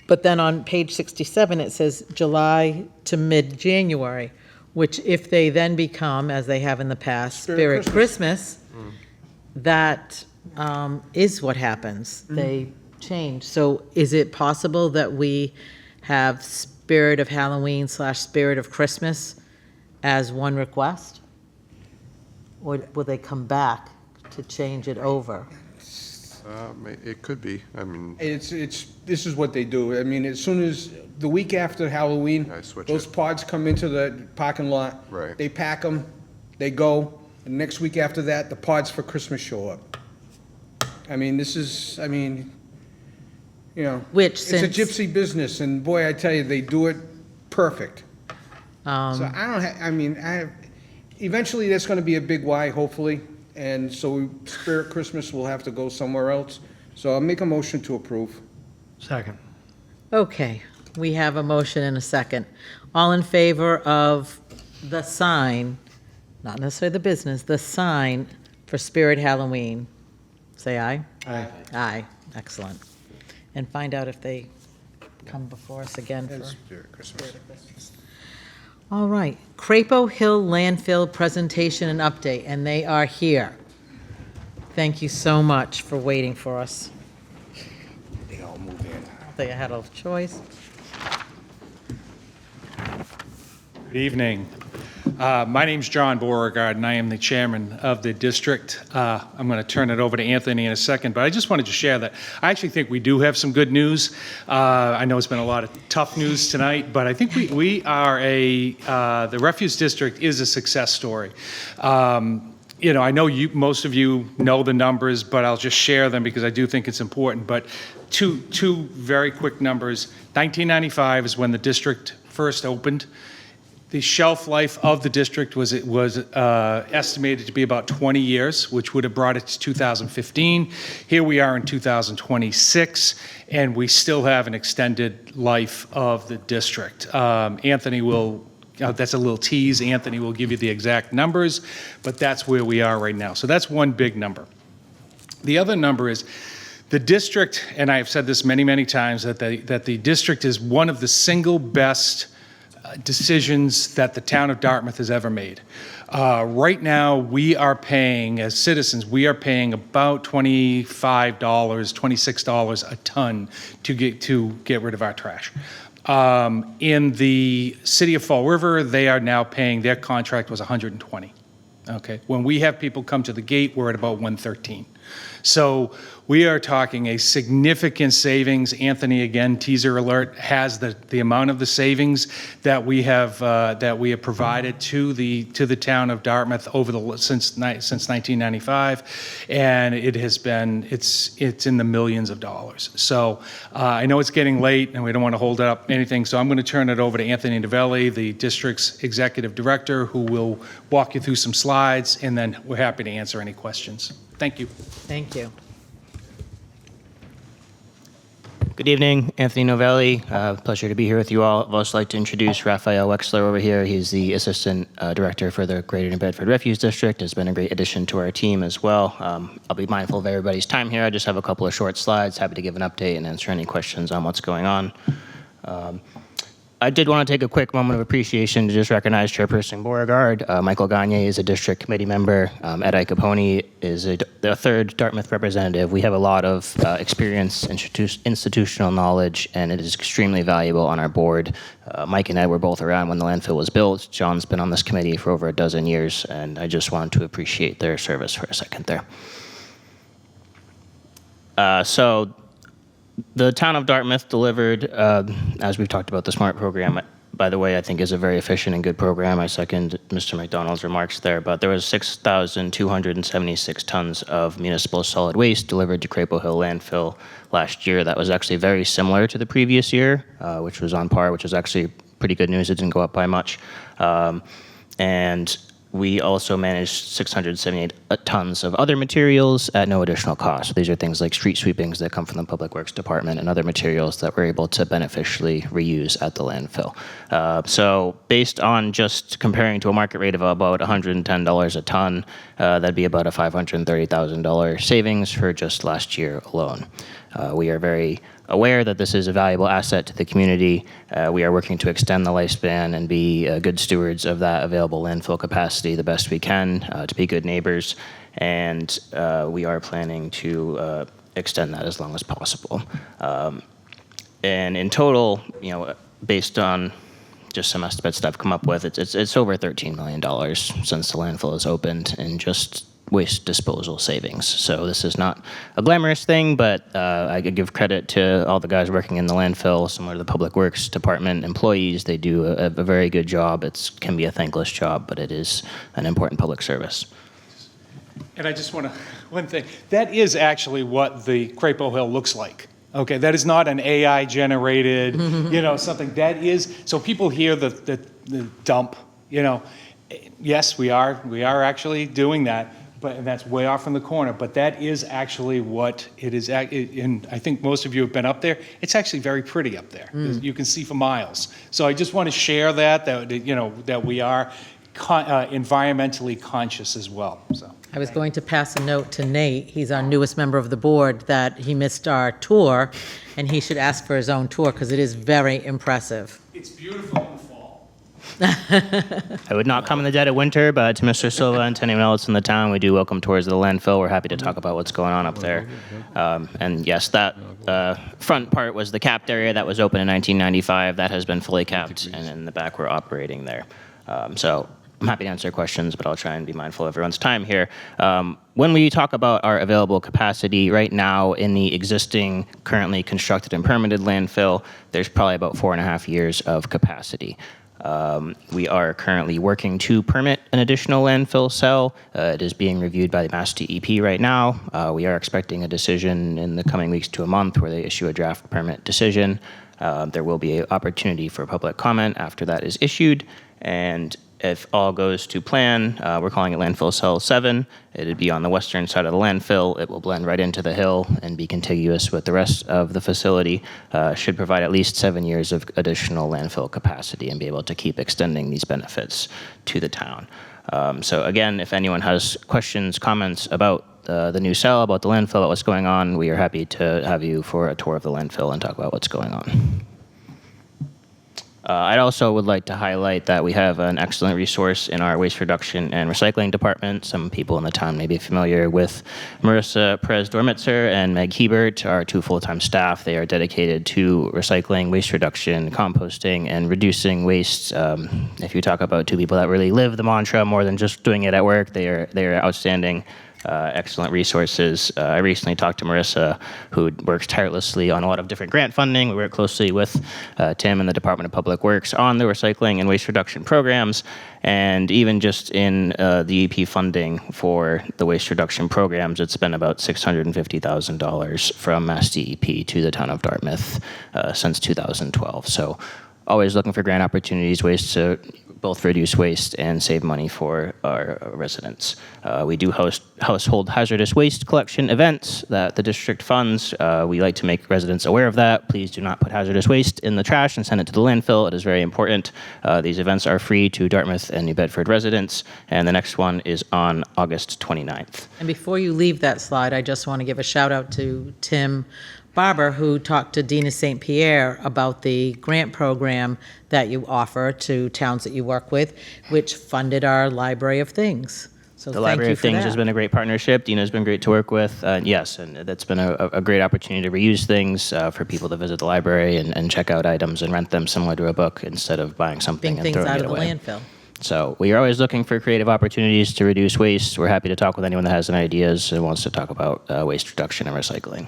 But then on page 67, it says July to mid-January, which if they then become, as they have in the past, Spirit Christmas, that is what happens. They change. So is it possible that we have Spirit of Halloween / Spirit of Christmas as one request? Or will they come back to change it over? It could be. I mean, This is what they do. I mean, as soon as, the week after Halloween, those pods come into the parking lot. Right. They pack them, they go, and the next week after that, the pods for Christmas show up. I mean, Which, it's a since- gypsy business, and boy, I tell you, they do it perfect. So eventually, there's gonna be a big Y, hopefully, and so Spirit Christmas will have to go somewhere else. So I'll make a motion to approve. Second. Okay, we have a motion and a second. All in favor of the sign, not necessarily the business, the sign for Spirit Halloween, say aye. Aye. Aye, excellent. And find out if they come before us again for Spirit Christmas. All right, Crapo Hill landfill presentation and update, and they are here. Thank you so much for waiting for us. They all move in. I don't think I had a choice. Good evening. My name's John Beauregard, and I am the chairman of the district. I'm going to turn it over to Anthony in a second, but I just wanted to share that I actually think we do have some good news. I know it's been a lot of tough news tonight, but I think we are the refuse district is a success story. I know most of you know the numbers, but I'll just share them because I do think it's important. But two very quick numbers. 1995 is when the district first opened. The shelf life of the district was estimated to be about 20 years, which would have brought it to 2015. Here we are in 2026, and we still have an extended life of the district. Anthony will, that's a little tease, Anthony will give you the exact numbers, but that's where we are right now. So that's one big number. The other number is the district, and I've said this many, many times, that the district is one of the single best decisions that the town of Dartmouth has ever made. Right now, we are paying, as citizens, we are paying about $25, $26 a ton to get rid of our trash. In the city of Fall River, they are now paying, their contract was $120. Okay, when we have people come to the gate, we're at about $113. So we are talking a significant savings. Anthony, again, teaser alert, has the amount of the savings that we have provided to the town of Dartmouth since 1995, and it's in the millions of dollars. So I know it's getting late, and we don't want to hold up anything. So I'm going to turn it over to Anthony Novelli, the district's executive director, who will walk you through some slides, and then we're happy to answer any questions. Thank you. Thank you. Good evening, Anthony Novelli. Pleasure to be here with you all. I'd also like to introduce Raphael Wexler over here. He's the Assistant Director for the Greater New Bedford Refuse District. Has been a great addition to our team as well. I'll be mindful of everybody's time here. I just have a couple of short slides. Happy to give an update and answer any questions on what's going on. I did want to take a quick moment of appreciation to just recognize Chairperson Beauregard. Michael Gagne is a district committee member. Ed Icapone is the third Dartmouth representative. We have a lot of experience, institutional knowledge, and it is extremely valuable on our board. Mike and Ed were both around when the landfill was built. John's been on this committee for over a dozen years, and I just wanted to appreciate their service for a second there. So the town of Dartmouth delivered, as we've talked about, the SMART program, by the way, I think is a very efficient and good program. I second Mr. McDonald's remarks there, but there was 6,276 tons of municipal solid waste delivered to Crapo Hill landfill last year. That was actually very similar to the previous year, which was on par, which is actually pretty good news. It didn't go up by much. And we also managed 678 tons of other materials at no additional cost. So these are things like street sweepings that come from the Public Works Department and other materials that we're able to beneficially reuse at the landfill. So based on just comparing to a market rate of about $110 a ton, that'd be about a $530,000 savings for just last year alone. We are very aware that this is a valuable asset to the community. We are working to extend the lifespan and be good stewards of that available landfill capacity the best we can, to be good neighbors, and we are planning to extend that as long as possible. And in total, based on just some estimates that I've come up with, it's over $13 million since the landfill has opened in just waste disposal savings. So this is not a glamorous thing, but I could give credit to all the guys working in the landfill, similar to the Public Works Department employees. They do a very good job. It can be a thankless job, but it is an important public service. And I just want to, one thing, that is actually what the Crapo Hill looks like. Okay, that is not an AI generated, something that is, so people hear the dump, yes, we are actually doing that. And that's way off in the corner, but that is actually what it is. And I think most of you have been up there. It's actually very pretty up there. You can see for miles. So I just want to share that we are environmentally conscious as well. So I was going to pass a note to Nate. He's our newest member of the board, that he missed our tour, and he should ask for his own tour because it is very impressive. It's beautiful in the fall. I would not come in the dead of winter, but to Mr. Silva and to anyone else in the town, we do welcome tours of the landfill. We're happy to talk about what's going on up there. And yes, that front part was the capped area that was open in 1995. That has been fully capped, and in the back we're operating there. So I'm happy to answer questions, but I'll try and be mindful of everyone's time here. When we talk about our available capacity right now in the existing, currently constructed and permitted landfill, there's probably about 4.5 years of capacity. We are currently working to permit an additional landfill cell. It is being reviewed by the Mass DEP right now. We are expecting a decision in the coming weeks to a month where they issue a draft permit decision. There will be an opportunity for public comment after that is issued, and if all goes to plan, we're calling it Landfill Cell 7. It'd be on the western side of the landfill. It will blend right into the hill and be contiguous with the rest of the facility. Should provide at least 7 years of additional landfill capacity and be able to keep extending these benefits to the town. So again, if anyone has questions, comments about the new cell, about the landfill, about what's going on, we are happy to have you for a tour of the landfill and talk about what's going on. I also would like to highlight that we have an excellent resource in our waste reduction and recycling department. Some people in the town may be familiar with Marissa Perez-Dormitzer and Meg Hebert, our 2 full-time staff. They are dedicated to recycling, waste reduction, composting, and reducing waste. If you talk about 2 people that really live the mantra more than just doing it at work, they are outstanding excellent resources. I recently talked to Marissa, who works tirelessly on a lot of different grant funding. We work closely with Tim and the Department of Public Works on the recycling and waste reduction programs, and even just in the EP funding for the waste reduction programs, it's been about $650,000 from Mass DEP to the town of Dartmouth since 2012. So always looking for grant opportunities, ways to both reduce waste and save money for our residents. We do host household hazardous waste collection events that the district funds. We like to make residents aware of that. Please do not put hazardous waste in the trash and send it to the landfill. It is very important. These events are free to Dartmouth and New Bedford residents, and the next one is on August 29th. And before you leave that slide, I just want to give a shout out to Tim Barber, who talked to Dina St. Pierre about the grant program that you offer to towns that you work with, which funded our Library of Things. So The thank Library you of for Things that. has been a great partnership. Dina's been great to work with. Yes, and that's been a great opportunity to reuse things for people to visit the library and check out items and rent them similar to a book instead of buying something Being and things throwing out it of the away. landfill. So we are always looking for creative opportunities to reduce waste. We're happy to talk with anyone that has any ideas and wants to talk about waste reduction and recycling.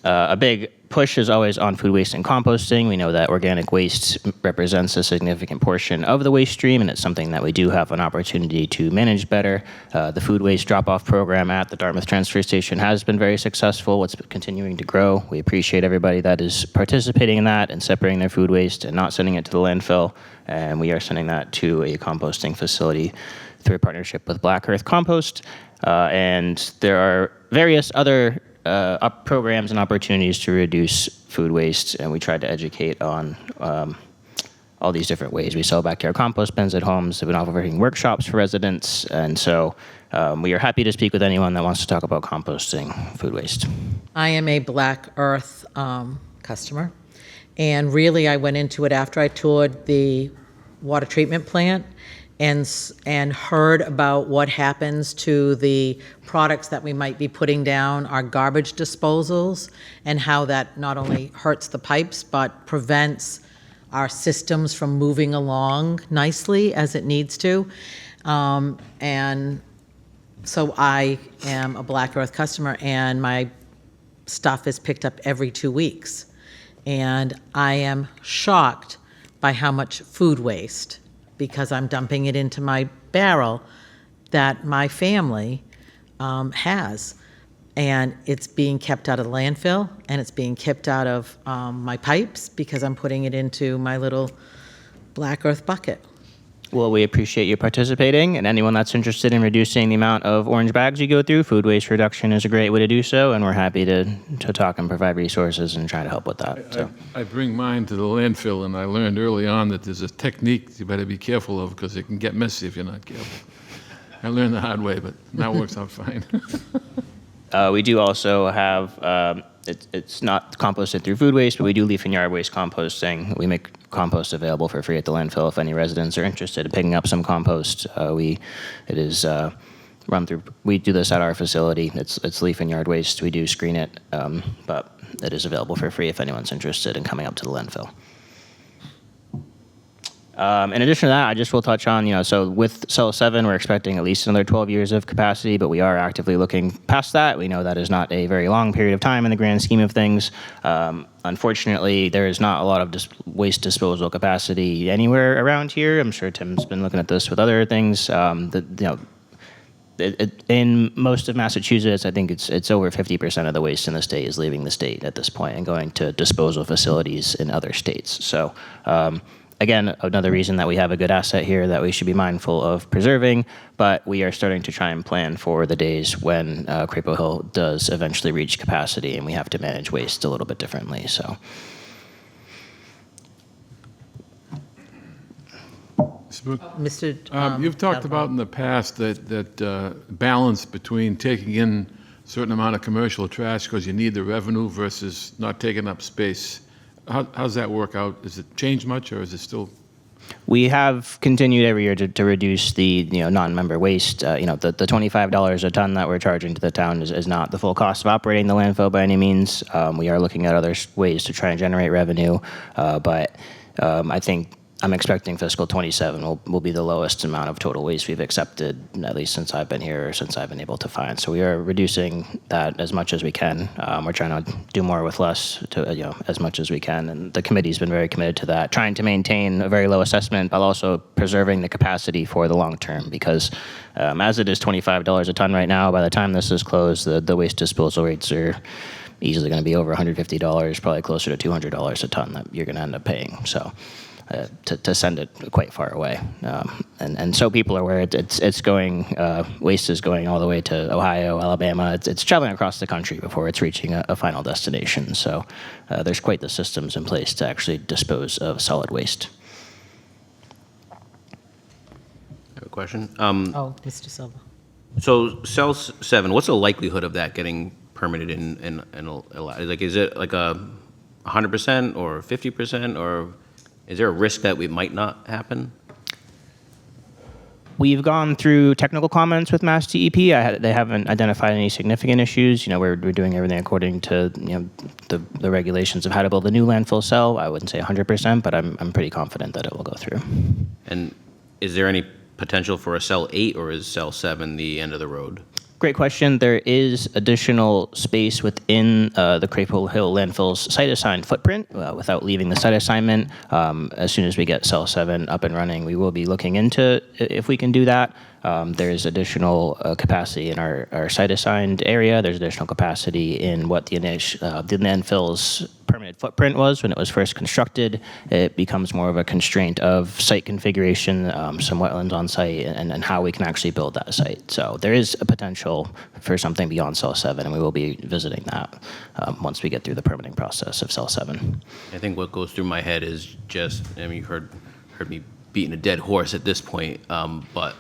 A big push is always on food waste and composting. We know that organic waste represents a significant portion of the waste stream, and it's something that we do have an opportunity to manage better. The food waste drop-off program at the Dartmouth Transfer Station has been very successful. It's continuing to grow. We appreciate everybody that is participating in that and separating their food waste and not sending it to the landfill. And we are sending that to a composting facility through a partnership with Black Earth Compost. And there are various other programs and opportunities to reduce food waste, and we tried to educate on all these different ways. We sell backyard compost bins at homes. We've been offering workshops for residents, and so we are happy to speak with anyone that wants to talk about composting food waste. I am a Black Earth customer, and really I went into it after I toured the water treatment plant and heard about what happens to the products that we might be putting down, our garbage disposals, and how that not only hurts the pipes but prevents our systems from moving along nicely as it needs to. And so I am a Black Earth customer, and my stuff is picked up every 2 weeks. And I am shocked by how much food waste, because I'm dumping it into my barrel, that my family has. And it's being kept out of the landfill, and it's being kept out of my pipes because I'm putting it into my little Black Earth bucket. Well, we appreciate you participating, and anyone that's interested in reducing the amount of orange bags you go through, food waste reduction is a great way to do so, and we're happy to talk and provide resources and try to help with that. So. I bring mine to the landfill, and I learned early on that there's a technique you better be careful of because it can get messy if you're not careful. I learned the hard way, but now it works out fine. We do also have, it's not composted through food waste, but we do leaf and yard waste composting. We make compost available for free at the landfill if any residents are interested in picking up some compost. It is run through, we do this at our facility. It's leaf and yard waste. We do screen it, but it is available for free if anyone's interested in coming up to the landfill. In addition to that, I just will touch on, so with Cell 7, we're expecting at least another 12 years of capacity, but we are actively looking past that. We know that is not a very long period of time in the grand scheme of things. Unfortunately, there is not a lot of waste disposal capacity anywhere around here. I'm sure Tim's been looking at this with other things. In most of Massachusetts, I think it's over 50% of the waste in the state is leaving the state at this point and going to disposal facilities in other states. So, again, another reason that we have a good asset here that we should be mindful of preserving, but we are starting to try and plan for the days when Crapo Hill does eventually reach capacity and we have to manage waste a little bit differently. So. You've talked about in the past that balance between taking in a certain amount of commercial trash because you need the revenue versus not taking up space. How's that work out? Does it change much, or is it still? We have continued every year to reduce the non-member waste. The $25 a ton that we're charging to the town is not the full cost of operating the landfill by any means. We are looking at other ways to try and generate revenue, but I think I'm expecting fiscal '27 will be the lowest amount of total waste we've accepted, at least since I've been here, or since I've been able to find. So we are reducing that as much as we can. We're trying to do more with less, to as much as we can, and the committee's been very committed to that, trying to maintain a very low assessment, while also preserving the capacity for the long term. Because as it is $25 a ton right now, by the time this is closed, the waste disposal rates are easily going to be over $150, probably closer to $200 a ton that you're going to end up paying. So. To send it quite far away, and so people are aware it's going. Waste is going all the way to Ohio, Alabama. It's traveling across the country before it's reaching a final destination. So there's quite the systems in place to actually dispose of solid waste. I have a question. Mr. Silva. So cell 7, what's the likelihood of that getting permitted in like, is it like a 100% or 50%, or is there a risk that it might not happen? We've gone through technical comments with Mass DEP. They haven't identified any significant issues. We're doing everything according to the regulations of how to build a new landfill cell. I wouldn't say 100%, but I'm pretty confident that it will go through. And is there any potential for a cell 8, or is cell 7 the end of the road? Great question. There is additional space within the Crapo Hill landfill's site assigned footprint without leaving the site assignment. As soon as we get cell 7 up and running, we will be looking into if we can do that. There's additional capacity in our site assigned area. There's additional capacity in what the landfill's permanent footprint was when it was first constructed. It becomes more of a constraint of site configuration, some wetlands on site, and how we can actually build that site. So there is a potential for something beyond cell 7, and we will be visiting that once we get through the permitting process of cell 7. I think what goes through my head is just, you've heard me beating a dead horse at this point, but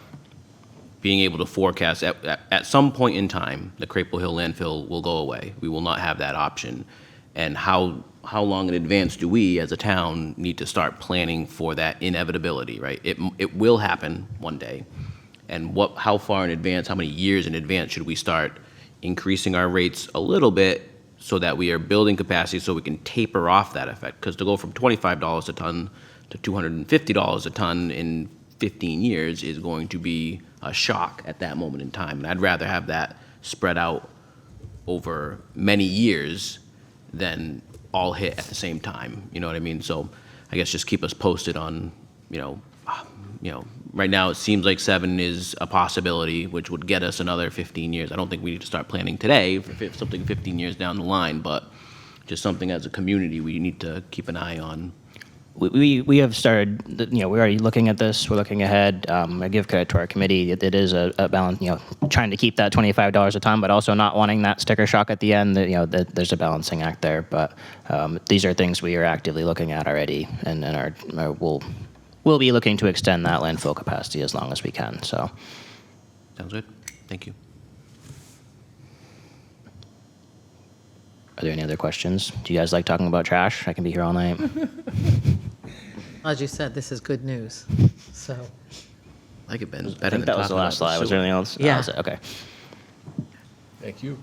being able to forecast at some point in time, the Crapo Hill landfill will go away. We will not have that option. And how long in advance do we, as a town, need to start planning for that inevitability, right? It will happen one day. And how far in advance, how many years in advance should we start increasing our rates a little bit so that we are building capacity so we can taper off that effect? Because to go from $25 a ton to $250 a ton in 15 years is going to be a shock at that moment in time. And I'd rather have that spread out over many years than all hit at the same time. You know what I mean? So I guess just keep us posted on, right now it seems like 7 is a possibility, which would get us another 15 years. I don't think we need to start planning today for something 15 years down the line, but just something as a community we need to keep an eye on. We have started, we're already looking at this, we're looking ahead. I give credit to our committee. It is a balance, trying to keep that $25 a ton, but also not wanting that sticker shock at the end. There's a balancing act there, but these are things we are actively looking at already, and we'll be looking to extend that landfill capacity as long as we can, so. Sounds good. Thank you. Are there any other questions? Do you guys like talking about trash? I can be here all night. As you said, this is good news, so. I like it, Ben. I think that was the last slide. Was there anything else? Yeah. That was it. Okay. Thank you.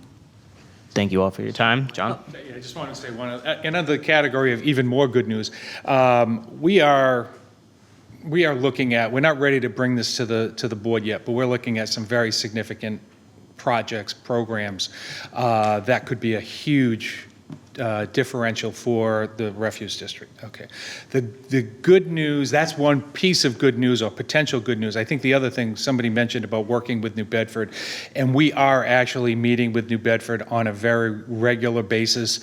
Thank you all for your time. John? I just want to say another category of even more good news. We are looking at, we're not ready to bring this to the board yet, but we're looking at some very significant projects, programs that could be a huge differential for the refuse district. Okay. The good news, that's one piece of good news or potential good news. I think the other thing somebody mentioned about working with New Bedford, and we are actually meeting with New Bedford on a very regular basis.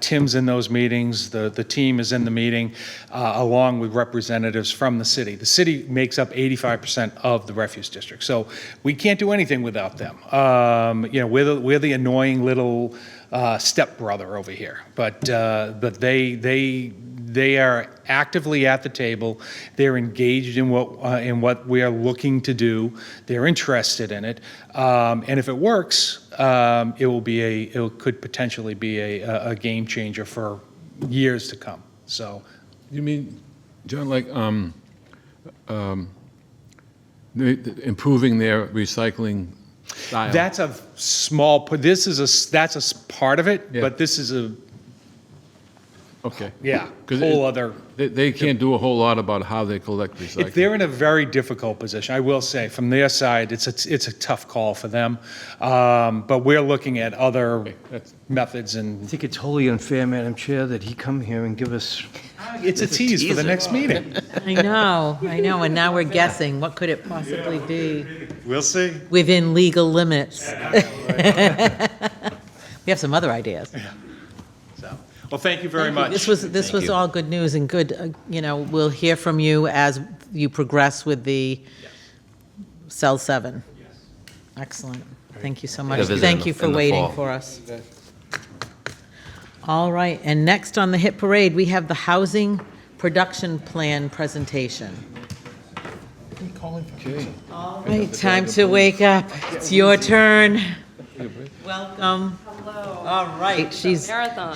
Tim's in those meetings, the team is in the meeting, along with representatives from the city. The city makes up 85% of the refuse district, so we can't do anything without them. We're the annoying little stepbrother over here, but they are actively at the table. They're engaged in what we are looking to do. They're interested in it, and if it works, it could potentially be a game changer for years to come. So, you mean, John, like improving their recycling style? That's a small. That's a part of it, yeah. But this is Okay. Yeah, 'Cause whole other. They can't do a whole lot about how they collect recycling. They're in a very difficult position, I will say. From their side, it's a tough call for them. But we're looking at other methods I and think it's wholly unfair, Madam Chair, that he come here and give us. it's a tease for the next meeting. I know, and now we're guessing, what could it possibly be We'll see. within legal limits? We have some other ideas. Well, thank you very much. This was all good news and good, we'll hear from you as you progress with the Cell 7. Excellent. Thank you so much. Yeah, visit Thank in you the- for in the waiting fall. for us. All right, and next on the hit parade, we have the Housing Production Plan presentation. All right, time to wake up. It's your turn. Welcome. Hello. All right, she's Marathon.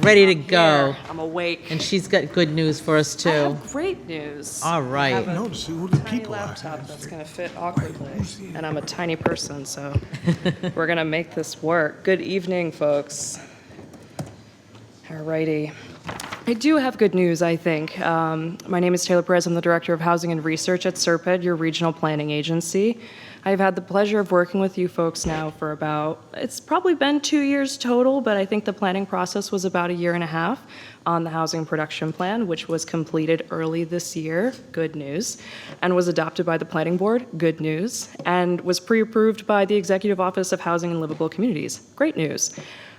ready to go. Here, I'm awake. And she's got good news for us, I too. have great news. All right. I have a tiny laptop that's going to fit awkwardly, and I'm a tiny person, so we're going to make this work. Good evening, folks. All righty. I do have good news, I think. My name is Taylor Perez. I'm the Director of Housing and Research at SERPED, your regional planning agency. I've had the pleasure of working with you folks now for it's probably been 2 years total, but I think the planning process was about 1.5 years on the Housing Production Plan, which was completed early this year, good news, and was adopted by the Planning Board, good news, and was pre-approved by the Executive Office of Housing and Livable Communities, great news.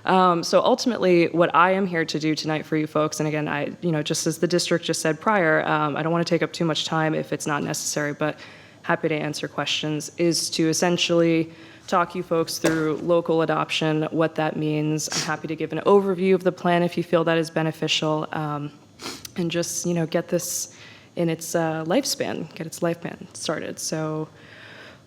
So ultimately, what I am here to do tonight for you folks, and again, just as the district just said prior, I don't want to take up too much time if it's not necessary, but happy to answer questions, is to essentially talk you folks through local adoption, what that means. I'm happy to give an overview of the plan if you feel that is beneficial, and just, get this in its lifespan, get its lifespan started. So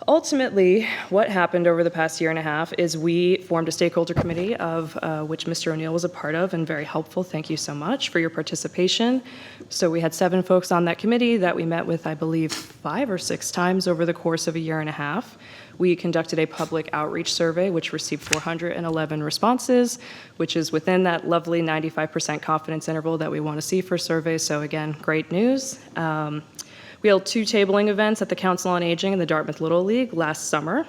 ultimately, what happened over the past 1.5 years is we formed a stakeholder committee of which Mr. O'Neill was a part of and very helpful. Thank you so much for your participation. So we had 7 folks on that committee that we met with, I believe, 5 or 6 times over the course of 1.5 years. We conducted a public outreach survey, which received 411 responses, which is within that lovely 95% confidence interval that we want to see for surveys. So again, great news. We held 2 tabling events at the Council on Aging and the Dartmouth Little League last summer.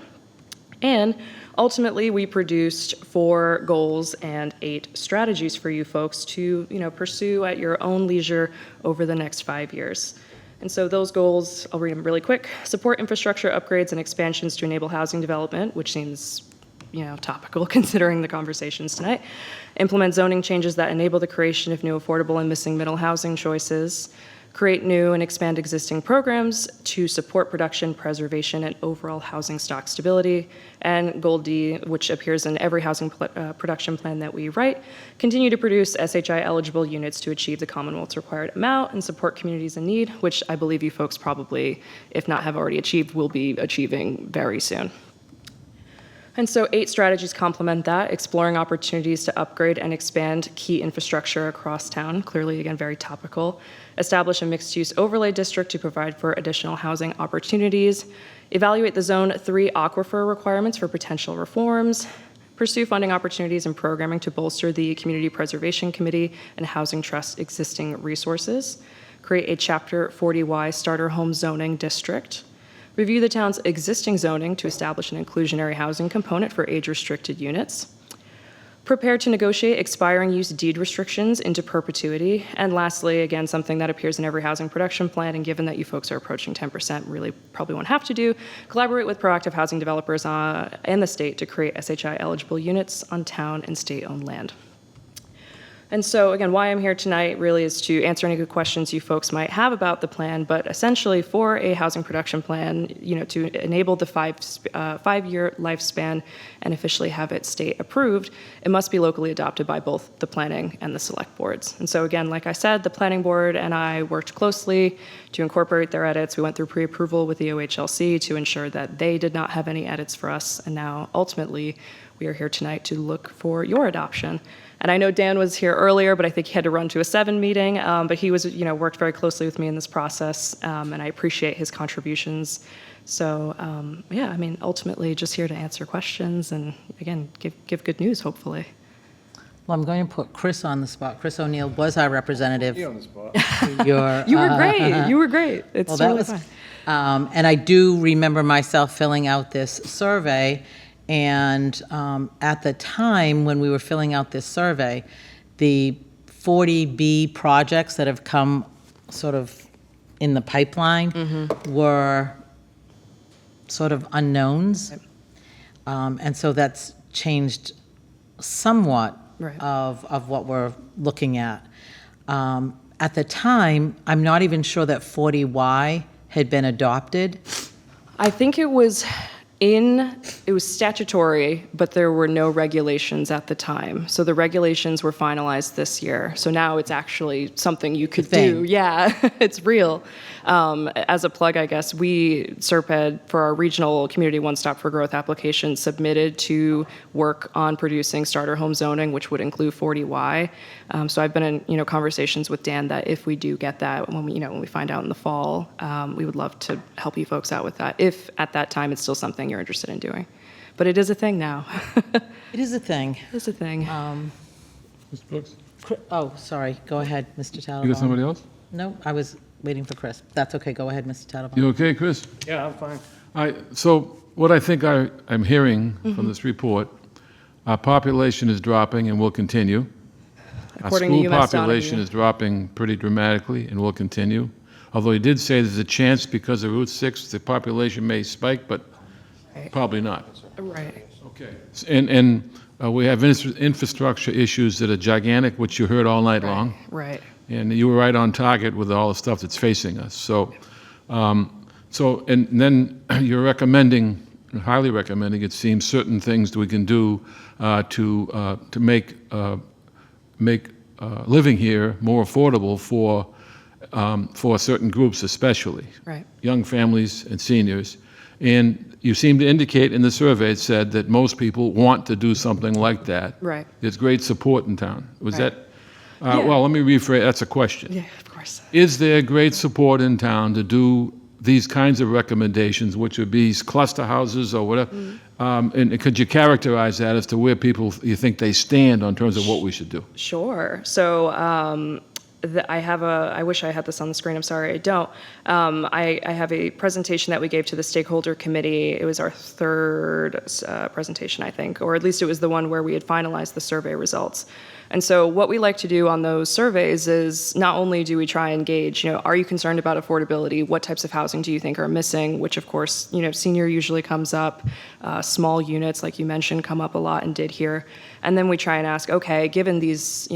And ultimately, we produced 4 goals and 8 strategies for you folks to, pursue at your own leisure over the next 5 years. And so those goals, I'll read them really quick. Support infrastructure upgrades and expansions to enable housing development, which seems, topical considering the conversations tonight. Implement zoning changes that enable the creation of new affordable and missing middle housing choices. Create new and expand existing programs to support production, preservation, and overall housing stock stability. And Goal D, which appears in every housing production plan that we write, continue to produce SHI-eligible units to achieve the Commonwealth's required amount and support communities in need, which I believe you folks probably, if not have already achieved, will be achieving very soon. And so 8 strategies complement that, exploring opportunities to upgrade and expand key infrastructure across town, clearly, again, very topical. Establish a mixed-use overlay district to provide for additional housing opportunities. Evaluate the Zone 3 aquifer requirements for potential reforms. Pursue funding opportunities and programming to bolster the Community Preservation Committee and Housing Trust existing resources. Create a Chapter 40Y starter home zoning district. Review the town's existing zoning to establish an inclusionary housing component for age-restricted units. Prepare to negotiate expiring use deed restrictions into perpetuity. And lastly, again, something that appears in every housing production plan, and given that you folks are approaching 10%, really probably won't have to do, collaborate with proactive housing developers and the state to create SHI-eligible units on town and state-owned land. And so, again, why I'm here tonight really is to answer any good questions you folks might have about the plan, but essentially for a housing production plan, to enable the five-year lifespan and officially have it state approved, it must be locally adopted by both the planning and the select boards. And so, again, like I said, the planning board and I worked closely to incorporate their edits. We went through pre-approval with the OHLC to ensure that they did not have any edits for us, and now, ultimately, we are here tonight to look for your adoption. And I know Dan was here earlier, but I think he had to run to a 7 meeting. But he was, worked very closely with me in this process, and I appreciate his contributions. So, ultimately, just here to answer questions and again give good news, hopefully. Well, I'm going to put Chris on the spot. Chris O'Neill was our representative. on the spot. You were great. You were great. It's Well, that totally was, fine. and I do remember myself filling out this survey, and at the time when we were filling out this survey, the 40B projects that have come sort of in the pipeline were sort of unknowns. And so that's changed somewhat Right. of what we're looking at. At the time, I'm not even sure that 40Y had been adopted. I think it was statutory, but there were no regulations at the time. So the regulations were finalized this year. So now it's actually something you could do. Yeah, it's real. As a plug, I guess, we, SERPED, for our regional community One Stop for Growth application, submitted to work on producing starter home zoning, which would include 40Y. So I've been in conversations with Dan that if we do get that, when we find out in the fall, we would love to help you folks out with that, if at that time it's still something you're interested in doing. But it is a thing now. It is a thing. It is a thing. Mr. Brooks? Oh, sorry. Go ahead, Mr. Tattelbaum. You got somebody else? No, I was waiting for Chris. That's okay. Go ahead, Mr. Tattelbaum. You okay, Chris? Yeah, I'm fine. So what I think I'm hearing from this report, our population is dropping and will continue. According to Our school UMass population Donahue. is dropping pretty dramatically and will continue. Although he did say there's a chance because of Route 6, the population may spike, but probably not. Right. Okay. And we have infrastructure issues that are gigantic, which you heard all night long. Right. And you were right on target with all the stuff that's facing us. So, and then you're recommending, highly recommending, it seems, certain things that we can do to make living here more affordable for certain groups, especially Right. young families and seniors. And you seem to indicate in the survey, it said that most people want to do something like that. Right. There's great support in town. Was Right. that? Yeah. Well, let me rephrase. That's a question. Yeah, of course. Is there great support in town to do these kinds of recommendations, which would be cluster houses or whatever? And could you characterize that as to where people you think they stand on terms of what we should do? Sure. So I wish I had this on the screen. I'm sorry, I don't. I have a presentation that we gave to the stakeholder committee. It was our third presentation, I think, or at least it was the one where we had finalized the survey results. And so what we like to do on those surveys is not only do we try and gauge, are you concerned about affordability? What types of housing do you think are missing? Which, of course, senior usually comes up. Small units, like you mentioned, come up a lot and did here. And then we try and ask, okay, given these,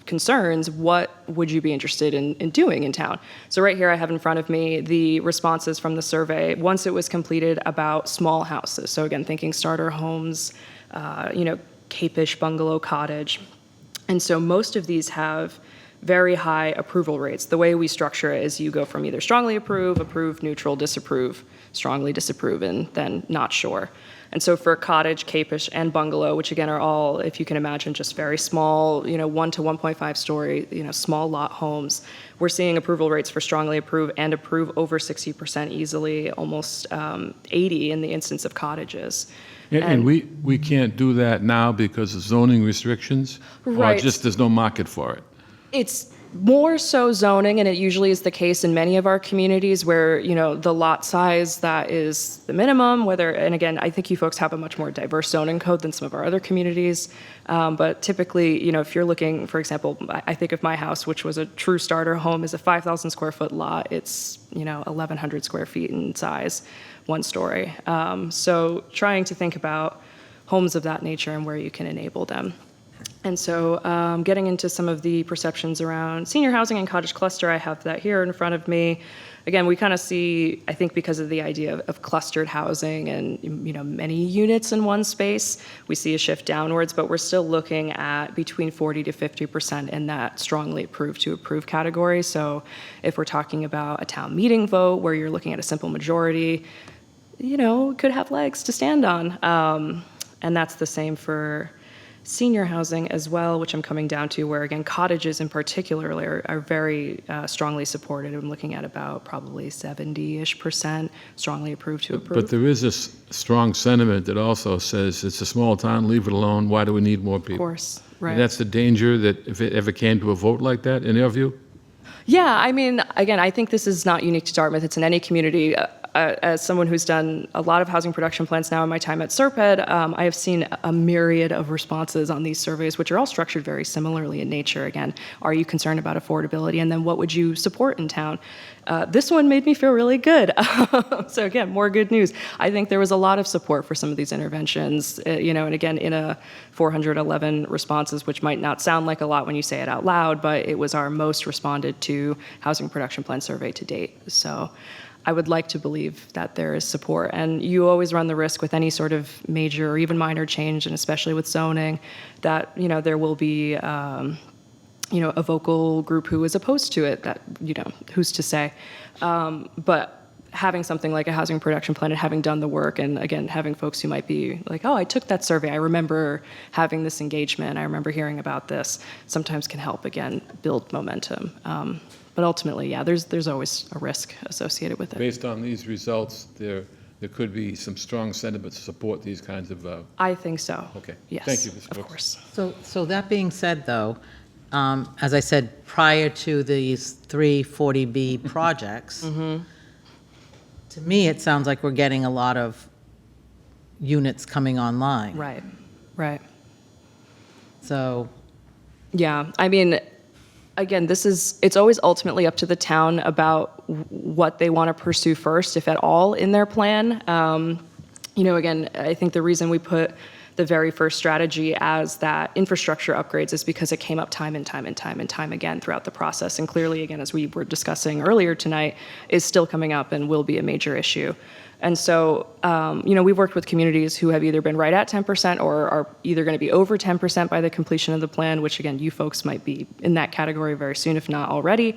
concerns, what would you be interested in doing in town? So right here I have in front of me the responses from the survey once it was completed about small houses. So again, thinking starter homes, cape-ish bungalow cottage. And so most of these have very high approval rates. The way we structure it is you go from either strongly approve, neutral, disapprove, strongly disapprove, and then not sure. And so for cottage, cape-ish, and bungalow, which again are all, if you can imagine, just very small, 1 to 1.5 story, small lot homes, we're seeing approval rates for strongly approve and approve over 60% easily, almost 80 in the instance of cottages. And we can't do that now because of zoning restrictions? Right. Or just there's no market for it? It's more so zoning, and it usually is the case in many of our communities where, the lot size that is the minimum, and again, I think you folks have a much more diverse zoning code than some of our other communities. But typically, if you're looking, for example, I think of my house, which was a true starter home, is a 5,000 square foot lot. It's, 1,100 square feet in size, 1 story. So trying to think about homes of that nature and where you can enable them. And so getting into some of the perceptions around senior housing and cottage cluster, I have that here in front of me. Again, we kind of see, I think because of the idea of clustered housing and many units in one space, we see a shift downwards, but we're still looking at between 40 to 50% in that strongly approved to approve category. So if we're talking about a town meeting vote where you're looking at a simple majority, it could have legs to stand on. And that's the same for senior housing as well, which I'm coming down to, where again, cottages in particular are very strongly supported. I'm looking at about probably 70-ish% strongly approved to approve. But there is this strong sentiment that also says it's a small town, leave it alone, why do we need more people? Of course, right. And that's the danger that if it ever came to a vote like that, in your view? Yeah, I mean, again, I think this is not unique to Dartmouth. It's in any community. As someone who's done a lot of housing production plans now in my time at SERPED, I have seen a myriad of responses on these surveys, which are all structured very similarly in nature. Again, are you concerned about affordability? And then what would you support in town? This one made me feel really good. So again, more good news. I think there was a lot of support for some of these interventions, and again, in a 411 responses, which might not sound like a lot when you say it out loud, but it was our most responded to housing production plan survey to date. So I would like to believe that there is support. And you always run the risk with any sort of major or even minor change, and especially with zoning, that, there will be, a vocal group who is opposed to it, that, who's to say. But having something like a housing production plan and having done the work, and again, having folks who might be like, oh, I took that survey, I remember having this engagement, I remember hearing about this, sometimes can help, again, build momentum. But ultimately, yeah, there's always a risk associated with it. Based on these results, there could be some strong sentiment to support these kinds of... I think so. Okay. Yes, Thank you, Ms. of Brooks. course. So that being said, though, as I said, prior to these 3 40B projects, to me, it sounds like we're getting a lot of units coming online. Right. So... Yeah, I mean, again, it's always ultimately up to the town about what they want to pursue first, if at all, in their plan. Again, I think the reason we put the very first strategy as that infrastructure upgrades is because it came up time and time again throughout the process. And clearly, again, as we were discussing earlier tonight, is still coming up and will be a major issue. And so, we've worked with communities who have either been right at 10% or are either going to be over 10% by the completion of the plan, which again, you folks might be in that category very soon, if not already.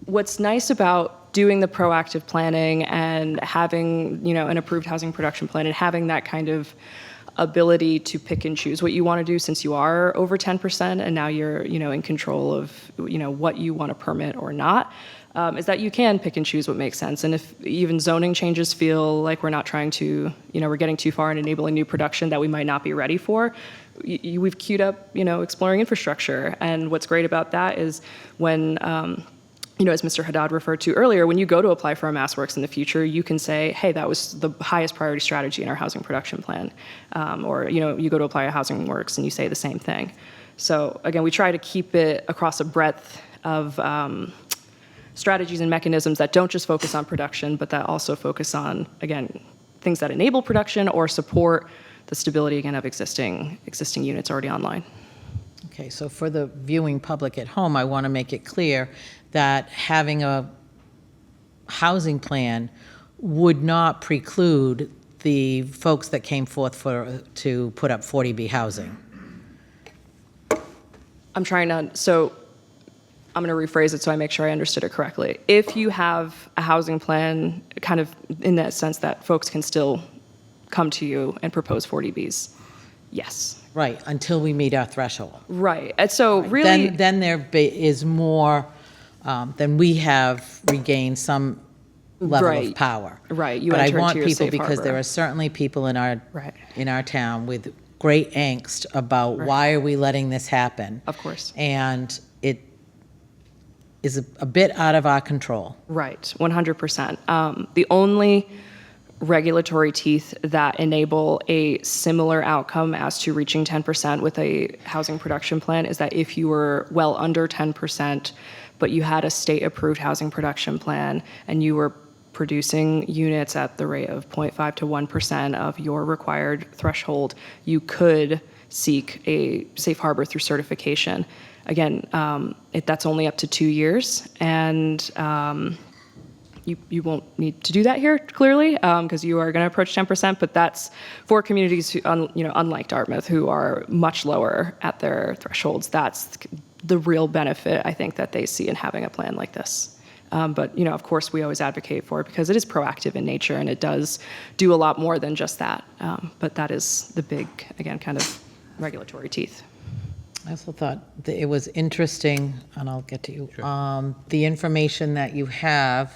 What's nice about doing the proactive planning and having, an approved housing production plan and having that kind of ability to pick and choose what you want to do, since you are over 10% and now you're, in control of, what you want to permit or not, is that you can pick and choose what makes sense. And if even zoning changes feel like we're not trying to, we're getting too far in enabling new production that we might not be ready for, we've queued up, exploring infrastructure. And what's great about that is when, as Mr. Haddad referred to earlier, when you go to apply for a MassWorks in the future, you can say, hey, that was the highest priority strategy in our housing production plan. Or, you go to apply a Housing Works and you say the same thing. So again, we try to keep it across a breadth of strategies and mechanisms that don't just focus on production, but that also focus on, again, things that enable production or support the stability, again, of existing units already online. Okay, so for the viewing public at home, I want to make it clear that having a housing plan would not preclude the folks that came forth to put up 40B housing. I'm going to rephrase it so I make sure I understood it correctly. If you have a housing plan, kind of in that sense that folks can still come to you and propose 40Bs, yes. Right, until we meet our threshold. Right, and so really... Then there is more, then we have regained some level of power. Right, you But I enter want into your people, safe because there harbor. are certainly people in our town with great angst about why are we letting this happen? Of course. And it is a bit out of our control. Right, 100%. The only regulatory teeth that enable a similar outcome as to reaching 10% with a housing production plan is that if you were well under 10%, but you had a state-approved housing production plan and you were producing units at the rate of 0.5 to 1% of your required threshold, you could seek a safe harbor through certification. Again, that's only up to 2 years, and you won't need to do that here, clearly, because you are going to approach 10%, but that's for communities who, unlike Dartmouth, who are much lower at their thresholds. That's the real benefit, I think, that they see in having a plan like this. But, you know, of course, we always advocate for it because it is proactive in nature and it does do a lot more than just that. But that is the big, again, kind of regulatory teeth. I also thought that it was interesting, and I'll get to you, the information that you have,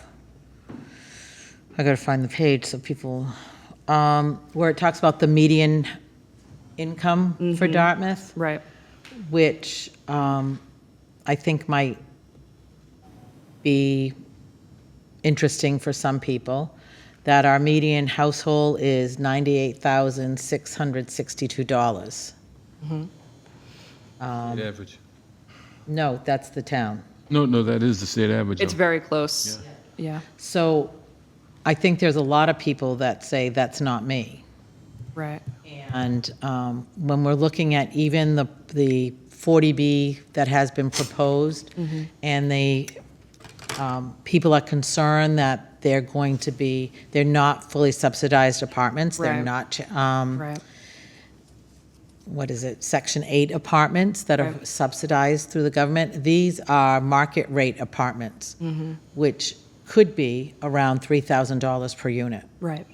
I gotta find the page so people, where it talks about the median income for Dartmouth. Right. Which I think might be interesting for some people, that our median household is $98,662. State average. No, that's the town. No, that is the state average. It's though. very close. Yeah. So I think there's a lot of people that say, that's not me. Right. And when we're looking at even the 40B that has been proposed, and people are concerned that they're going to be, they're not fully subsidized apartments. They're Right. not, Right. what is it, Section 8 apartments that are subsidized through the government. These are market rate apartments, which could be around $3,000 per unit, Right.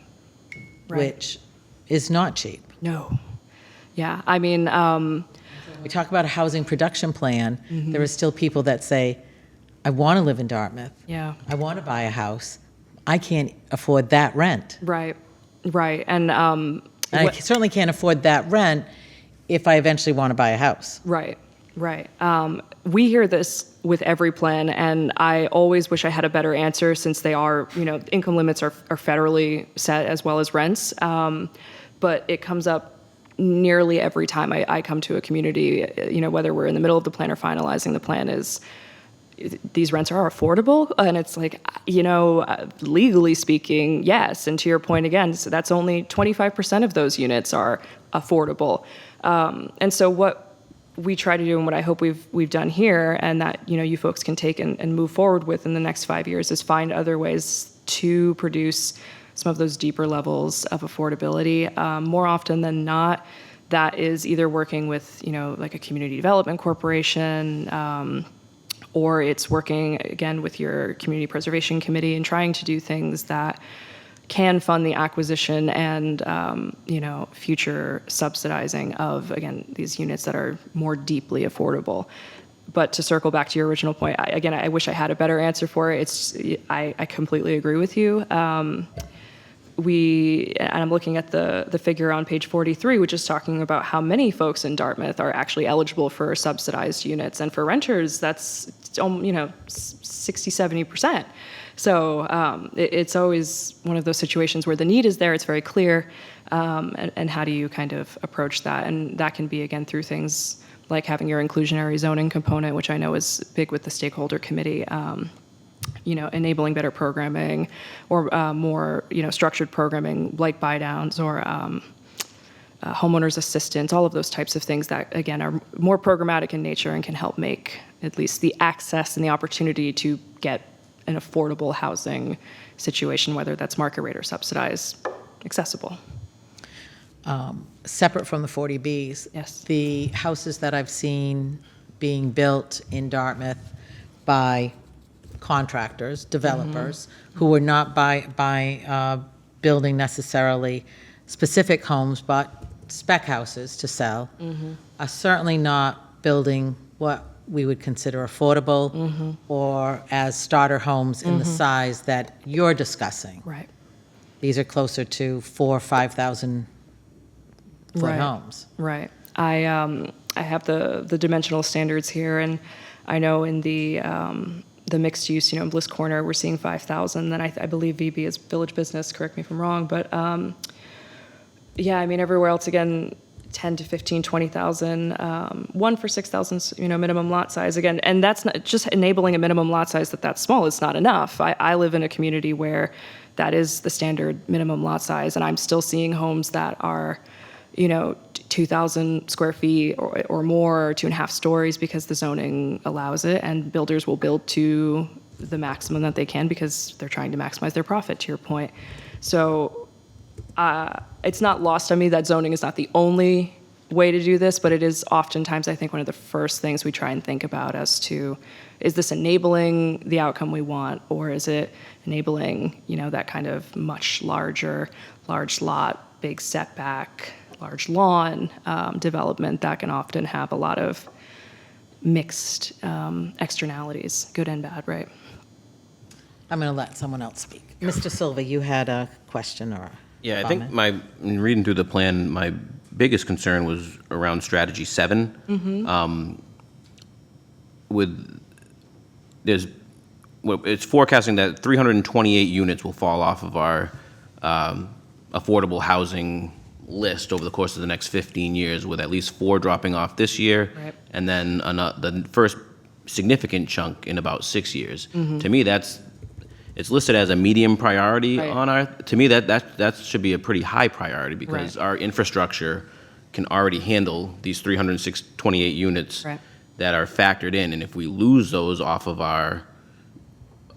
which is not cheap. No. Yeah, I mean, We talk about a housing production plan, there are still people that say, I want to live in Dartmouth. yeah. I want to buy a house. I can't afford that rent. Right. Right. And And I certainly can't afford that rent if I eventually want to buy a house. Right, right. We hear this with every plan, and I always wish I had a better answer since they are, you know, income limits are federally set as well as rents. But it comes up nearly every time I come to a community, you know, whether we're in the middle of the plan or finalizing the plan, is these rents are affordable. And it's like, you know, legally speaking, yes. And to your point again, so that's only 25% of those units are affordable. And so what we try to do, and what I hope we've done here, and that, you know, you folks can take and move forward with in the next 5 years, is find other ways to produce some of those deeper levels of affordability. More often than not, that is either working with, you know, like a community development corporation, or it's working, again, with your community preservation committee and trying to do things that can fund the acquisition and, you know, future subsidizing of, again, these units that are more deeply affordable. But to circle back to your original point, I wish I had a better answer for it. I completely agree with you. And I'm looking at the figure on page 43, which is talking about how many folks in Dartmouth are actually eligible for subsidized units. And for renters, that's, you know, 60, 70%. So it's always one of those situations where the need is there, it's very clear, and how do you kind of approach that? And that can be, again, through things like having your inclusionary zoning component, which I know is big with the stakeholder committee, you know, enabling better programming, or more, you know, structured programming like buy downs or homeowners assistance, all of those types of things that, again, are more programmatic in nature and can help make at least the access and the opportunity to get an affordable housing situation, whether that's market rate or subsidized, accessible. Separate from the 40Bs, yes, the houses that I've seen being built in Dartmouth by contractors, developers, who are not building necessarily specific homes, but spec houses to sell, are certainly not building what we would consider affordable or as starter homes in the size that you're discussing. Right. These are closer to 4,000 or 5,000 foot homes. Right. I have the dimensional standards here, and I know in the mixed use, you know, in Bliss Corner, we're seeing 5,000. Then I believe VB is Village Business. Correct me if I'm wrong, but yeah, I mean, everywhere else, again, 10 to 15, 20,000. One for 6,000, you know, minimum lot size again, and that's not just enabling a minimum lot size that's small is not enough. I live in a community where that is the standard minimum lot size, and I'm still seeing homes that are, you know, 2,000 square feet or more, or 2.5 stories, because the zoning allows it, and builders will build to the maximum that they can because they're trying to maximize their profit, to your point. So it's not lost on me that zoning is not the only way to do this, but it is oftentimes, I think, one of the first things we try and think about as to, is this enabling the outcome we want, or is it enabling, that kind of much larger, large lot, big setback, large lawn development that can often have a lot of mixed externalities, good and bad, right? I'm going to let someone else speak. Mr. Silva, you had a question or a Yeah, I comment? think in reading through the plan, my biggest concern was around strategy 7. It's forecasting that 328 units will fall off of our affordable housing list over the course of the next 15 years, with at least 4 dropping off this year, Right. and then the first significant chunk in about 6 years. Mhm. To me, it's listed as a medium priority Right. on our, to me, that should be a pretty high priority, because Right. our infrastructure can already handle these 328 units Right. that are factored in, and if we lose those off of our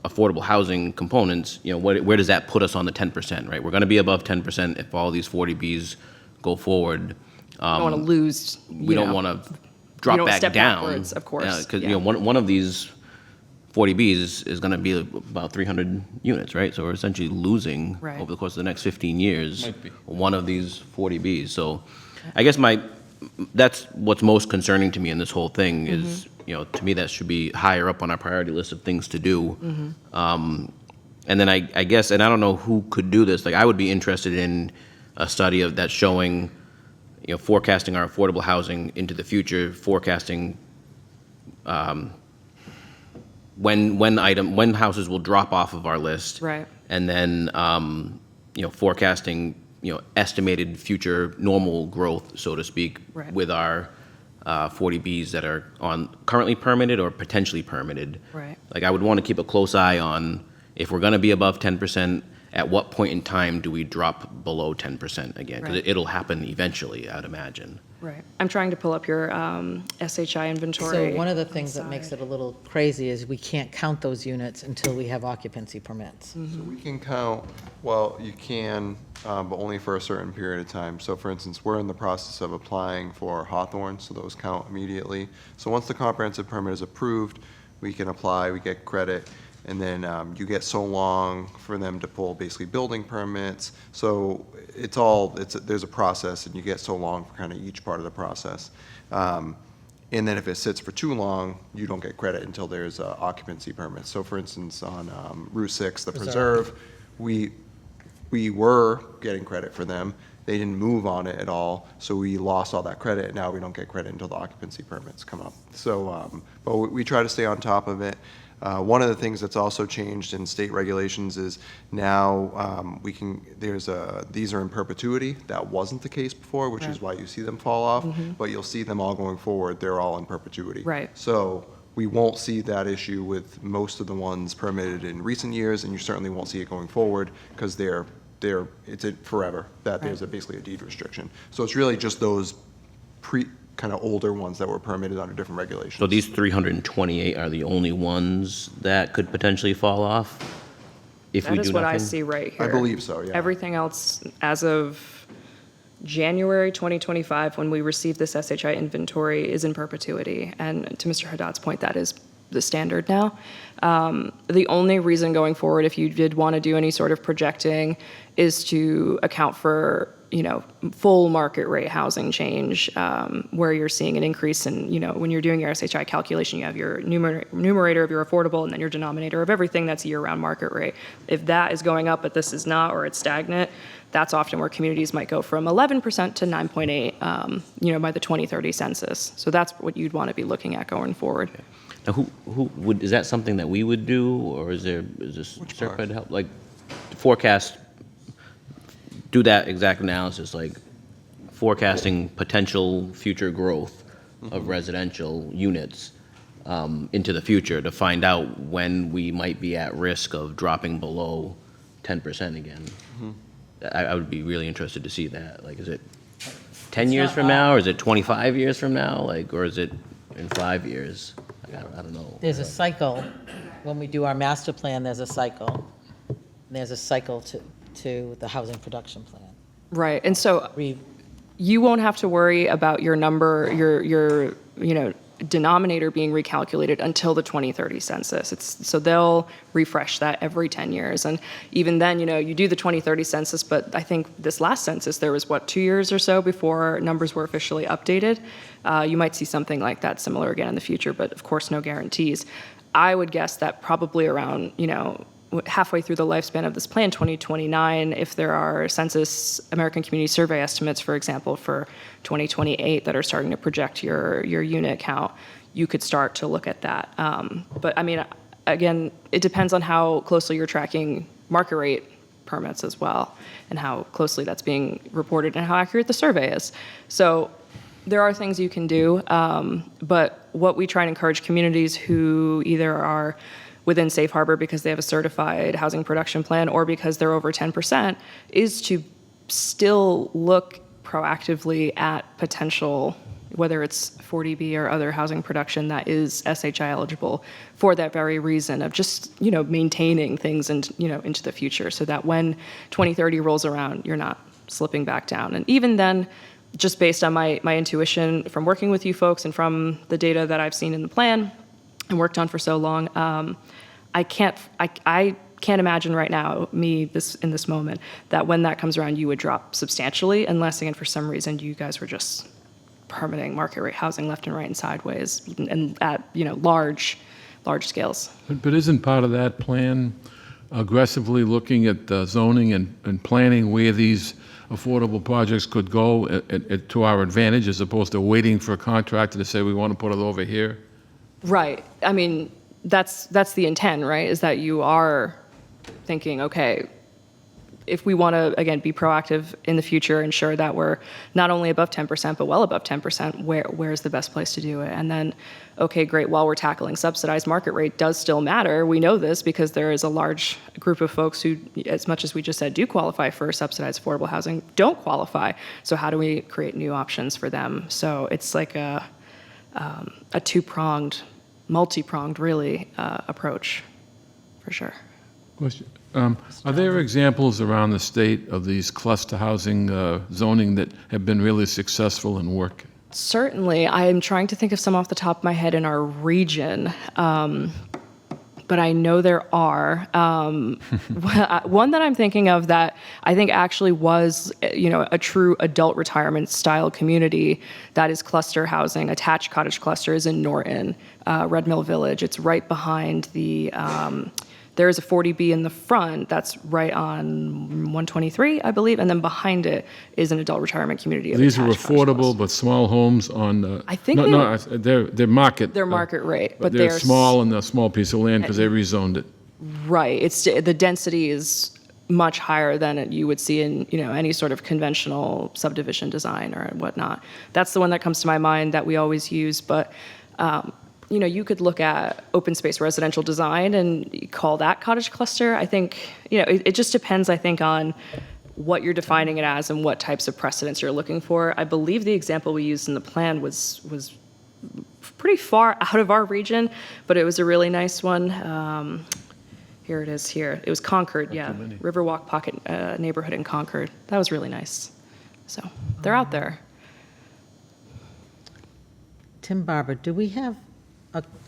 affordable housing components, where does that put us on the 10%, right? We're gonna be above 10% if all these 40Bs go forward. Don't want to lose, We don't wanna drop don't back step down. backwards, of course, Because, yeah. one of these 40Bs is gonna be about 300 units, right? So we're essentially losing, Right. over the course of the next 15 years, Might be. one of these 40Bs. So I guess that's what's most concerning to me in this whole thing is, to me, that should be higher up on our priority list of things to do. And then I guess, and I don't know who could do this, like, I would be interested in a study of that showing, forecasting our affordable housing into the future, forecasting when houses will drop off of our list. Right. And then, forecasting, estimated future normal growth, so to speak, Right. with our 40Bs that are currently permitted or potentially permitted. Right. Like, I would want to keep a close eye on, if we're going to be above 10%, at what point in time do we drop below 10% again? Because Right. it'll happen eventually, I'd imagine. Right. I'm trying to pull up your SHI inventory. So one of the things that makes it a little crazy is we can't count those units until we have occupancy permits. So we can count, well, you can, but only for a certain period of time. So for instance, we're in the process of applying for Hawthorne, so those count immediately. So once the comprehensive permit is approved, we can apply, we get credit, and then you get so long for them to pull basically building permits. So there's a process, and you get so long for kind of each part of the process. And then if it sits for too long, you don't get credit until there's occupancy permits. So for instance, on Route 6, the Preserve, we were getting credit for them. They didn't move on it at all, so we lost all that credit. Now we don't get credit until the occupancy permits come up. So, but we try to stay on top of it. One of the things that's also changed in state regulations is now these are in perpetuity. That wasn't the case before, which is Right. why you see them fall off, Mhm. but you'll see them all going forward. They're all in perpetuity. Right. So we won't see that issue with most of the ones permitted in recent years, and you certainly won't see it going forward because it's forever, that there's basically a deed restriction. So it's really just those kind of older ones that were permitted under different regulations. So these 328 are the only ones that could potentially fall off if we do That is nothing? what I see right here. I believe so, yeah. Everything else, as of January 2025, when we received this SHI inventory, is in perpetuity. And to Mr. Haddad's point, that is the standard now. The only reason going forward, if you did want to do any sort of projecting, is to account for, full market rate housing change, where you're seeing an increase in, when you're doing your SHI calculation, you have your numerator of your affordable and then your denominator of everything that's year-round market rate. If that is going up, but this is not, or it's stagnant, that's often where communities might go from 11% to 9.8, by the 2030 census. So that's what you'd want to be looking at going forward. Now, is that something that we would do, or is this Serpent help, like, forecast, do that exact analysis, like forecasting potential future growth of residential units into the future to find out when we might be at risk of dropping below 10% again? I would be really interested to see that. Like, is it 10 years from now, or is it 25 years from now, like, or is it in 5 years? I don't know. There's a cycle. When we do our master plan, there's a cycle. There's a cycle to the housing production plan. Right, and so you won't have to worry about your number, your denominator being recalculated until the 2030 census. So they'll refresh that every 10 years. And even then, you do the 2030 census, but I think this last census, there was, 2 years or so before numbers were officially updated. You might see something like that similar again in the future, but of course, no guarantees. I would guess that probably around, halfway through the lifespan of this plan, 2029, if there are Census American Community Survey estimates, for example, for 2028 that are starting to project your unit count, you could start to look at that. But I mean, again, it depends on how closely you're tracking market rate permits as well, and how closely that's being reported and how accurate the survey is. So there are things you can do, but what we try and encourage communities who either are within Safe Harbor because they have a certified housing production plan or because they're over 10%, is to still look proactively at potential, whether it's 40B or other housing production that is SHI eligible, for that very reason of just, maintaining things and, into the future, so that when 2030 rolls around, you're not slipping back down. And even then, just based on my intuition from working with you folks and from the data that I've seen in the plan and worked on for so long, I can't imagine right now, in this moment, that when that comes around, you would drop substantially, unless, again, for some reason, you guys were just permitting market rate housing left and right and sideways, and at large scales. But isn't part of that plan aggressively looking at zoning and planning where these affordable projects could go to our advantage, as opposed to waiting for a contractor to say, we want to put it over here? Right. I mean, that's the intent, right? Is that you are thinking, okay, if we want to, again, be proactive in the future, ensure that we're not only above 10%, but well above 10%, where's the best place to do it? And then, okay, great, while we're tackling subsidized, market rate does still matter. We know this because there is a large group of folks who, as much as we just said, do qualify for subsidized affordable housing, don't qualify. So how do we create new options for them? So it's like a two-pronged, multi-pronged, really, approach, for sure. Question. Are there examples around the state of these cluster housing zoning that have been really successful and work? Certainly. I'm trying to think of some off the top of my head in our region, but I know there are. One that I'm thinking of that I think actually was, a true adult retirement style community that is cluster housing, attached cottage cluster, is in Norton, Red Mill Village. It's right behind the, there is a 40B in the front that's right on 123, I believe, and then behind it is an adult retirement community. These are affordable but small homes on. I think they're market. They're market rate, but they're small and a small piece of land because they rezoned it. Right. It's the density is much higher than you would see in any sort of conventional subdivision design or whatnot. That's the one that comes to my mind that we always use, but. You could look at open space residential design and call that cottage cluster. I think, it just depends, I think, on what you're defining it as and what types of precedents you're looking for. I believe the example we used in the plan was pretty far out of our region, but it was a really nice one. Here it is here. It was Concord, yeah. Riverwalk Pocket neighborhood in Concord. That was really nice. So they're out there. Tim Barber, do we have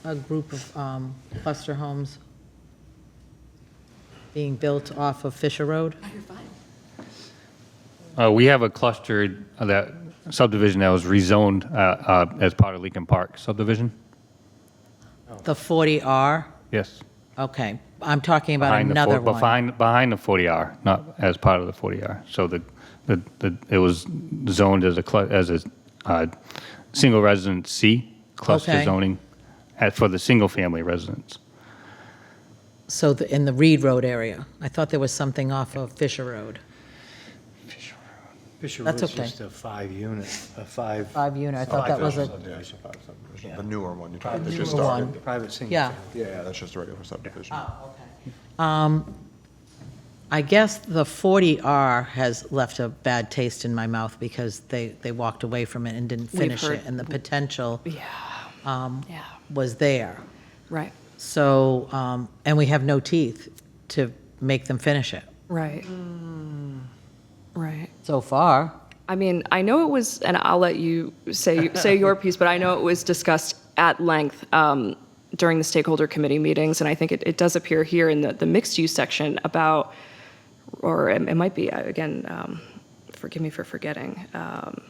a group of cluster homes being built off of Fisher Road? We have a clustered that subdivision that was rezoned as part of Lincoln Park subdivision. The 40R? Yes. Okay, I'm talking about another one. Behind the 40R, not as part of the 40R. So it was zoned as a single resident C cluster zoning for the single family residence. So in the Reed Road area, I thought there was something off of Fisher Road. Fisher That's Road's okay. just a 5-unit, a 5. 5-unit, I thought that was a. Subdivision. The newer one you're talking The about. Just newer started. one. Private single. Yeah. Yeah, that's just a regular subdivision. I guess the 40R has left a bad taste in my mouth because they walked away from it and didn't finish it, and the potential was there. Right. So, and we have no teeth to make them finish it Right. Right. so far. I mean, I know it was, and I'll let you say your piece, but I know it was discussed at length during the stakeholder committee meetings, and I think it does appear here in the mixed use section about, or it might be, again, forgive me for forgetting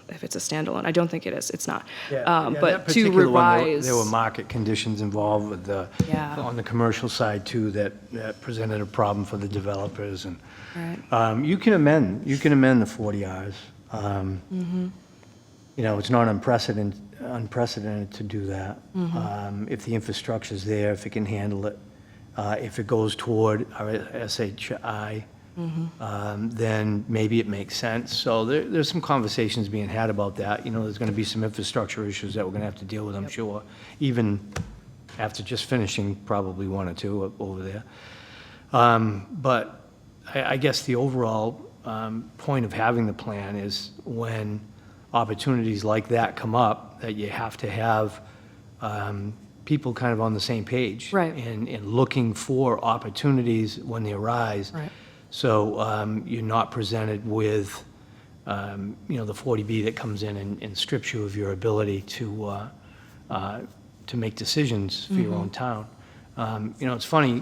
if it's a standalone. I don't think it is. It's not. Yeah, but that to particular one, revise. there were market conditions involved with on the commercial side too that presented a problem for the developers. And Right. you can amend the 40 hours. Mhm. You know, it's not unprecedented to do that. Mhm. If the infrastructure's there, if it can handle it, if it goes toward our SHI, Mhm. then maybe it makes sense. So there's some conversations being had about that. You know, there's going to be some infrastructure issues that we're going to have to deal with, I'm sure, even after just finishing probably one or two over there. But I guess the overall point of having the plan is when opportunities like that come up, that you have to have people kind of on the same page. Right. And looking for opportunities when they arise. Right. So you're not presented with, the 40B that comes in and strips you of your ability to make decisions for your Mhm. own town. It's funny,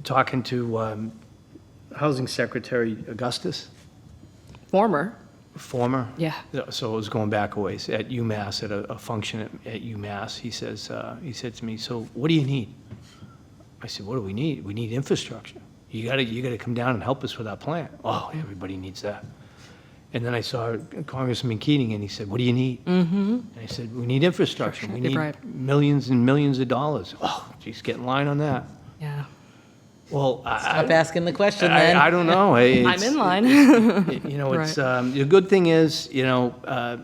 talking to Housing Secretary Augustus, Former. Yeah. So it was going back a ways at UMass, at a function at UMass. He said to me, "So what do you need?" I said, "What do we need? We need infrastructure. You gotta come down and help us with our plan." "Oh, everybody needs that." And then I saw Congressman Keating, and he said, "What do you need?" Mm-hmm. And I said, "We need infrastructure. We You're need right. millions and millions of dollars." "Oh, geez, get in line on that." Yeah. Well, Stop asking the question then. I don't know. I'm in line. It's the good thing is, I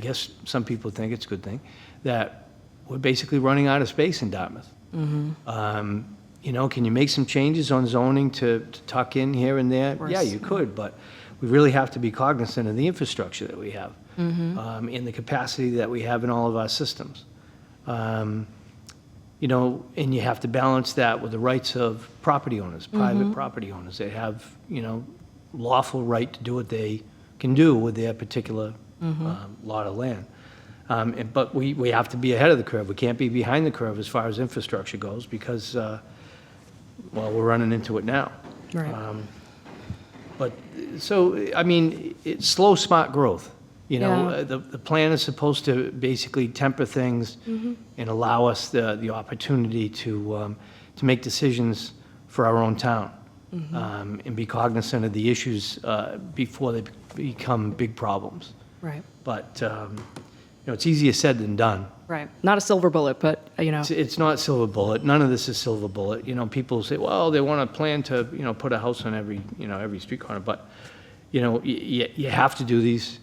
guess some people think it's a good thing that we're basically running out of space in Dartmouth. Mhm. Can you make some changes on zoning to tuck in here and there? course. Yeah, you could, but we really have to be cognizant of the infrastructure that we have, Mhm. and the capacity that we have in all of our systems. And you have to balance that with the rights of property owners, private Mhm. property owners. They have, lawful right to do what they can do with their particular Mhm. lot of land. But we have to be ahead of the curve. We can't be behind the curve as far as infrastructure goes because, we're running into it now. Right. It's slow, smart growth. Yeah. The plan is supposed to basically temper things Mhm. and allow us the opportunity to make decisions for our own town and be cognizant of the issues before they become big problems. Right. But, it's easier said than done. Right. Not a silver bullet, but It's not silver bullet. None of this is silver bullet. People say, well, they want a plan to, put a house on every street corner. But, you have to do these.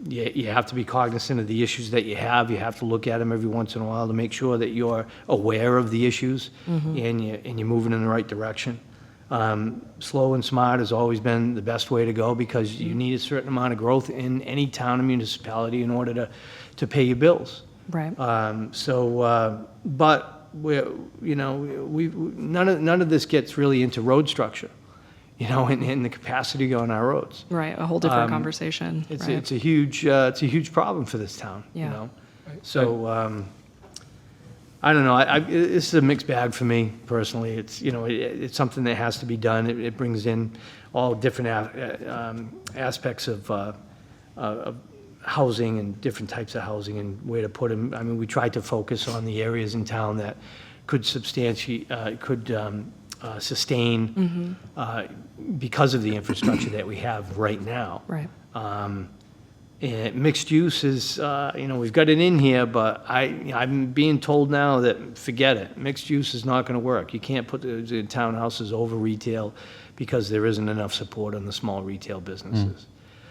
You have to be cognizant of the issues that you have. You have to look at them every once in a while to make sure that you're aware of the issues and you're moving in the right direction. Slow and smart has always been the best way to go because you need a certain amount of growth in any town and municipality in order to pay your bills. Right. But none of this gets really into road structure, and the capacity on our roads. Right. A whole different conversation. It's right. it's a huge problem for this town. Yeah. So I don't know. This is a mixed bag for me personally. It's something that has to be done. It brings in all different aspects of housing and different types of housing and where to put them. I mean, we tried to focus on the areas in town that could sustain because of the infrastructure that we have right now. Right. And mixed use is, we've got it in here, but I'm being told now that forget it. Mixed use is not going to work. You can't put the townhouses over retail because there isn't enough support on the small retail businesses.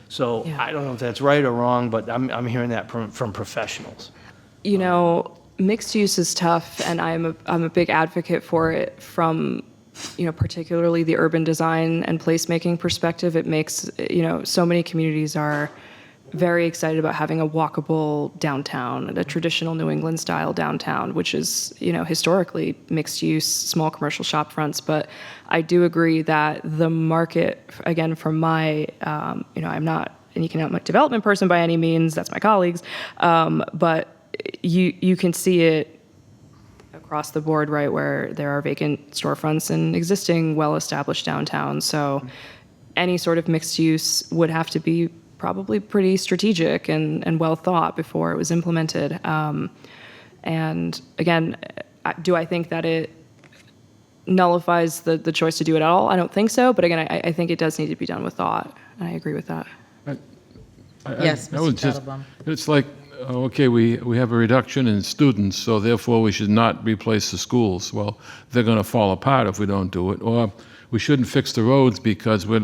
So Yeah. I don't know if that's right or wrong, but I'm hearing that from professionals. Mixed use is tough, and I'm a big advocate for it from, particularly the urban design and placemaking perspective. It makes, so many communities are very excited about having a walkable downtown, a traditional New England style downtown, which is, historically mixed use, small commercial shop fronts. But I do agree that the market, again, from my, I'm not an economic development person by any means. That's my colleagues. But you can see it across the board, right, where there are vacant storefronts in existing well-established downtowns. So any sort of mixed use would have to be probably pretty strategic and well thought before it was implemented. And again, do I think that it nullifies the choice to do it at all? I don't think so. But again, I think it does need to be done with thought. And I agree with that. Yes, I was Mr. just- Tattelbaum. It's like, okay, we have a reduction in students, so therefore we should not replace the schools. Well, they're going to fall apart if we don't do it. Or we shouldn't fix the roads because we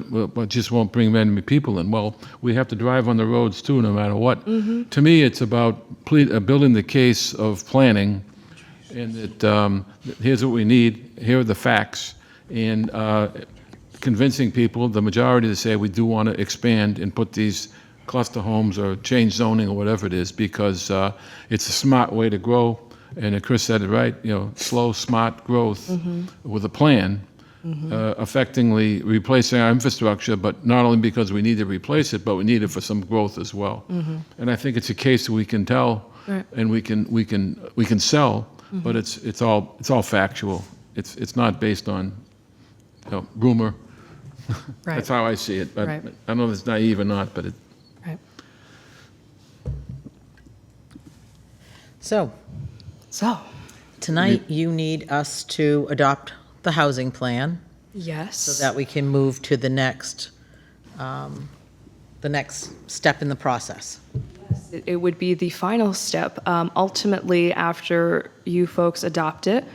just won't bring many people in. Well, we have to drive on the roads too, no matter what. To me, it's about building the case of planning, and that here's what we need, here are the facts, and convincing people, the majority, to say we do want to expand and put these cluster homes or change zoning or whatever it is, because it's a smart way to grow. And Chris said it right, slow, smart growth with a plan, effectively replacing our infrastructure, but not only because we need to replace it, but we need it for some growth as well. And I think it's a case that we can tell, Right. and we can sell, but it's all factual. It's not based on rumor. Right. That's how I see it. But Right. I don't know if it's naive or not, but it. Right. So, tonight you need us to adopt the housing plan Yes. so that we can move to the next step in the process. It would be the final step. Ultimately, after you folks adopt it,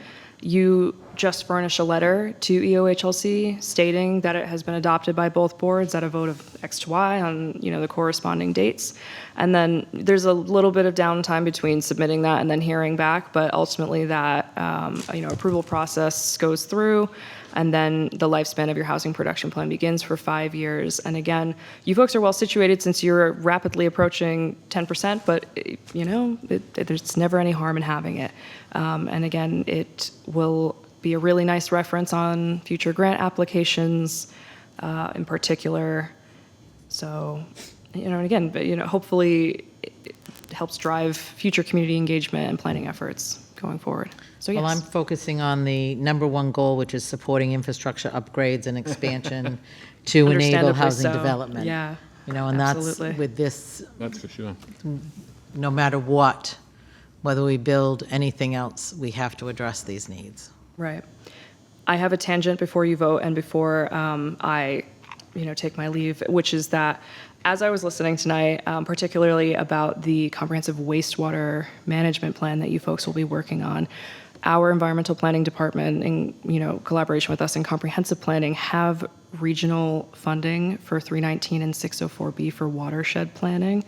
you just furnish a letter to EOHLC stating that it has been adopted by both boards at a vote of X to Y on the corresponding dates. And then there's a little bit of downtime between submitting that and then hearing back, but ultimately that approval process goes through, and then the lifespan of your housing production plan begins for 5 years. And again, you folks are well situated since you're rapidly approaching 10%, but there's never any harm in having it. And again, it will be a really nice reference on future grant applications in particular. So, and again, hopefully it helps drive future community engagement and planning efforts going forward. So yes. Well, I'm focusing on the number one goal, which is supporting infrastructure upgrades and expansion to enable Understandably housing so. development. Yeah, And that's absolutely. with this, That's for sure. no matter what, whether we build anything else, we have to address these needs. Right. I have a tangent before you vote and before I, take my leave, which is that as I was listening tonight, particularly about the comprehensive wastewater management plan that you folks will be working on, our environmental planning department, in collaboration with us in comprehensive planning, have regional funding for 319 and 604B for watershed planning.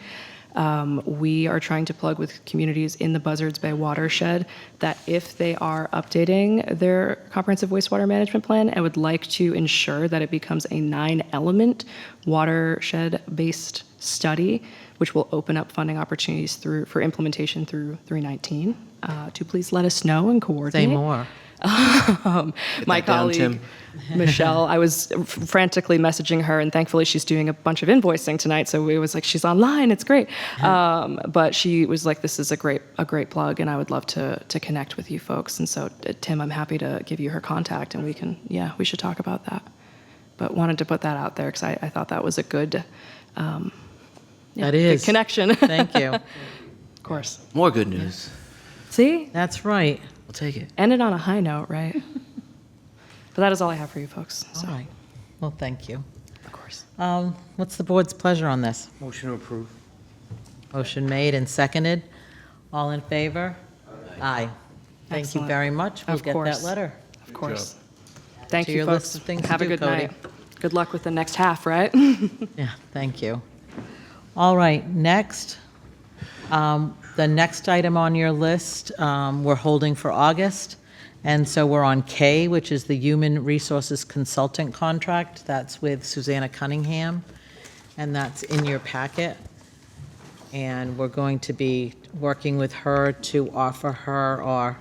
We are trying to plug with communities in the Buzzards Bay watershed that if they are updating their comprehensive wastewater management plan and would like to ensure that it becomes a 9-element watershed-based study, which will open up funding opportunities for implementation through 319, to please let us know and coordinate. Say more. My colleague, Michelle, I was frantically messaging her, and thankfully she's doing a bunch of invoicing tonight, so it was like, she's online, it's great. But she was like, this is a great plug, and I would love to connect with you folks. And so, Tim, I'm happy to give you her contact, and we should talk about that. But wanted to put that out there because I thought that was a good, That is. good connection. Thank you. Of course. More good news. See? That's right. We'll take it. Ended on a high note, right? But that is all I have for you folks. So. All right. Well, thank you. Of course. What's the board's pleasure on this? Motion to approve. Motion made and seconded. All in favor? Aye. Thank you Excellent. very much. We'll Of get course. that letter. Of course. Thank To you, your folks. list of things to Have a do, good Cody. night. Good luck with the next half, right? Yeah, thank you. All right, next. The next item on your list, we're holding for August. And so we're on K, which is the Human Resources Consultant Contract. That's with Susanna Cunningham, and that's in your packet. And we're going to be working with her to offer her or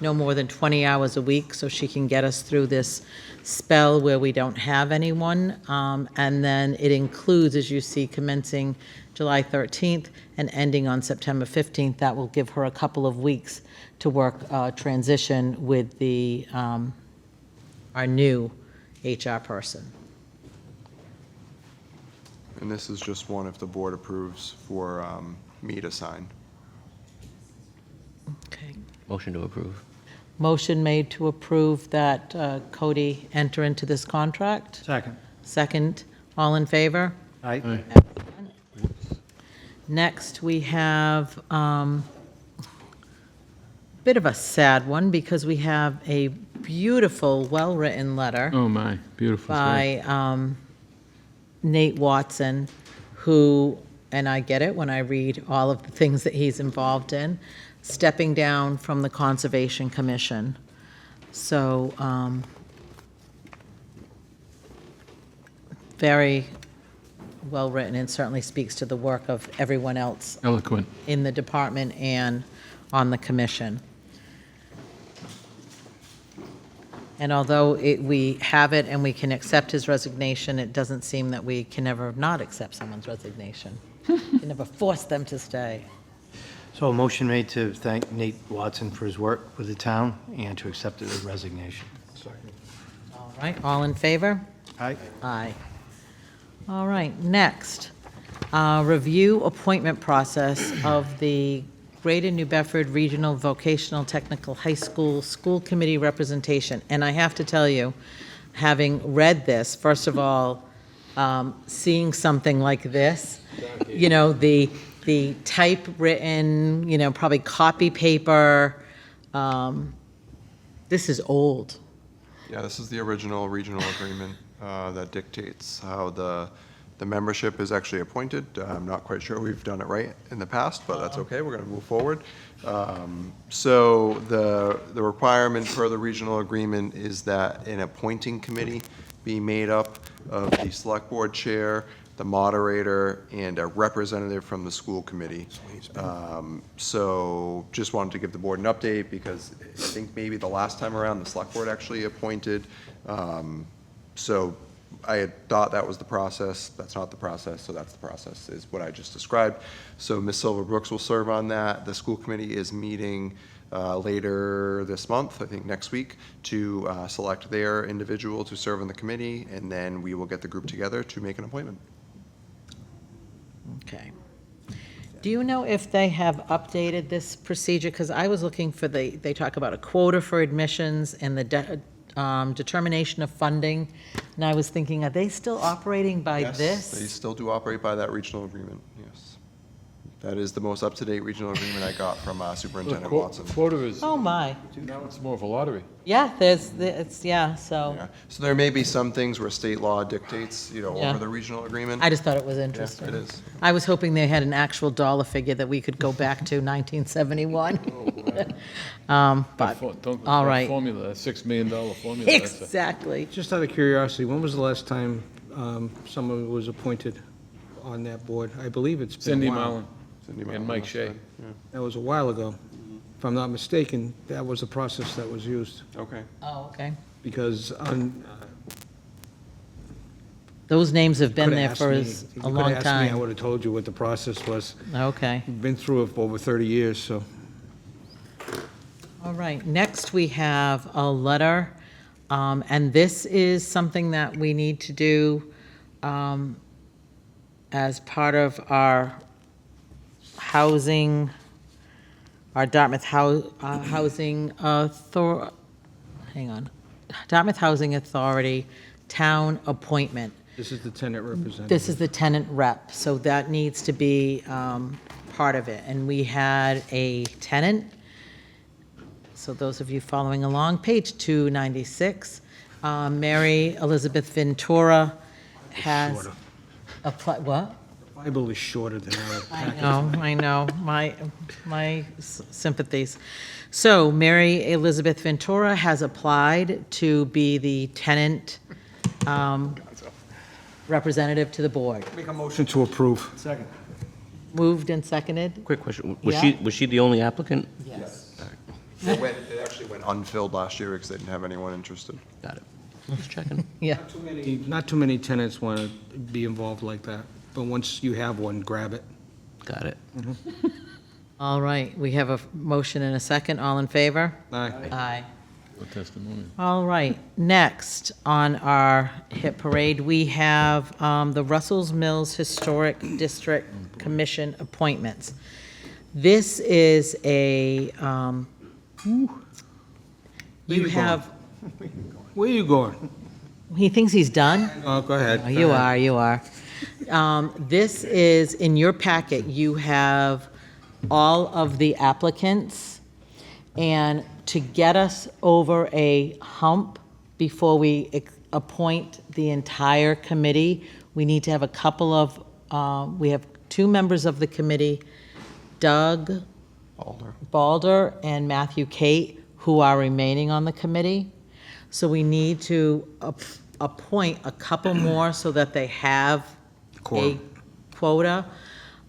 no more than 20 hours a week, so she can get us through this spell where we don't have anyone. And then it includes, as you see, commencing July 13th and ending on September 15th. That will give her a couple of weeks to work transition with the our new HR person. And this is just one if the board approves for me to sign. Okay. Motion to approve. Motion made to approve that Cody enter into this contract. Second. Second. All in favor? Aye. Next, we have bit of a sad one because we have a beautiful, well-written letter Oh, my, beautiful. story. by Nate Watson, who, and I get it when I read all of the things that he's involved in, stepping down from the Conservation Commission. So, very well-written and certainly speaks to the work of everyone else Eloquent. in the department and on the commission. And although we have it and we can accept his resignation, it doesn't seem that we can ever not accept someone's resignation. You can never force them to stay. So a motion made to thank Nate Watson for his work with the town and to accept his resignation. All right, all in favor? Aye. Aye. All right, next, review appointment process of the Greater New Bedford Regional Vocational Technical High School School Committee representation. And I have to tell you, having read this, first of all, seeing something like this, you know, the typewritten, you know, probably copy paper, this is old. Yeah, this is the original regional agreement that dictates how the membership is actually appointed. I'm not quite sure we've done it right in the past, but that's okay. We're going to move forward. So the requirement for the regional agreement is that an appointing committee be made up of the select board chair, the moderator, and a representative from the school committee. So just wanted to give the board an update because I think maybe the last time around, the select board actually appointed. So I had thought that was the process. That's not the process, so that's the process, is what I just described. So Ms. Silver Brooks will serve on that. The school committee is meeting later this month, I think next week, to select their individual to serve on the committee, and then we will get the group together to make an appointment. Okay. Do you know if they have updated this procedure? Because I was looking for they talk about a quota for admissions and the determination of funding, and I was thinking, are they still operating by Yes, this? they still do operate by that regional agreement, yes. That is the most up-to-date regional agreement I got from Superintendent Watson. Quota is, Oh, my. now it's more of a lottery. Yeah, so. Yeah. So there may be some things where state law dictates, you know, Yeah. over the regional agreement. I just thought it was Yeah, interesting. it is. I was hoping they had an actual dollar figure that we could go back to 1971. But, all right. Formula, that $6 million formula. that's a- Exactly. Just out of curiosity, when was the last time someone was appointed on that board? I believe it's been Cindy a while. Mullen Cindy and Mullen Mike last Shea. time, yeah. That was a while ago. If I'm not mistaken, that was the process that was used. Okay. Oh, okay. Because Those names have been coulda there asked for me- a if you long coulda asked me, I time. would have told you what the process was. Okay. Been through it for over 30 years, so. All right, next we have a letter, and this is something that we need to do as part of our housing, our Dartmouth Housing Dartmouth Housing Authority town appointment. This is the tenant representative. This is the tenant rep, so that needs to be part of it. And we had a tenant, so those of you following along, page 296, Mary Elizabeth Ventura has Shorter. applied, what? Bible is shorter than our packet. I know, my sympathies. So Mary Elizabeth Ventura has applied to be the tenant representative to the board. Make a motion to approve. Second. Moved and seconded? Quick question, Yeah. was she the only applicant? Yes. It actually went unfilled last year because they didn't have anyone interested. Got it. Just checking. Yeah. Not too many tenants want to be involved like that, but once you have one, grab it. Got it. All right, we have a motion and a second. All in favor? Aye. Aye. For testimony. All right, next on our hit parade, we have the Russell's Mills Historic District Commission appointments. This is a, you have, Where you going? he thinks he's done? Oh, go ahead. Oh, you are, you are. This is, in your packet, you have all of the applicants, and to get us over a hump before we appoint the entire committee, we need to have a couple of, we have 2 members of the committee, Doug Balder and Matthew Kate, who are remaining on the committee. So we need to appoint a couple more so that they have a quota.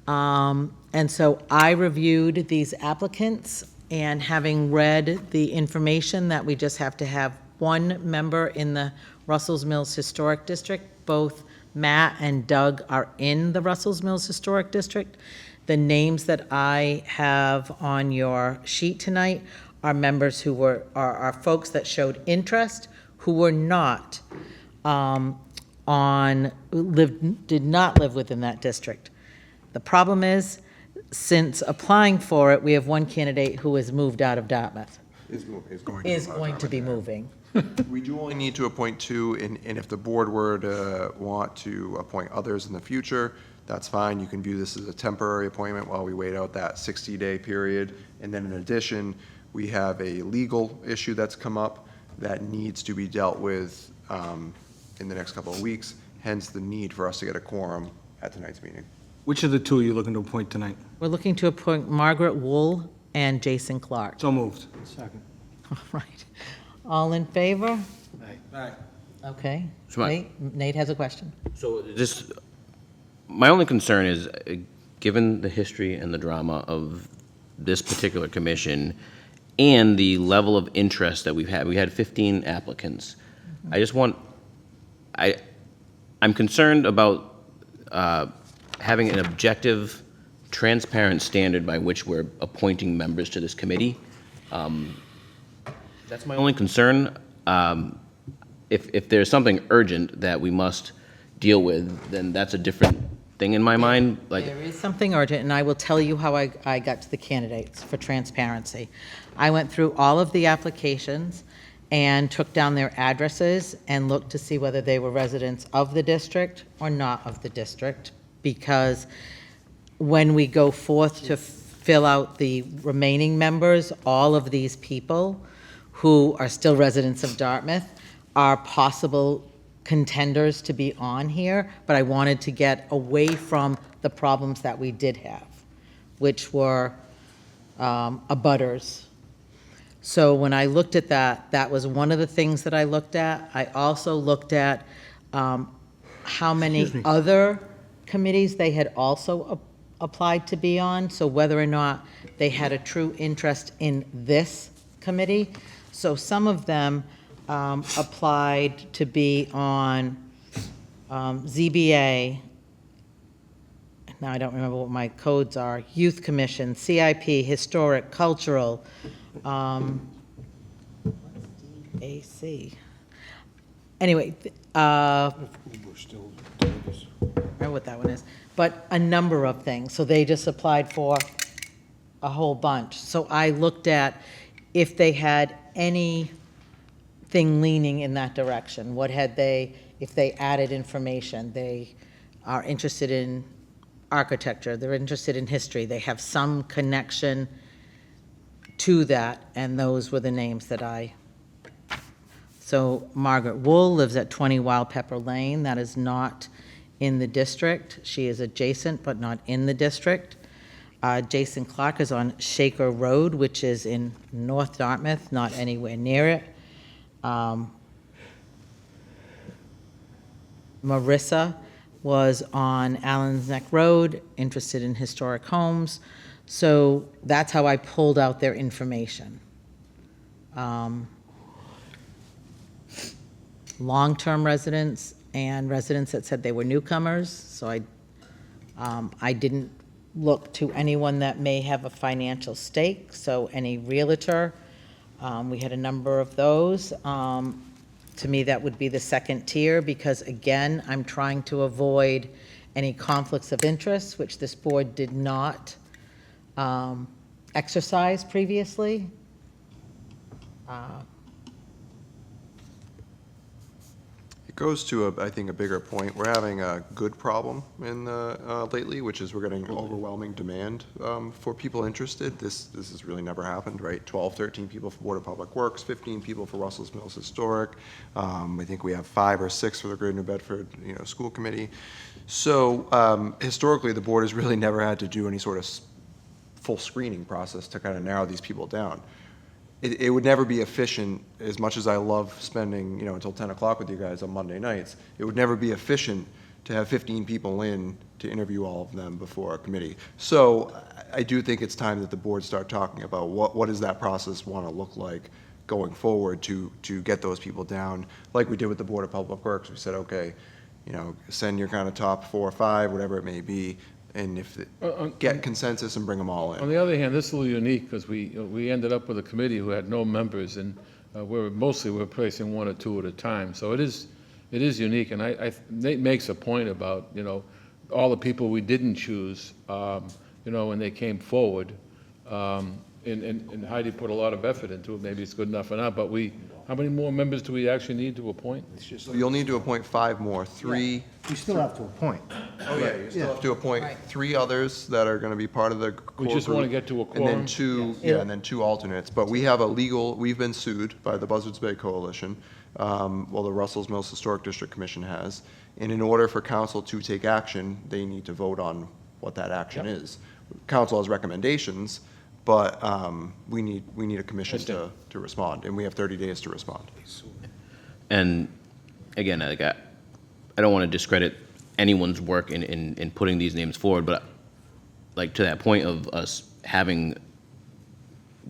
And so I reviewed these applicants, and having read the information that we just have to have 1 member in the Russell's Mills Historic District. Both Matt and Doug are in the Russell's Mills Historic District. The names that I have on your sheet tonight are members who are folks that showed interest, who were not did not live within that district. The problem is, since applying for it, we have 1 candidate who has moved out of Dartmouth. Is going to be moving. We do only need to appoint 2, and if the board were to want to appoint others in the future, that's fine. You can view this as a temporary appointment while we wait out that 60-day period. And then in addition, we have a legal issue that's come up that needs to be dealt with in the next couple of weeks, hence the need for us to get a quorum at tonight's meeting. Which of the 2 are you looking to appoint tonight? We're looking to appoint Margaret Wool and Jason Clark. So moved. Second. All right. All in favor? Aye. Okay. So my- Nate has a question. So this, my only concern is, given the history and the drama of this particular commission and the level of interest that we had 15 applicants. I just want, I'm concerned about having an objective, transparent standard by which we're appointing members to this committee. That's my only concern. If there's something urgent that we must deal with, then that's a different thing in my mind. Like, There is something urgent, and I will tell you how I got to the candidates for transparency. I went through all of the applications and took down their addresses and looked to see whether they were residents of the district or not of the district, because when we go forth to fill out the remaining members, all of these people who are still residents of Dartmouth are possible contenders to be on here, but I wanted to get away from the problems that we did have, which were abutters. So when I looked at that, that was one of the things that I looked at. I also looked at how many other committees they had also applied to be on, so whether or not they had a true interest in this committee. So some of them applied to be on ZBA. Now I don't remember what my codes are. Youth Commission, CIP, Historic, Cultural, AC. Anyway, I don't remember what that one is, but a number of things. So they just applied for a whole bunch. So I looked at if they had anything leaning in that direction. What had they, if they added information, they are interested in architecture, they're interested in history, they have some connection to that, and those were the names that I. So Margaret Wool lives at 20 Wild Pepper Lane. That is not in the district. She is adjacent, but not in the district. Jason Clark is on Shaker Road, which is in North Dartmouth, not anywhere near it. Marissa was on Allen's Neck Road, interested in historic homes. So that's how I pulled out their information. long-term residents and residents that said they were newcomers, so I didn't look to anyone that may have a financial stake, so any realtor, we had a number of those. To me, that would be the second tier, because again, I'm trying to avoid any conflicts of interest, which this board did not exercise previously. It goes to, I think, a bigger point. We're having a good problem in the, lately, which is we're getting overwhelming demand for people interested. This has really never happened, right? 12, 13 people for Board of Public Works, 15 people for Russell's Mills Historic. I think we have 5 or 6 for the Greater New Bedford, School Committee. So historically, the board has really never had to do any sort of full screening process to kind of narrow these people down. It would never be efficient, as much as I love spending, until 10 o'clock with you guys on Monday nights. It would never be efficient to have 15 people in to interview all of them before a committee. So I do think it's time that the board start talking about what does that process want to look like going forward to get those people down, like we did with the Board of Public Works. We said, okay, send your kind of top 4 or 5, whatever it may be, and get consensus and bring them all in. On the other hand, this is a little unique because we ended up with a committee who had no members, and we're placing 1 or 2 at a time. So it is unique, and Nate makes a point about all the people we didn't choose, when they came forward, and Heidi put a lot of effort into it. Maybe it's good enough or not, but how many more members do we actually need to appoint? So you'll need to appoint 5 more, 3. You still have to appoint. Oh, yeah, you still have to appoint 3 others that are going to be part of the core We just want to group, get to a and quorum. then 2, and then 2 alternates. But we have we've been sued by the Buzzards Bay Coalition, the Russell's Mills Historic District Commission has, and in order for council to take action, they need to vote on what that action is. Council has recommendations, but we need a commission to respond, and we have 30 days to respond. And again, I don't want to discredit anyone's work in putting these names forward, but to that point of us having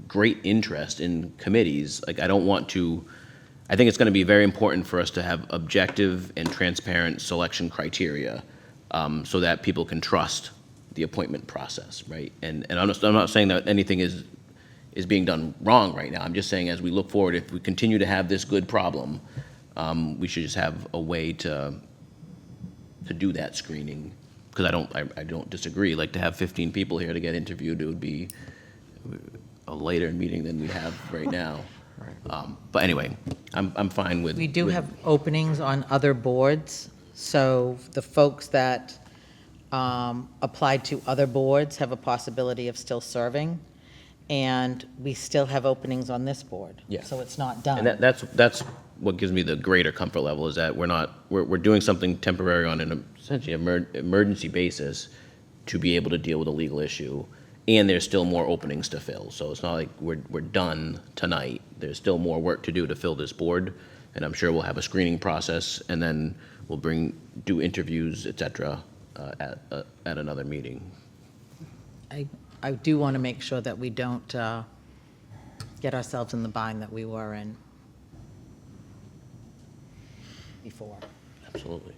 great interest in committees, I think it's going to be very important for us to have objective and transparent selection criteria, so that people can trust the appointment process, right? And I'm not saying that anything is being done wrong right now. I'm just saying, as we look forward, if we continue to have this good problem, we should just have a way to do that screening. Because I don't disagree. Like, to have 15 people here to get interviewed, it would be a later meeting than we have right now. But anyway, I'm fine with. We do have openings on other boards, so the folks that applied to other boards have a possibility of still serving, and we still have openings on this board. Yeah. So it's not done. And that's what gives me the greater comfort level, is that we're doing something temporary on an essentially emergency basis to be able to deal with a legal issue, and there's still more openings to fill. So it's not like we're done tonight. There's still more work to do to fill this board, and I'm sure we'll have a screening process, and then we'll do interviews, et cetera, at another meeting. I do want to make sure that we don't get ourselves in the bind that we were in before. Absolutely.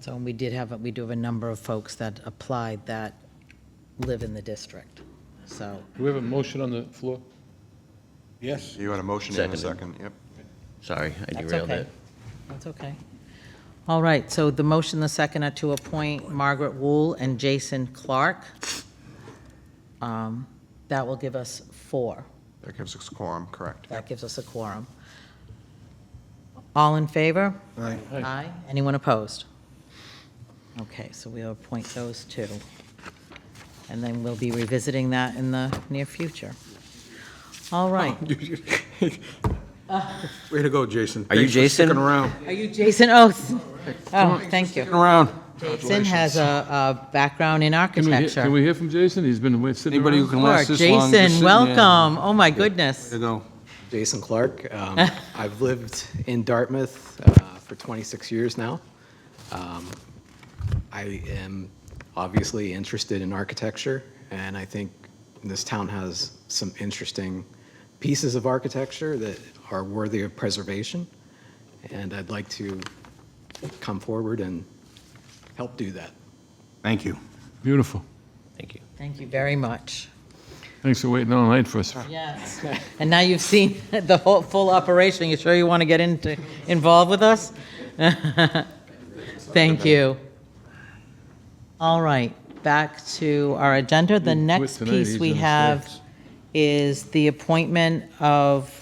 So we do have a number of folks that applied that live in the district, so. Do we have a motion on the floor? Yes. You had a motion in a Seconded. second, yep. Sorry, I That's derailed okay. it. That's okay. All right, so the motion, the second, are to appoint Margaret Wool and Jason Clark. That will give us 4. That gives us a quorum, correct. That gives us a quorum. All in favor? Aye. Aye. Anyone opposed? Okay, so we'll appoint those 2. And then we'll be revisiting that in the near future. All right. Way to go, Jason. Are you Thanks for Jason? sticking around. Are you Jason Oath? Oh, thank you. Sticking around. Jason has a background in architecture. Can we hear from Jason? He's been sitting Anybody who around. can last this long. just Jason, sitting welcome. Oh, my goodness. there. Way to go. Jason Clark. I've lived in Dartmouth for 26 years now. I am obviously interested in architecture, and I think this town has some interesting pieces of architecture that are worthy of preservation, and I'd like to come forward and help do that. Thank you. Beautiful. Thank you. Thank you very much. Thanks for waiting all night for us. Yes. And now you've seen the whole full operation. You sure you want to get involved with us? Thank you. All right, back to our agenda. The next tonight, piece he's we in the have States. is the appointment of,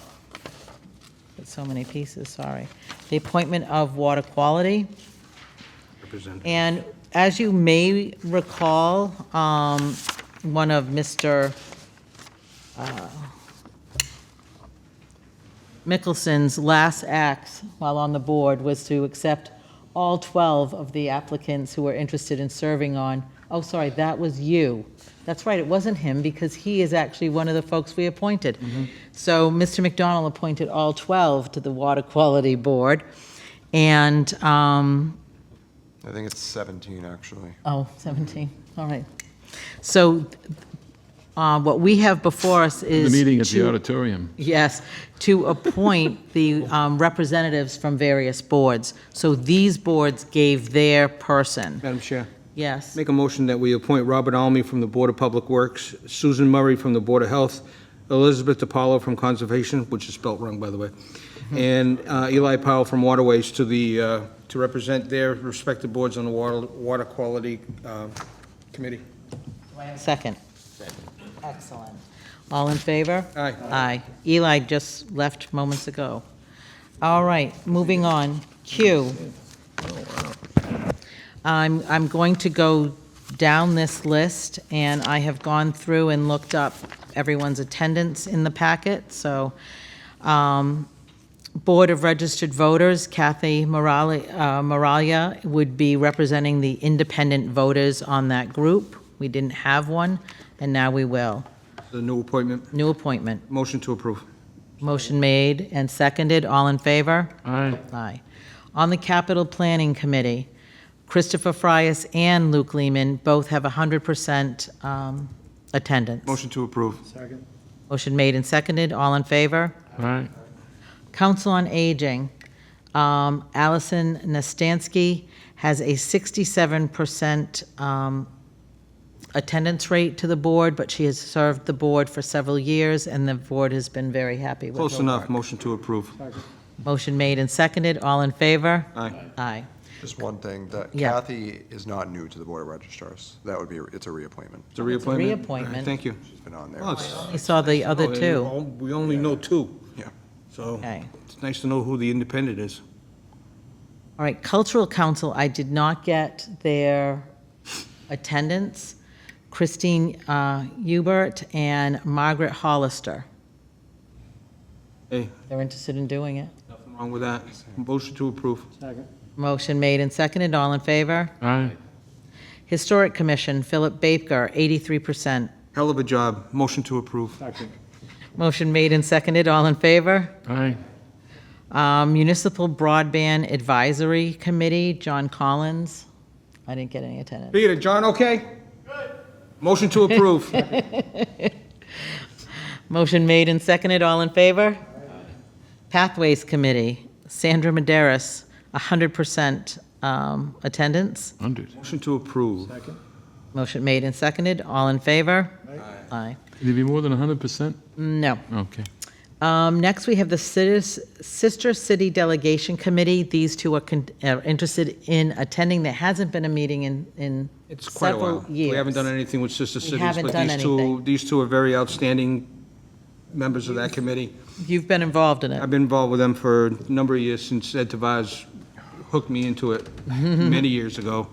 so many pieces, sorry. The appointment of water quality. And as you may recall, one of Mr. Mickelson's last acts while on the board was to accept all 12 of the applicants who were interested in serving on, oh, sorry, that was you. That's right, it wasn't him, because he is actually one of the folks we appointed. So Mr. McDonald appointed all 12 to the Water Quality Board, and, I think it's 17, actually. oh, 17, all right. So what we have before us The is meeting at the to- auditorium. Yes, to appoint the representatives from various boards. So these boards gave their person. Madam Chair, Yes. make a motion that we appoint Robert Almy from the Board of Public Works, Susan Murray from the Board of Health, Elizabeth DiPaolo from Conservation, which is spelt wrong, by the way, and Eli Powell from Waterways to represent their respective boards on the Water Quality Committee. Do I have a second? Excellent. All in favor? Aye. Aye. Eli just left moments ago. All right, moving on. Q. I'm going to go down this list, and I have gone through and looked up everyone's attendance in the packet. So, Board of Registered Voters, Kathy Moralia would be representing the independent voters on that group. We didn't have one, and now we will. The new appointment. New appointment. Motion to approve. Motion made and seconded. All in favor? Aye. Aye. On the Capital Planning Committee, Christopher Frias and Luke Lehman both have 100% attendance. Motion to approve. Motion made and seconded. All in favor? Aye. Council on Aging, Allison Nastansky has a 67% attendance rate to the board, but she has served the board for several years, and the board has been very happy with her Close enough. work. Motion to approve. Motion made and seconded. All in favor? Aye. Aye. Just one thing, that Yeah. Kathy is not new to the Board of Registrars. That would be, it's a reappointment. It's a reappointment? reappointment. Thank you. She's been on there. Well, it's- I saw the other Oh, two. We only know two. Yeah. So Okay. it's nice to know who the independent is. All right, Cultural Council, I did not get their attendance. Christine Hubert and Margaret Hollister. Hey, They're interested in doing it. nothing wrong with that. Motion to approve. Motion made and seconded. All in favor? Aye. Historic Commission, Philip Baker, 83%. Hell of a job. Motion to approve. Motion made and seconded. All in favor? Aye. Municipal Broadband Advisory Committee, John Collins. I didn't get any attendance. Peter, John, okay? Good. Motion to approve. Motion made and seconded. All in favor? Pathways Committee, Sandra Maderas, 100% attendance. 100. Motion to approve. Motion made and seconded. All in favor? Aye. Can it be more than 100%? No. Okay. Next, we have the Sister City Delegation Committee. These two are interested in attending. There hasn't been a meeting in It's quite a several while. years. We haven't done anything with Sister Cities, haven't but done anything. these two are very outstanding members of that committee. You've been involved in it. I've been involved with them for a number of years since Ed Tavaz hooked me into it many years ago.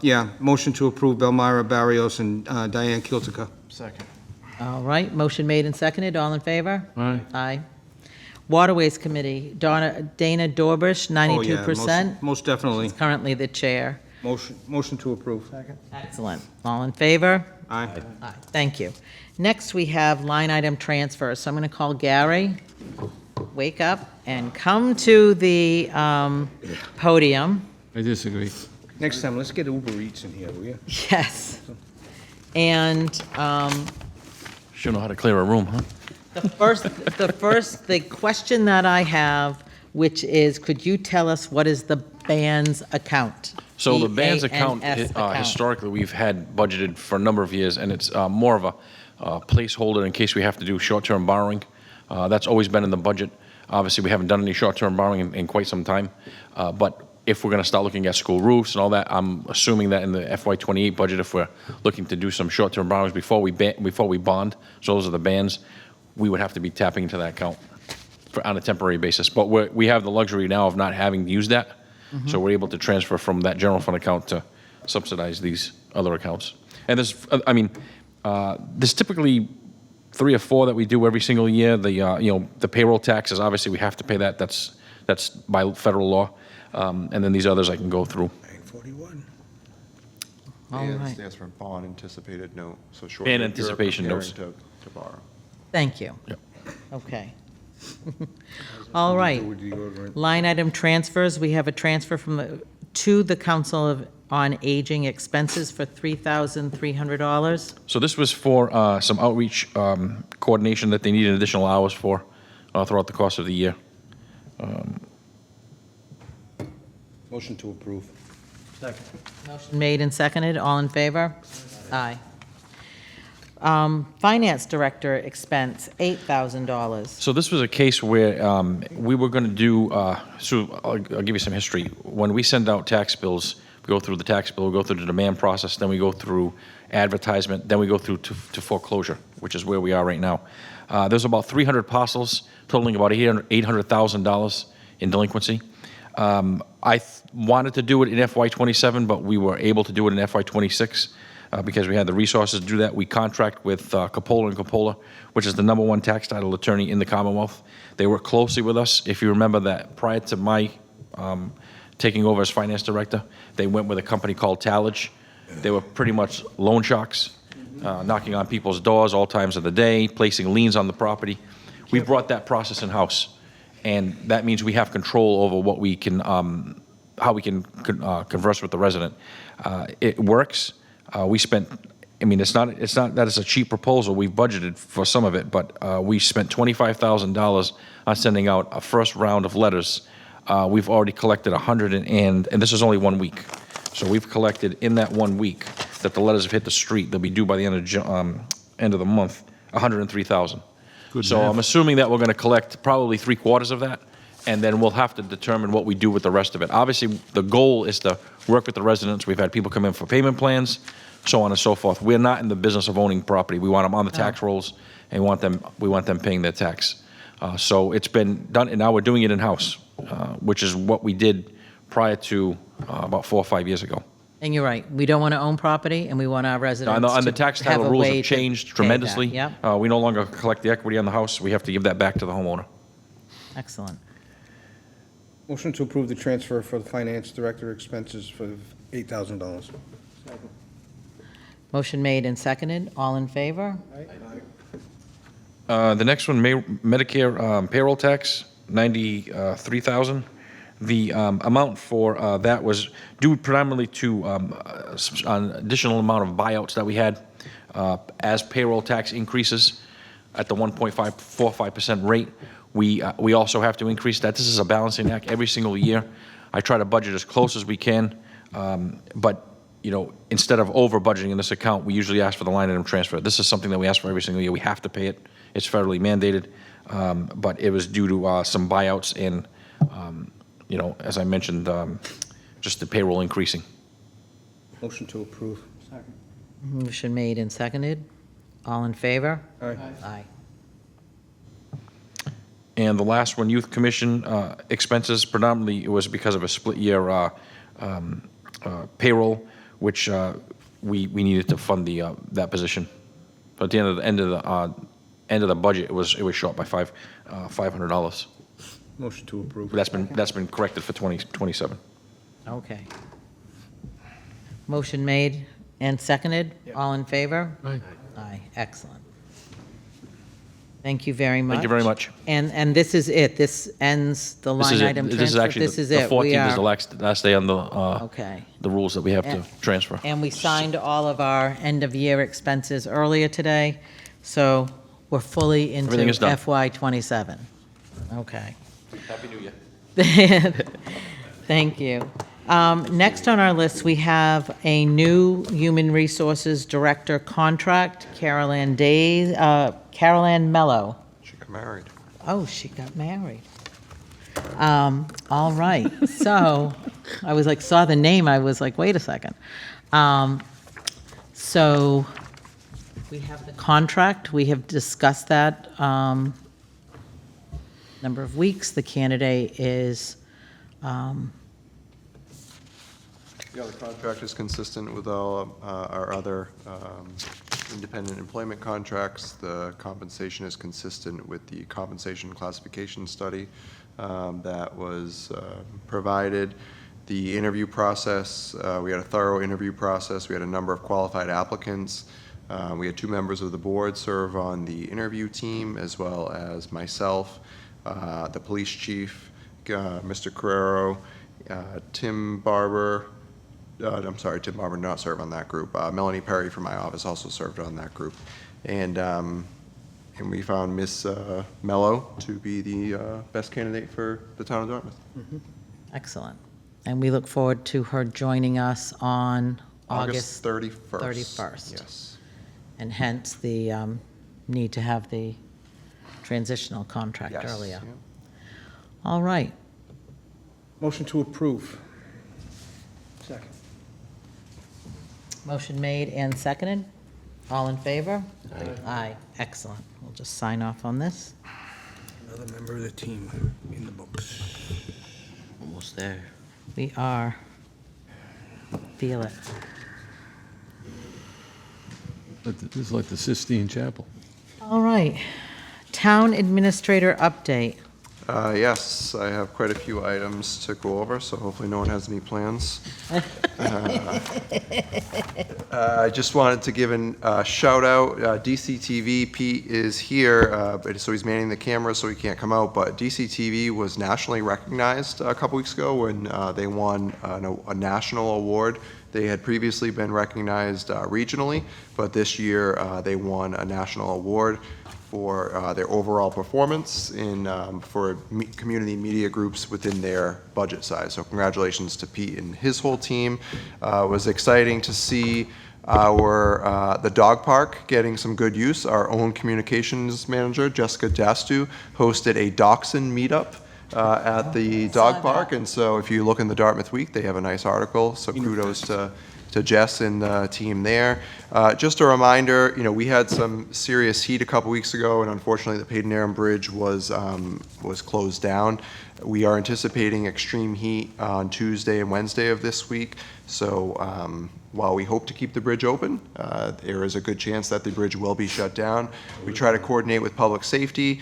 Yeah, motion to approve Belmira Barrios and Diane Kiltica. Second. All right, motion made and seconded. All in favor? Aye. Aye. Waterways Committee, Dana Dorbush, Oh, yeah, 92%. most definitely. Currently the chair. Motion to approve. Excellent. All in favor? Aye. Aye. Thank you. Next, we have line item transfers. So I'm going to call Gary. Wake up and come to the podium. I disagree. Next time, let's get Uber Eats in here, will you? Yes. And Sure know how to clear a room, huh? The question that I have, which is, could you tell us what is the band's account? So the band's account, BANS historically, we've had budgeted for a number of years, and it's more of a placeholder in case we have to do short-term borrowing. That's always been in the budget. Obviously, we haven't done any short-term borrowing in quite some time. But if we're going to start looking at school roofs and all that, I'm assuming that in the FY28 budget, if we're looking to do some short-term borrowings before we bond, so those are the bands, we would have to be tapping into that account on a temporary basis. But we have the luxury now of not having to use that, so we're able to transfer from that general fund account to subsidize these other accounts. And there's typically 3 or 4 that we do every single year. The payroll taxes, obviously we have to pay that. That's by federal law. And then these others I can go through. All right. Stands for bond anticipated note, so short. Band anticipation notes. To borrow. Thank you. Yep. Okay. All right. Line item transfers, we have a transfer to the Council on Aging expenses for $3,300. So this was for some outreach coordination that they needed additional hours for throughout the course of the year. Motion to approve. Second. Motion made and seconded, all in favor? Aye. Finance Director expense, $8,000. So this was a case where we were going to do, so I'll give you some history. When we send out tax bills, we go through the tax bill, we go through the demand process, then we go through advertisement, then we go through to foreclosure, which is where we are right now. There's about 300 parcels totaling about $800,000 in delinquency. I wanted to do it in FY27, but we were able to do it in FY26 because we had the resources to do that. We contract with Capola & Capola, which is the #1 tax title attorney in the Commonwealth. They work closely with us. If you remember that prior to my taking over as finance director, they went with a company called Talage. They were pretty much loan sharks, knocking on people's doors all times of the day, placing liens on the property. We brought that process in-house. And that means we have control over what we can, how we can converse with the resident. It works. We spent, it's not that it's a cheap proposal. We've budgeted for some of it, but we spent $25,000 on sending out a first round of letters. We've already collected 100, and this is only 1 week. So we've collected in that 1 week that the letters have hit the street. They'll be due by the end of the month, 103,000. So I'm assuming that we're going to collect probably 3/4 of that, and then we'll have to determine what we do with the rest of it. Obviously, the goal is to work with the residents. We've had people come in for payment plans, so on and so forth. We're not in the business of owning property. We want them on the tax rolls, and we want them paying their tax. So it's been done, and now we're doing it in-house, which is what we did prior to about 4 or 5 years ago. And you're right, we don't want to own property, and we want our residents And the tax to have title a rules way have to changed pay that. tremendously. Yep, We no longer collect the equity on the house. We have to give that back to the homeowner. excellent. Motion to approve the transfer for the finance director expenses for $8,000. Motion made and seconded, all in favor? The next one, Medicare payroll tax, $93,000. The amount for that was due predominantly to an additional amount of buyouts that we had as payroll tax increases at the 1.45% rate. We also have to increase that. This is a balancing act every single year. I try to budget as close as we can, but instead of over budgeting in this account, we usually ask for the line item transfer. This is something that we ask for every single year. We have to pay it. It's federally mandated, but it was due to some buyouts and as I mentioned, just the payroll increasing. Motion to approve. Motion made and seconded, all in favor? Aye. Aye. And the last one, Youth Commission expenses, predominantly it was because of a split year payroll, which we needed to fund that position. But at the end of the budget, it was short by $500. Motion to approve. That's been corrected for 2027. Okay. Motion made and seconded, all in favor? Aye. Aye, excellent. Thank you very much. Thank you very much. And this is it, this ends the This is line it. item This is transfer? actually This is the it. We 14th is are- the last day on the Okay. the rules that we have to And- transfer. And we signed all of our end-of-year expenses earlier today, so We're fully into Everything is done. FY '27. Okay. Happy New Year. Thank you. Next on our list, we have a new Human Resources Director contract, Carol Ann Mello. She got married. Oh, she got married. All right, so I was like, saw the name, I was like, wait a second. So we have the contract, we have discussed that number of weeks. The candidate is, Yeah, the contract is consistent with all our other independent employment contracts. The compensation is consistent with the compensation classification study that was provided. The interview process, we had a thorough interview process. We had a number of qualified applicants. We had 2 members of the board serve on the interview team, as well as myself, the police chief, Mr. Carrero, Tim Barber. I'm sorry, Tim Barber did not serve on that group. Melanie Perry from my office also served on that group. And we found Miss Mello to be the best candidate for the town of Dartmouth. excellent. And we look forward to her joining us on August August 31st. 31st. Yes. And hence the need to have the transitional contract Yes, earlier. yeah. All right. Motion to approve. Second. Motion made and seconded. All in favor? Aye. Excellent. We'll just sign off on this. Another member of the team in the books. Almost there. We are. Feel it. This is like the Sistine Chapel. All right. Town administrator update. Yes, I have quite a few items to go over, so hopefully no one has any plans. I just wanted to give a shout out. DCTV, Pete is here, so he's manning the camera, so he can't come out. But DCTV was nationally recognized a couple weeks ago when they won a national award. They had previously been recognized regionally, but this year they won a national award for their overall performance for community media groups within their budget size. So congratulations to Pete and his whole team. It was exciting to see the dog park getting some good use. Our own communications manager, Jessica Dastu, hosted a dachshund meetup at the dog park. And so if you look in the Dartmouth Week, they have a nice article. So kudos to Jess and the team there. Just a reminder, we had some serious heat a couple weeks ago, and unfortunately the Peyton Aram Bridge was closed down. We are anticipating extreme heat on Tuesday and Wednesday of this week. So while we hope to keep the bridge open, there is a good chance that the bridge will be shut down. We try to coordinate with public safety.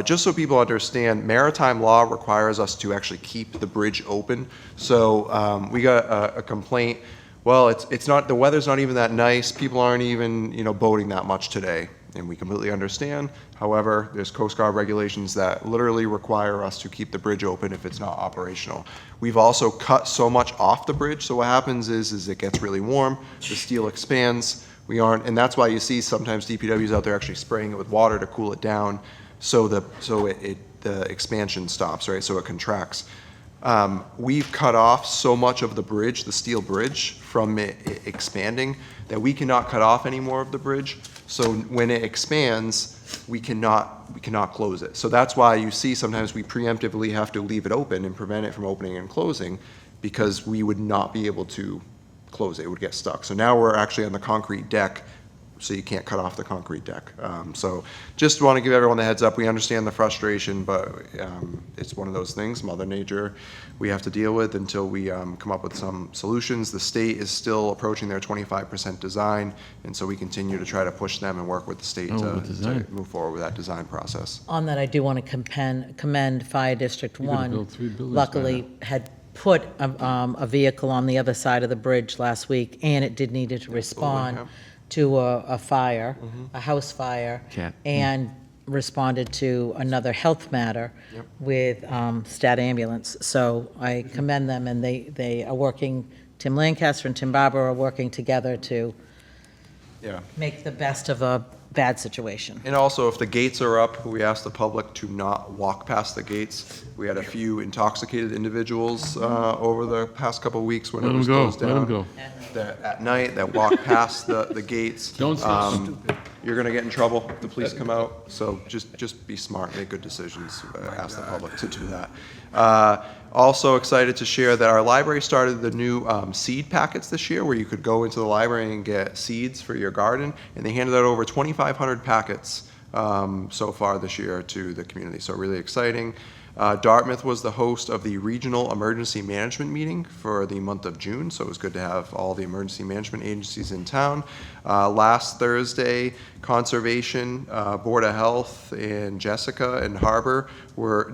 Just so people understand, maritime law requires us to actually keep the bridge open. So we got a complaint. Well, it's not, the weather's not even that nice. People aren't even, boating that much today, and we completely understand. However, there's Coast Guard regulations that literally require us to keep the bridge open if it's not operational. We've also cut so much off the bridge, so what happens is it gets really warm, the steel expands. And that's why you see sometimes DPW's out there actually spraying it with water to cool it down, so the expansion stops, right? So it contracts. We've cut off so much of the bridge, the steel bridge, from it expanding that we cannot cut off any more of the bridge. So when it expands, we cannot close it. So that's why you see sometimes we preemptively have to leave it open and prevent it from opening and closing, because we would not be able to close it. It would get stuck. So now we're actually on the concrete deck, so you can't cut off the concrete deck. So just want to give everyone the heads up. We understand the frustration, but it's one of those things, Mother Nature, we have to deal with until we come up with some solutions. The state is still approaching their 25% design, and so we continue to try to push them and work with the state to move forward with that design process. On that, I do want to commend Fire District You could've 1. built 3 buildings by Luckily, had put a vehicle on the other side of the bridge last week, and it did need to respond to a fire, a house fire, and responded to another health matter with Stat Ambulance. So I commend them, and they are working, Tim Lancaster and Tim Barber are working together to Yeah. make the best of a bad situation. And also, if the gates are up, we ask the public to not walk past the gates. We had a few intoxicated individuals over the past couple of weeks when Let it 'em was go, closed let 'em down. go. That at night, that walk past the gates. Don't say stupid. You're gonna get in trouble if the police come out, so just be smart, make good decisions, ask the public to do that. Also excited to share that our library started the new seed packets this year, where you could go into the library and get seeds for your garden, and they handed out over 2,500 packets so far this year to the community, so really exciting. Dartmouth was the host of the Regional Emergency Management Meeting for the month of June, so it was good to have all the emergency management agencies in town. Last Thursday, Conservation, Board of Health, and Jessica and Harbor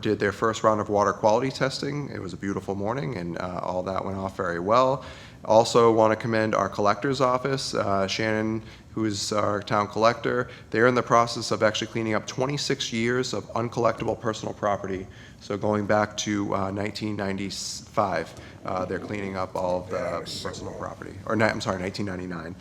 did their first round of water quality testing. It was a beautiful morning, and all that went off very well. Also want to commend our collector's office, Shannon, who is our town collector. They're in the process of actually cleaning up 26 years of uncollectible personal property. So going back to 1995, they're cleaning up all of the personal property. Or, I'm sorry, 1999.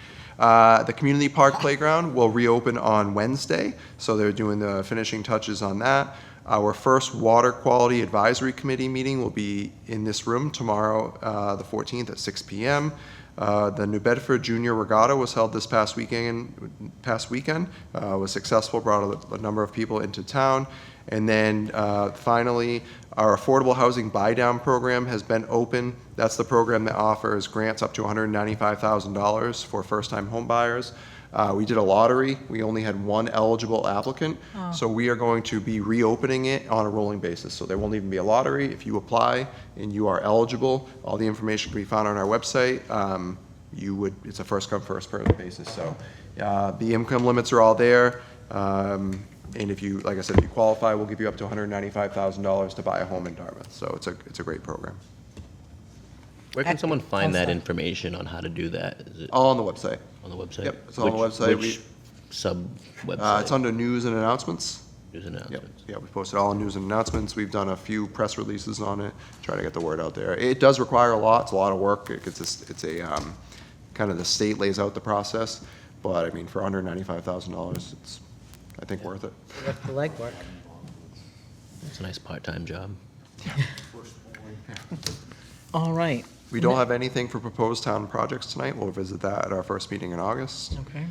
The community park playground will reopen on Wednesday, so they're doing the finishing touches on that. Our first Water Quality Advisory Committee meeting will be in this room tomorrow, the 14th at 6 p.m. The New Bedford Junior Regatta was held this past weekend, was successful, brought a number of people into town. And then finally, our Affordable Housing Buy-Down Program has been open. That's the program that offers grants up to $195,000 for first-time home buyers. We did a lottery. We only had one eligible applicant. Oh. So we are going to be reopening it on a rolling basis. So there won't even be a lottery. If you apply and you are eligible, all the information can be found on our website. It's a first come, first served basis. So the income limits are all there. And if you, like I said, if you qualify, we'll give you up to $195,000 to buy a home in Dartmouth. So it's a great program. Where can someone find that information on how to do that? Is it All on the website. on the website? Yep, it's all on the website. Which sub-website? It's under news and announcements. News and announcements. Yeah, we posted all news and announcements. We've done a few press releases on it, trying to get the word out there. It does require a lot. It's a lot of work. It's a kind of the state lays out the process, but I mean, for $195,000, it's, I think, worth it. Worth the legwork. It's a nice part-time job. All right. We don't have anything for proposed town projects tonight. We'll visit that at our first meeting in August. Okay.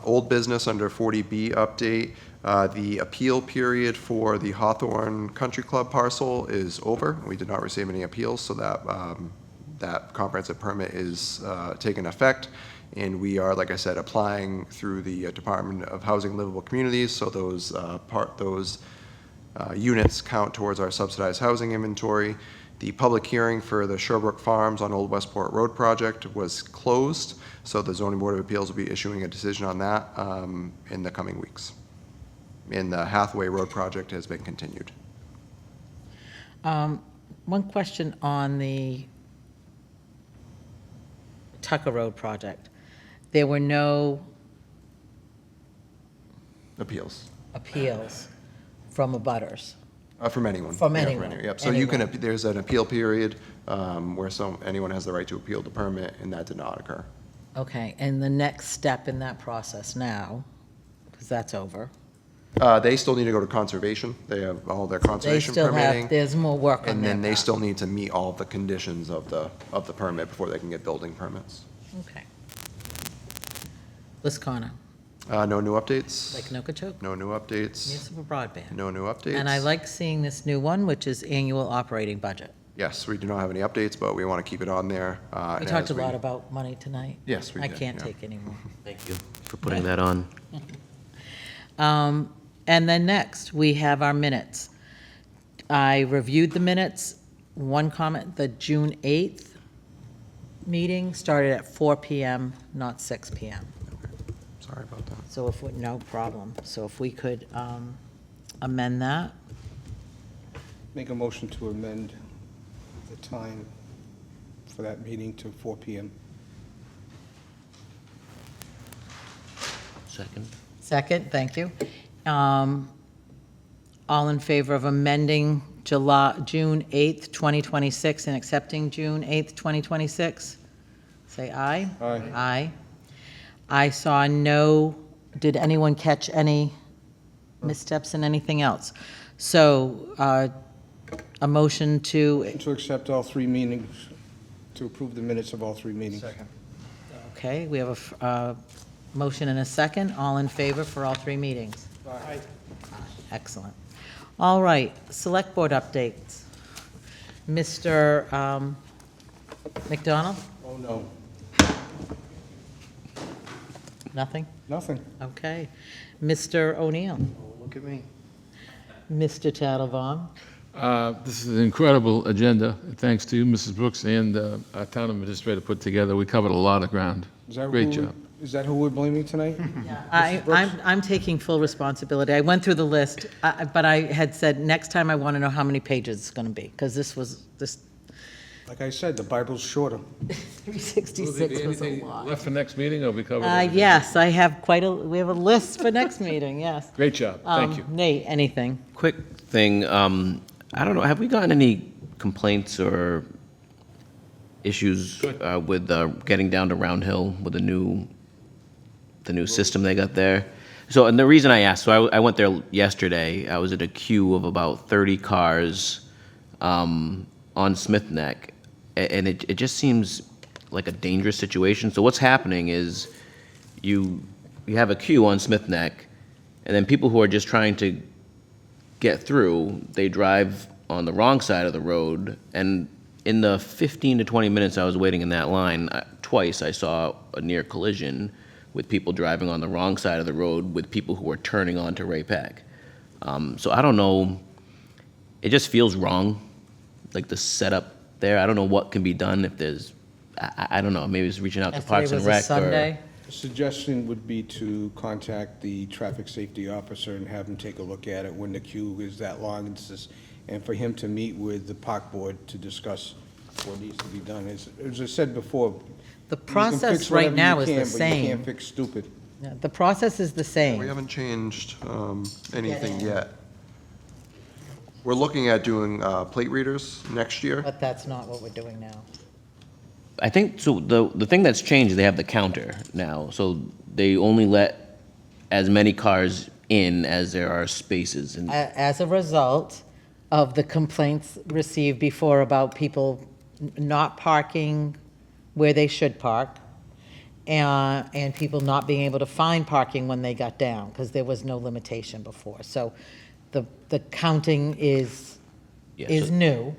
Old business under 40B update. The appeal period for the Hawthorne Country Club parcel is over. We did not receive any appeals, so that comprehensive permit is taking effect. And we are, like I said, applying through the Department of Housing and Livable Communities, so those units count towards our subsidized housing inventory. The public hearing for the Sherbrooke Farms on Old Westport Road project was closed, so the Zoning Board of Appeals will be issuing a decision on that in the coming weeks. And the Hathaway Road project has been continued. One question on the Tucker Road project. There were no Appeals. from abutters. From anyone. From Yeah, anyone. Yep, so you can, Anyone. there's an appeal period where anyone has the right to appeal the permit, and that did not occur. Okay, and the next step in that process now, because that's over, They still need to go to conservation. They have all their they conservation still permitting. have, there's more work on And that. then they still need to meet all the conditions of the permit before they can get building permits. Okay. Liscana, No new updates? Lake Nokichoke, No new updates? municipal broadband. No new updates? And I like seeing this new one, which is annual operating budget. Yes, we do not have any updates, but we want to keep it on there. We talked a lot about money tonight. Yes, we I did, can't yeah. take any more. Thank you for putting that on. And then next, we have our minutes. I reviewed the minutes. One comment, the June 8th meeting started at 4 PM, not 6 PM. Sorry about that. So no problem. So if we could amend that. Make a motion to amend the time for that meeting to 4 PM. Second. Second, thank you. All in favor of amending June 8th, 2026, and accepting June 8th, 2026? Say aye. Aye. I saw no, did anyone catch any missteps in anything else? So, a motion to, To accept all three meetings, to approve the minutes of all three meetings. Second. okay, we have a motion and a second. All in favor for all three meetings? Aye. Excellent. All right, select board updates. Mr. McDonald? Oh, no. Nothing? Nothing. Okay. Mr. O'Neill? Look at me. Mr. Tattlebaum? This is an incredible agenda, thanks to you, Mrs. Brooks, and our town administrator put together. We covered a lot of ground. Great job. Is that who we're blaming tonight? I'm taking full responsibility. I went through the list, but I had said, next time I want to know how many pages it's going to be, because this. Like I said, the Bible's shorter. 366 was a lot. Left for next meeting, or we covered everything? Yes, we have a list for next meeting, yes. Great job, thank you. Nate, anything? Quick thing, I don't know, have we gotten any complaints or issues with getting down to Round Hill with the new system they got there? So, and the reason I asked, so I went there yesterday. I was at a queue of about 30 cars on Smith Neck, and it just seems like a dangerous situation. So what's happening is you have a queue on Smith Neck, and then people who are just trying to get through, they drive on the wrong side of the road, and in the 15 to 20 minutes I was waiting in that line, twice I saw a near collision with people driving on the wrong side of the road with people who were turning onto Ray Peck. So I don't know, it just feels wrong, like the setup there. I don't know what can be done if there's, I don't know, maybe it's reaching out to Parks and Rec. Sunday? The suggestion would be to contact the traffic safety officer and have him take a look at it when the queue is that long, and for him to meet with the park board to discuss what needs to be done. As I said before, The you can process fix right whatever now you is the can, but you same. can't fix stupid. Yeah, the process is the We same. haven't changed anything yet. We're looking at doing plate readers next year. But that's not what we're doing now. I think, so the thing that's changed is they have the counter now, so they only let as many cars in as there are spaces. And As a result of the complaints received before about people not parking where they should park, and people not being able to find parking when they got down, because there was no limitation before. So the counting is new.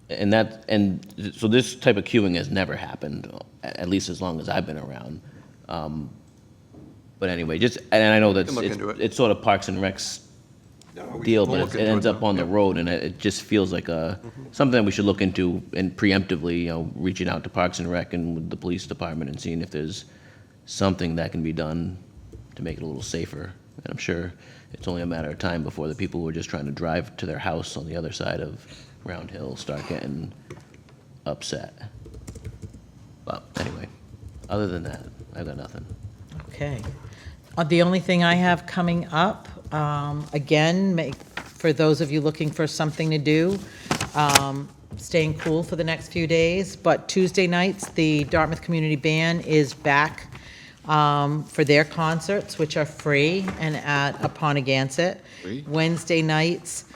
And so this type of queuing has never happened, at least as long as I've been around. But anyway, and I know We can look into it. it's sort of Parks and Rec's deal, we'll but look it into ends it, up on the road, and it just feels like something that we should look into, and preemptively, reaching out to Parks and Rec and with the police department and seeing if there's something that can be done to make it a little safer. And I'm sure it's only a matter of time before the people who are just trying to drive to their house on the other side of Round Hill start getting upset. But anyway, other than that, I've got nothing. Okay. The only thing I have coming up, again, for those of you looking for something to do, staying cool for the next few days, but Tuesday nights, the Dartmouth Community Band is back for their concerts, which are free and at Apponeganset. Wednesday nights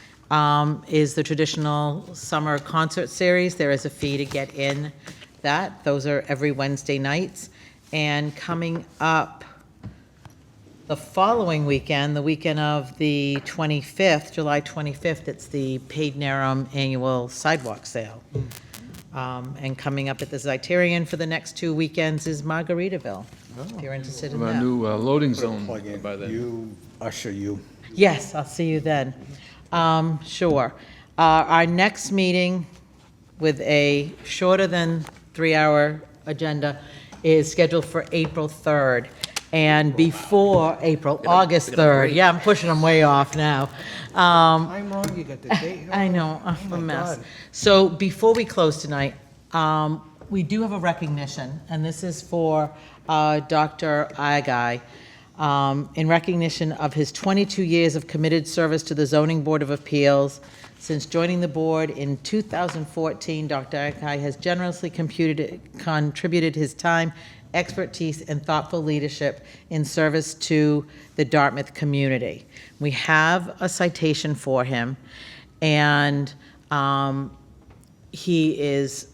is the traditional summer concert series. There is a fee to get in that. Those are every Wednesday nights. And coming up the following weekend, the weekend of the 25th, July 25th, it's the Paid Narrum Annual Sidewalk Sale. And coming up at the Zeitarian for the next 2 weekends is Margaritaville, if you're interested in Our that. new loading zone Plug in. by then. You, usher you. Yes, I'll see you then. Sure. Our next meeting with a shorter than 3-hour agenda is scheduled for April 3rd. And before August 3rd. Yeah, I'm pushing them way off now. I'm wrong, you got the date. I know, I'm a my mess. God. So before we close tonight, we do have a recognition, and this is for Dr. Agai, in recognition of his 22 years of committed service to the Zoning Board of Appeals. Since joining the board in 2014, Dr. Agai has generously contributed his time, expertise, and thoughtful leadership in service to the Dartmouth community. We have a citation for him, and he has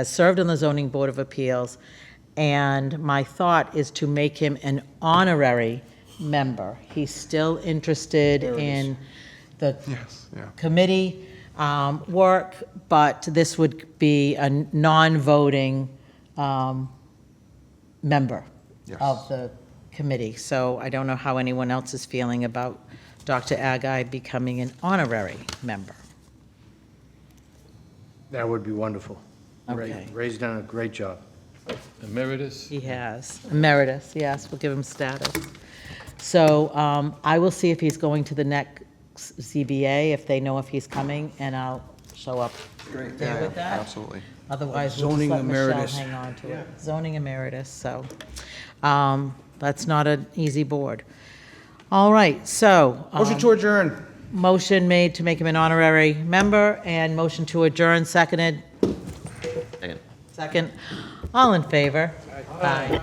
served on the Zoning Board of Appeals, and my thought is to make him an honorary member. He's still interested in the committee work, but this would be a non-voting member of the committee. So I don't know how anyone else is feeling about Dr. Agai becoming an honorary member. That would be wonderful. Okay. Ray's done a great job. Emeritus? He has. Emeritus, yes, we'll give him status. So I will see if he's going to the next ZBA, if they know if he's coming, and I'll show up there with that. Absolutely. Otherwise, we'll just Zoning let Michelle emeritus. hang on to it. Zoning emeritus, so that's not an easy board. All right, so. Motion to adjourn. Motion made to make him an honorary member, and motion to adjourn, seconded. Second. Second. All in favor? Aye.